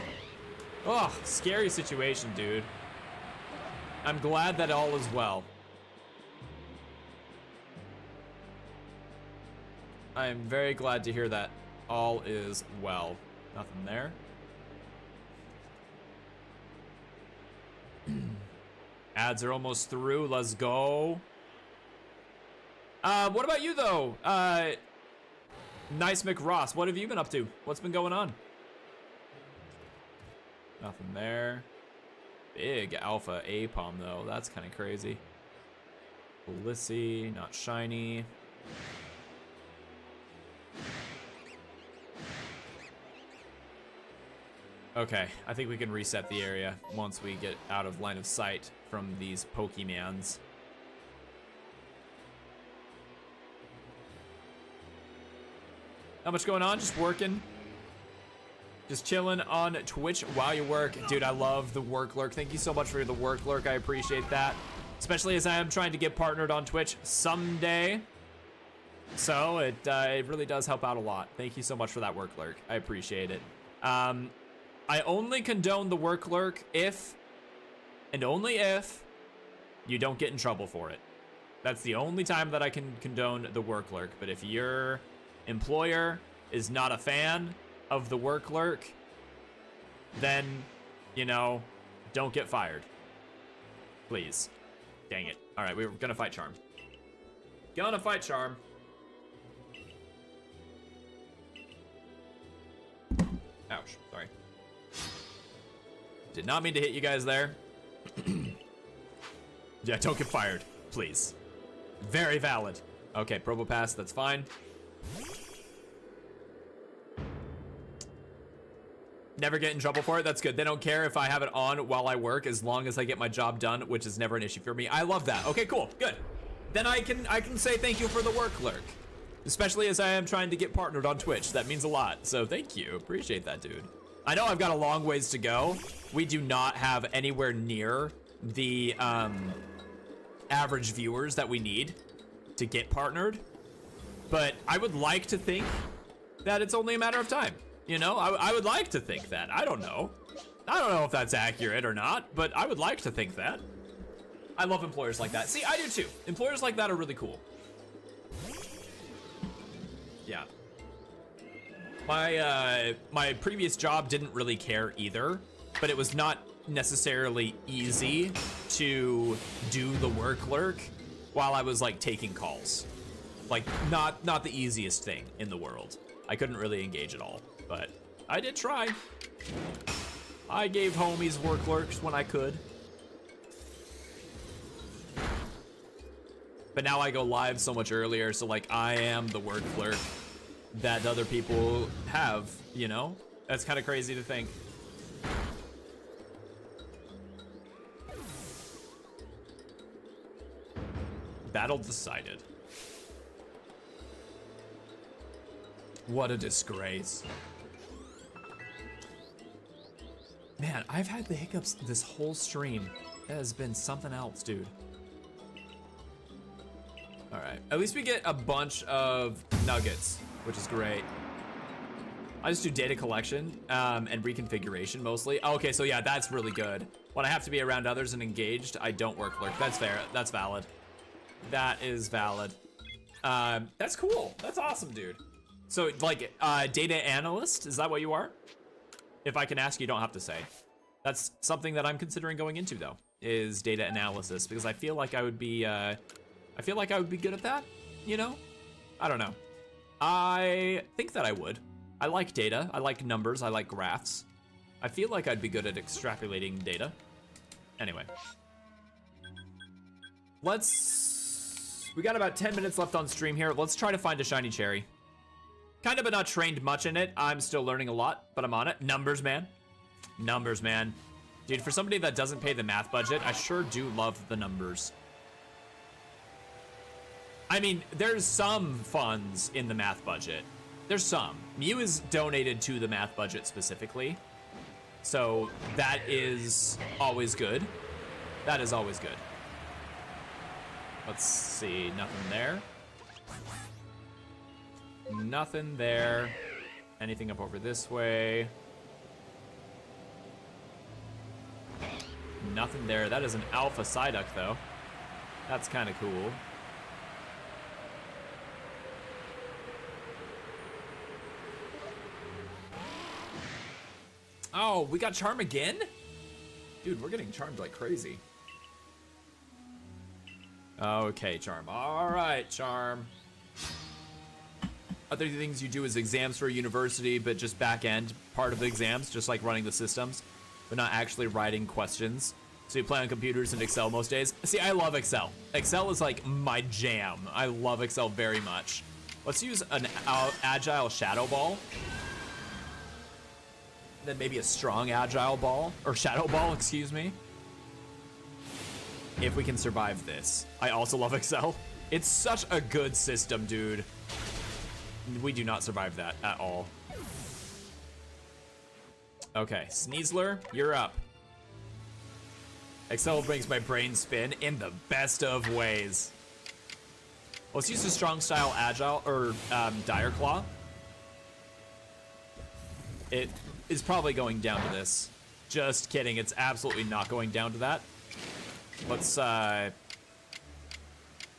Oh, scary situation, dude. I'm glad that all is well. I am very glad to hear that all is well. Nothing there. Ads are almost through. Let's go. What about you though? Nice McRoss, what have you been up to? What's been going on? Nothing there. Big alpha A-palm though, that's kind of crazy. Blissey, not shiny. Okay, I think we can reset the area once we get out of line of sight from these Pokemons. Not much going on, just working. Just chilling on Twitch while you work. Dude, I love the work lurk. Thank you so much for the work lurk, I appreciate that. Especially as I am trying to get partnered on Twitch someday. So it really does help out a lot. Thank you so much for that work lurk, I appreciate it. I only condone the work lurk if, and only if, you don't get in trouble for it. That's the only time that I can condone the work lurk. But if your employer is not a fan of the work lurk, then, you know, don't get fired. Please. Dang it. All right, we were gonna fight Charm. Gonna fight Charm. Ouch, sorry. Did not mean to hit you guys there. Yeah, don't get fired, please. Very valid. Okay, Probopass, that's fine. Never get in trouble for it, that's good. They don't care if I have it on while I work as long as I get my job done, which is never an issue for me. I love that. Okay, cool, good. Then I can say thank you for the work lurk. Especially as I am trying to get partnered on Twitch. That means a lot, so thank you. Appreciate that, dude. I know I've got a long ways to go. We do not have anywhere near the average viewers that we need to get partnered. But I would like to think that it's only a matter of time. You know, I would like to think that. I don't know. I don't know if that's accurate or not, but I would like to think that. I love employers like that. See, I do too. Employers like that are really cool. Yeah. My previous job didn't really care either, but it was not necessarily easy to do the work lurk while I was like taking calls. Like not the easiest thing in the world. I couldn't really engage at all, but I did try. I gave homies work lurks when I could. But now I go live so much earlier, so like I am the work clerk that other people have, you know? That's kind of crazy to think. Battle decided. What a disgrace. Man, I've had the hiccups this whole stream. That has been something else, dude. All right, at least we get a bunch of nuggets, which is great. I just do data collection and reconfiguration mostly. Oh, okay, so yeah, that's really good. When I have to be around others and engaged, I don't work lurk. That's fair, that's valid. That is valid. That's cool, that's awesome, dude. So like data analyst, is that what you are? If I can ask, you don't have to say. That's something that I'm considering going into though, is data analysis, because I feel like I would be good at that, you know? I don't know. I think that I would. I like data, I like numbers, I like graphs. I feel like I'd be good at extrapolating data. Anyway. We got about 10 minutes left on stream here. Let's try to find a shiny cherry. Kind of, but not trained much in it. I'm still learning a lot, but I'm on it. Numbers, man. Numbers, man. Dude, for somebody that doesn't pay the math budget, I sure do love the numbers. I mean, there's some funds in the math budget. There's some. Mew is donated to the math budget specifically. So that is always good. That is always good. Let's see, nothing there. Nothing there. Anything up over this way? Nothing there. That is an alpha Psyduck though. That's kind of cool. Oh, we got Charm again? Dude, we're getting charmed like crazy. Okay, Charm. All right, Charm. Other things you do is exams for a university, but just back end part of the exams, just like running the systems, but not actually writing questions. So you play on computers and Excel most days. See, I love Excel. Excel is like my jam. I love Excel very much. Let's use an agile shadow ball. Then maybe a strong agile ball, or shadow ball, excuse me. If we can survive this. I also love Excel. It's such a good system, dude. We do not survive that at all. Okay, Sneasler, you're up. Excel brings my brain spin in the best of ways. Let's use a strong style agile, or Dire Claw. It is probably going down to this. Just kidding, it's absolutely not going down to that. Let's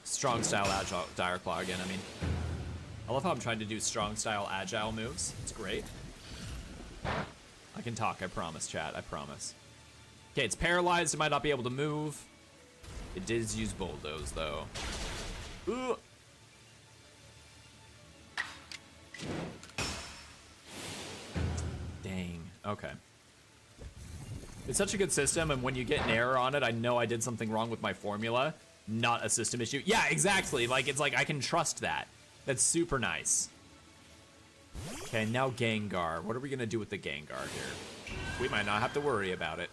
strong style agile Dire Claw again. I mean, I love how I'm trying to do strong style agile moves. It's great. I can talk, I promise, chat, I promise. Okay, it's paralyzed, it might not be able to move. It does use bulldoze though. Ooh. Dang, okay. It's such a good system, and when you get an error on it, I know I did something wrong with my formula, not a system issue. Yeah, exactly, like, it's like I can trust that. That's super nice. Okay, now Gengar. What are we gonna do with the Gengar here? We might not have to worry about it.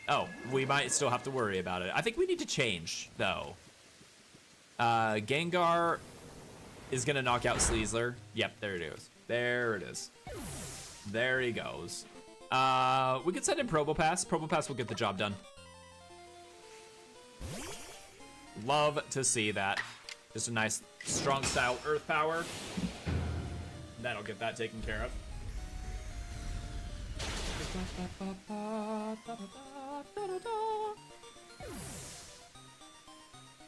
Oh, we might still have to worry about it. I think we need to change, though. Gengar is gonna knock out Sneasler. Yep, there it is. There it is. There he goes. We could send in Probopass. Probopass will get the job done. Love to see that. Just a nice, strong style Earth Power. That'll get that taken care of.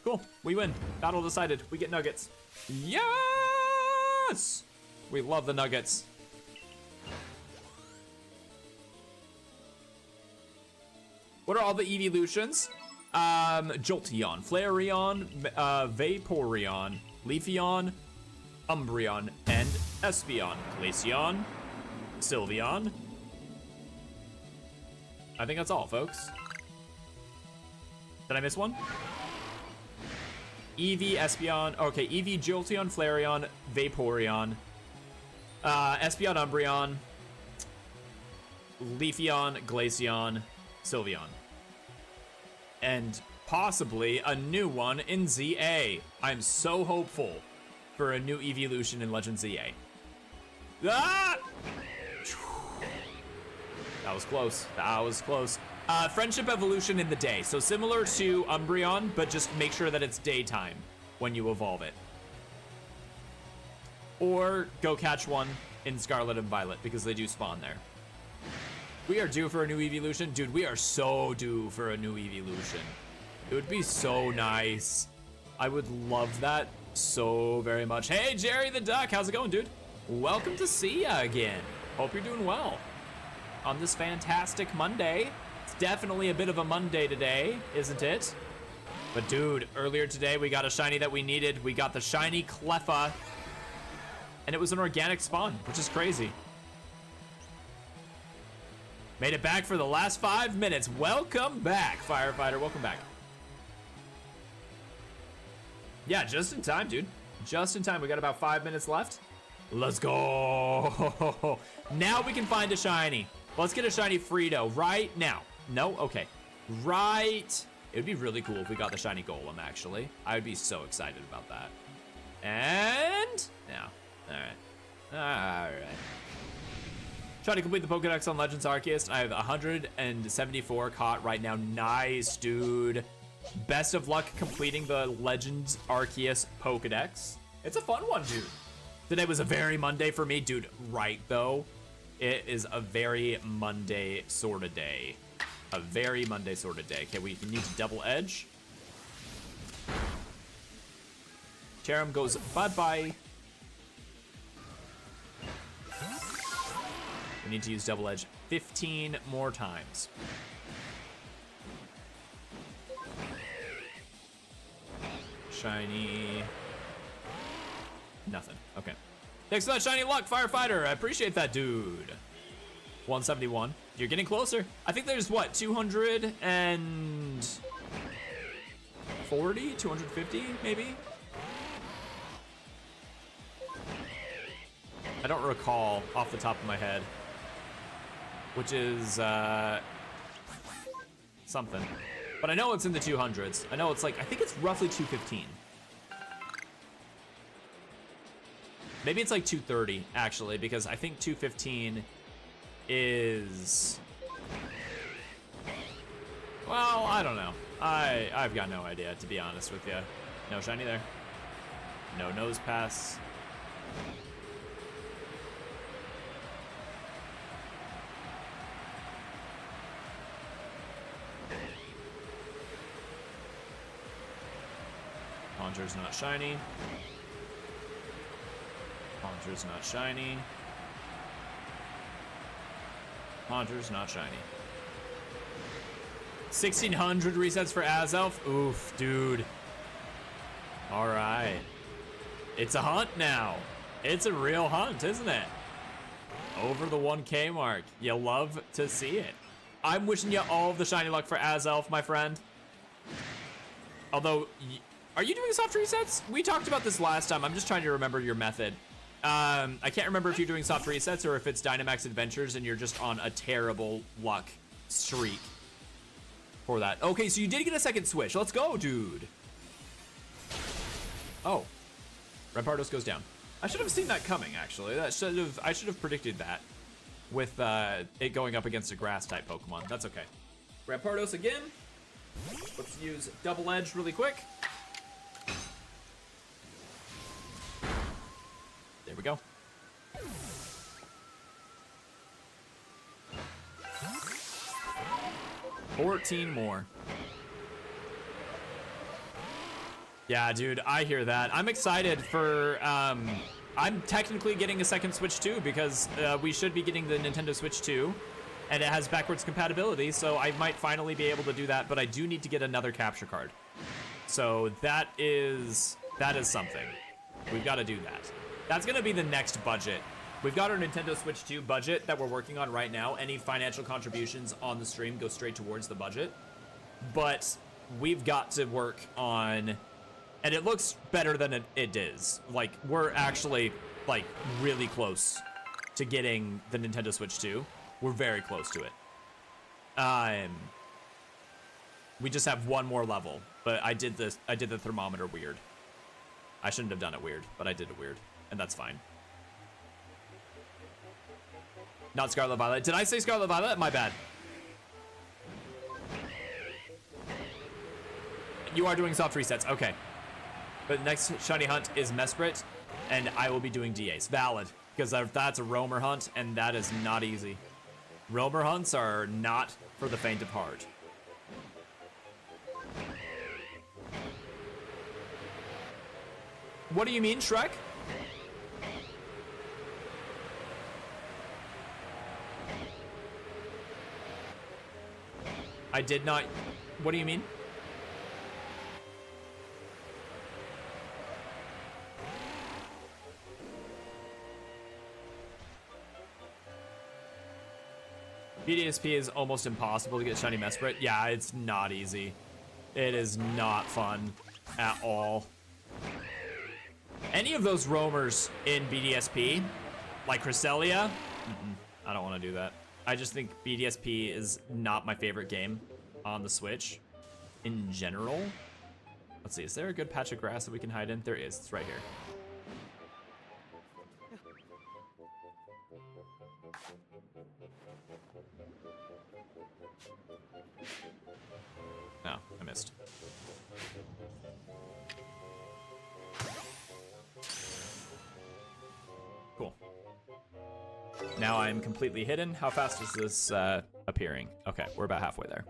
Cool, we win. Battle decided. We get nuggets. Yes! We love the nuggets. What are all the evolutions? Jolteon, Flareon, Vaporeon, Leafeon, Umbreon, and Espeon. Glaceon, Sylveon. I think that's all, folks. Did I miss one? Eevee, Espeon, okay, Eevee, Jolteon, Flareon, Vaporeon, Espeon, Umbreon, Leafeon, Glaceon, Sylveon. And possibly a new one in ZA. I'm so hopeful for a new evolution in Legend ZA. Ah! That was close. That was close. Friendship evolution in the day. So similar to Umbreon, but just make sure that it's daytime when you evolve it. Or go catch one in Scarlet and Violet because they do spawn there. We are due for a new evolution. Dude, we are so due for a new evolution. It would be so nice. I would love that so very much. Hey, Jerry the Duck, how's it going, dude? Welcome to see ya again. Hope you're doing well on this fantastic Monday. It's definitely a bit of a Monday today, isn't it? But dude, earlier today we got a shiny that we needed. We got the shiny Cleffa. And it was an organic spawn, which is crazy. Made it back for the last 5 minutes. Welcome back, firefighter. Welcome back. Yeah, just in time, dude. Just in time. We got about 5 minutes left. Let's go. Now we can find a shiny. Let's get a shiny Frito right now. No? Okay. Right. It would be really cool if we got the shiny Golem, actually. I would be so excited about that. And... yeah. All right. All right. Try to complete the Pokedex on Legends Arceus. I have 174 caught right now. Nice, dude. Best of luck completing the Legends Arceus Pokedex. It's a fun one, dude. Today was a very Monday for me, dude. Right, though. It is a very Monday sort of day. A very Monday sort of day. Okay, we can use double edge. Cherim goes bye-bye. We need to use double edge 15 more times. Shiny. Nothing. Okay. Thanks for that shiny luck, firefighter. I appreciate that, dude. 171. You're getting closer. I think there's what, 240, 250 maybe? I don't recall off the top of my head. Which is something. But I know it's in the 200s. I know it's like, I think it's roughly 215. Maybe it's like 230 actually, because I think 215 is, well, I don't know. I've got no idea, to be honest with you. No shiny there. No nose pass. Haunter's not shiny. Haunter's not shiny. Haunter's not shiny. 1600 resets for Azelf. Oof, dude. All right. It's a hunt now. It's a real hunt, isn't it? Over the 1K mark. You love to see it. I'm wishing you all of the shiny luck for Azelf, my friend. Although, are you doing soft resets? We talked about this last time. I'm just trying to remember your method. I can't remember if you're doing soft resets or if it's Dynamax Adventures and you're just on a terrible luck streak for that. Okay, so you did get a second switch. Let's go, dude. Oh, Rampardos goes down. I should have seen that coming, actually. I should have predicted that with it going up against a grass type Pokemon. That's okay. Rampardos again. Let's use double edge really quick. There we go. $14 more. Yeah, dude, I hear that. I'm excited for, I'm technically getting a second Switch too because we should be getting the Nintendo Switch 2 and it has backwards compatibility, so I might finally be able to do that, but I do need to get another capture card. So that is something. We've got to do that. That's gonna be the next budget. We've got our Nintendo Switch 2 budget that we're working on right now. Any financial contributions on the stream go straight towards the budget. But we've got to work on, and it looks better than it is. Like, we're actually, like, really close to getting the Nintendo Switch 2. We're very close to it. We just have one more level, but I did the thermometer weird. I shouldn't have done it weird, but I did it weird. And that's fine. Not Scarlet Violet. Did I say Scarlet Violet? My bad. You are doing soft resets. Okay. But next shiny hunt is Mesprit, and I will be doing DAs. Valid. Because that's a roamer hunt, and that is not easy. Roamer hunts are not for the faint of heart. What do you mean, Shrek? I did not. What do you mean? BDSP is almost impossible to get shiny Mesprit. Yeah, it's not easy. It is not fun at all. Any of those roamers in BDSP, like Cresselia, I don't want to do that. I just think BDSP is not my favorite game on the Switch in general. Let's see, is there a good patch of grass that we can hide in? There is, it's right here. No, I missed. Cool. Now I'm completely hidden. How fast is this appearing? Okay, we're about halfway there.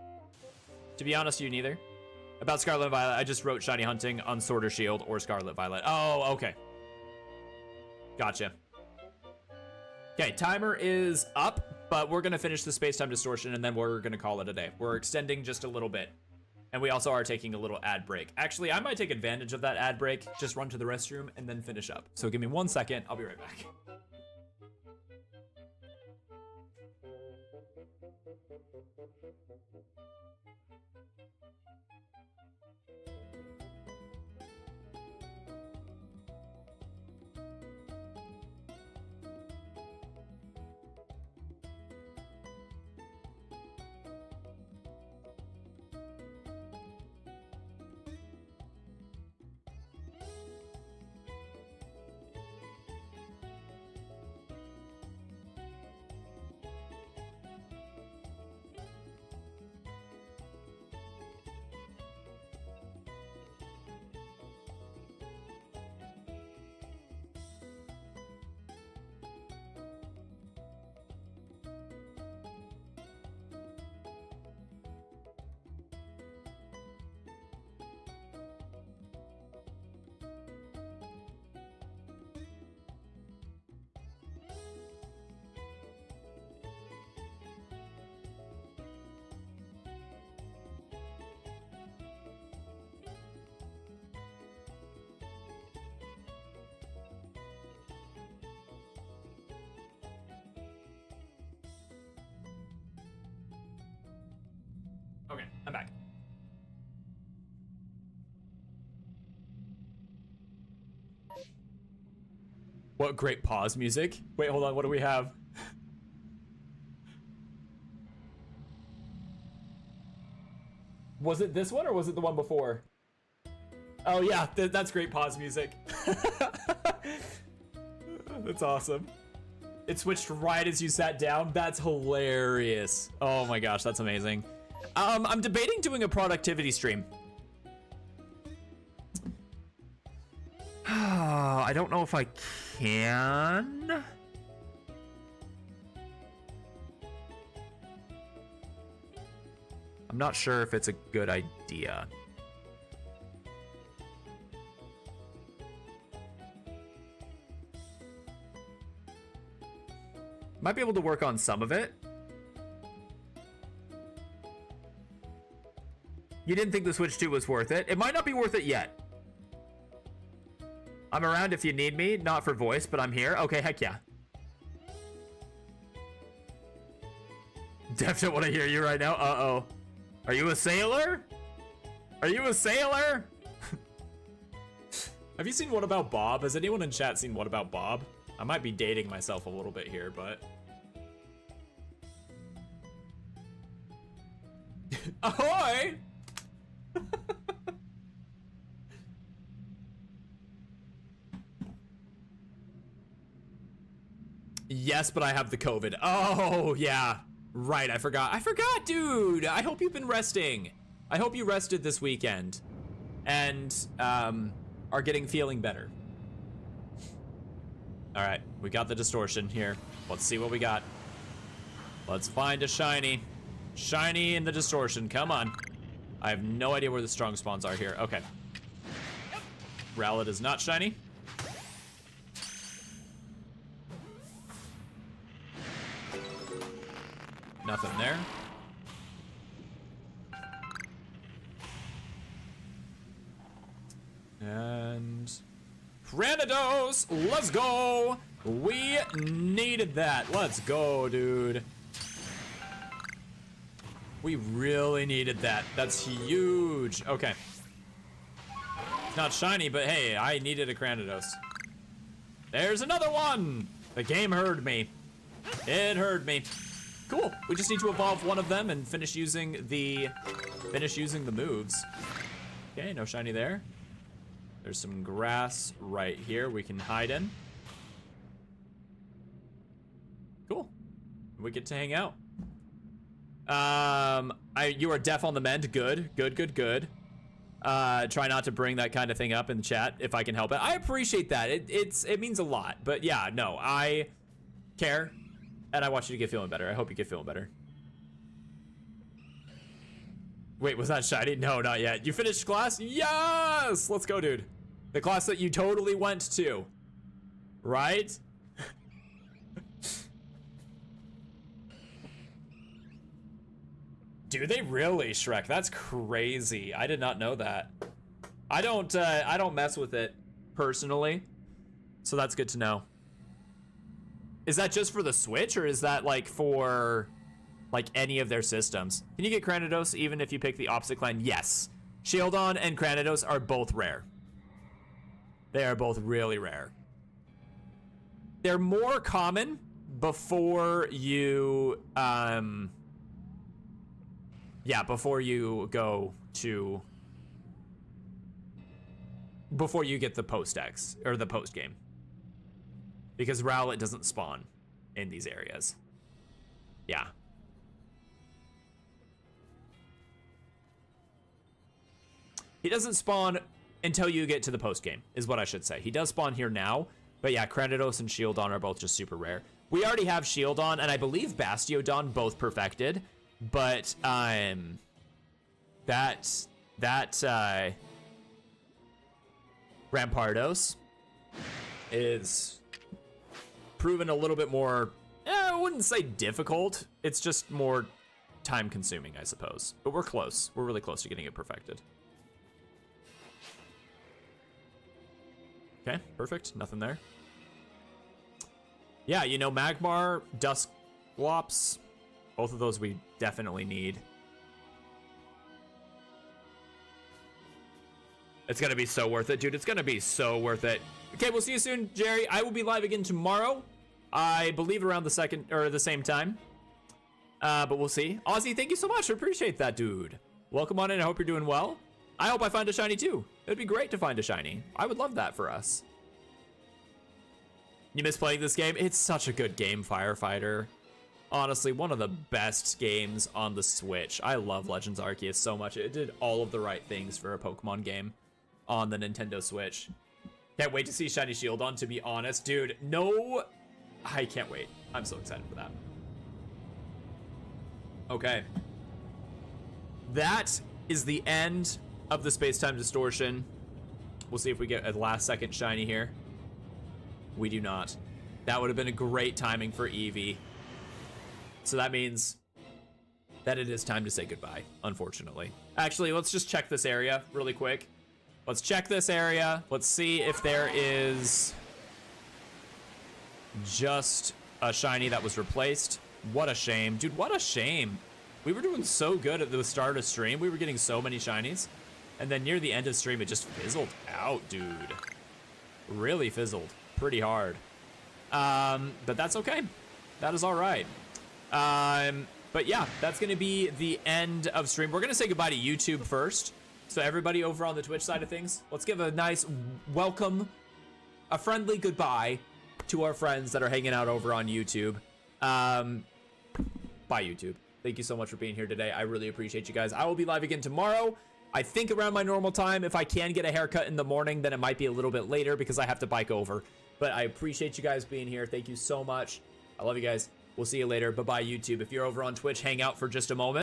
To be honest, you neither. About Scarlet and Violet, I just wrote Shiny Hunting on Sword or Shield or Scarlet Violet. Oh, okay. Gotcha. Okay, timer is up, but we're gonna finish the space-time distortion and then we're gonna call it a day. We're extending just a little bit. And we also are taking a little ad break. Actually, I might take advantage of that ad break, just run to the restroom and then finish up. So give me 1 second, I'll be right back. Okay, I'm back. What great pause music. Wait, hold on, what do we have? Was it this one or was it the one before? Oh yeah, that's great pause music. That's awesome. It switched right as you sat down. That's hilarious. Oh my gosh, that's amazing. I'm debating doing a productivity stream. I don't know if I can. I'm not sure if it's a good idea. Might be able to work on some of it. You didn't think the Switch 2 was worth it? It might not be worth it yet. I'm around if you need me. Not for voice, but I'm here. Okay, heck yeah. Def don't want to hear you right now. Uh-oh. Are you a sailor? Are you a sailor? Have you seen What About Bob? Has anyone in chat seen What About Bob? I might be dating myself a little bit here, but... Ahoy! Yes, but I have the COVID. Oh, yeah. Right, I forgot. Dude. I hope you've been resting. I hope you rested this weekend. And, are feeling better. All right, we got the distortion here. Let's see what we got. Let's find a shiny. Shiny in the distortion, come on. I have no idea where the strong spawns are here. Okay. Rowlet is not shiny. Nothing there. And Granados, let's go. We needed that. Let's go, dude. We really needed that. That's huge. Okay. It's not shiny, but hey, I needed a Cranidos. There's another one. The game heard me. It heard me. Cool. We just need to evolve one of them and finish using the moves. Okay, no shiny there. There's some grass right here we can hide in. Cool. We get to hang out. You are deaf on the mend. Good. Try not to bring that kind of thing up in the chat if I can help it. I appreciate that. It means a lot. But yeah, no, I care, and I want you to get feeling better. I hope you get feeling better. Wait, was that shiny? No, not yet. You finished class? Yes! Let's go, dude. The class that you totally went to. Right? Do they really, Shrek? That's crazy. I did not know that. I don't mess with it personally, so that's good to know. Is that just for the Switch, or is that like for like any of their systems? Can you get Cranidos even if you pick the opposite clan? Yes. Shieldon and Cranidos are both rare. They are both really rare. They're more common before you before you go to before you get the post-X or the post game, because Rowlet doesn't spawn in these areas. Yeah. He doesn't spawn until you get to the post game, is what I should say. He does spawn here now, but yeah, Cranidos and Shieldon are both just super rare. We already have Shieldon and I believe Bastiodon both perfected, but Rampardos is proven a little bit more, I wouldn't say difficult. It's just more time consuming, I suppose. But we're close. We're really close to getting it perfected. Okay, perfect. Nothing there. Yeah, you know, Magmar, Dusclops, both of those we definitely need. It's gonna be so worth it, dude. It's gonna be so worth it. Okay, we'll see you soon, Jerry. I will be live again tomorrow. I believe around the same time. But we'll see. Ozzy, thank you so much. I appreciate that, dude. Welcome on in. I hope you're doing well. I hope I find a shiny too. It'd be great to find a shiny. I would love that for us. You miss playing this game? It's such a good game, Firefighter. Honestly, one of the best games on the Switch. I love Legends Arceus so much. It did all of the right things for a Pokemon game on the Nintendo Switch. Can't wait to see Shiny Shieldon, to be honest. Dude, no, I can't wait. I'm so excited for that. Okay. That is the end of the space-time distortion. We'll see if we get a last-second shiny here. We do not. That would have been a great timing for Eevee. So that means that it is time to say goodbye, unfortunately. Actually, let's just check this area really quick. Let's check this area. Let's see if there is just a shiny that was replaced. What a shame. Dude, what a shame. We were doing so good at the start of stream. We were getting so many shinies. And then near the end of stream, it just fizzled out, dude. Really fizzled pretty hard. But that's okay. That is all right. But yeah, that's going to be the end of stream. We're going to say goodbye to YouTube first. So everybody over on the Twitch side of things, let's give a nice welcome, a friendly goodbye to our friends that are hanging out over on YouTube. Bye, YouTube. Thank you so much for being here today. I really appreciate you guys. I will be live again tomorrow. I think around my normal time. If I can get a haircut in the morning, then it might be a little bit later because I have to bike over. But I appreciate you guys being here. Thank you so much. I love you guys. We'll see you later. Bye-bye, YouTube. If you're over on Twitch, hang out for just a moment.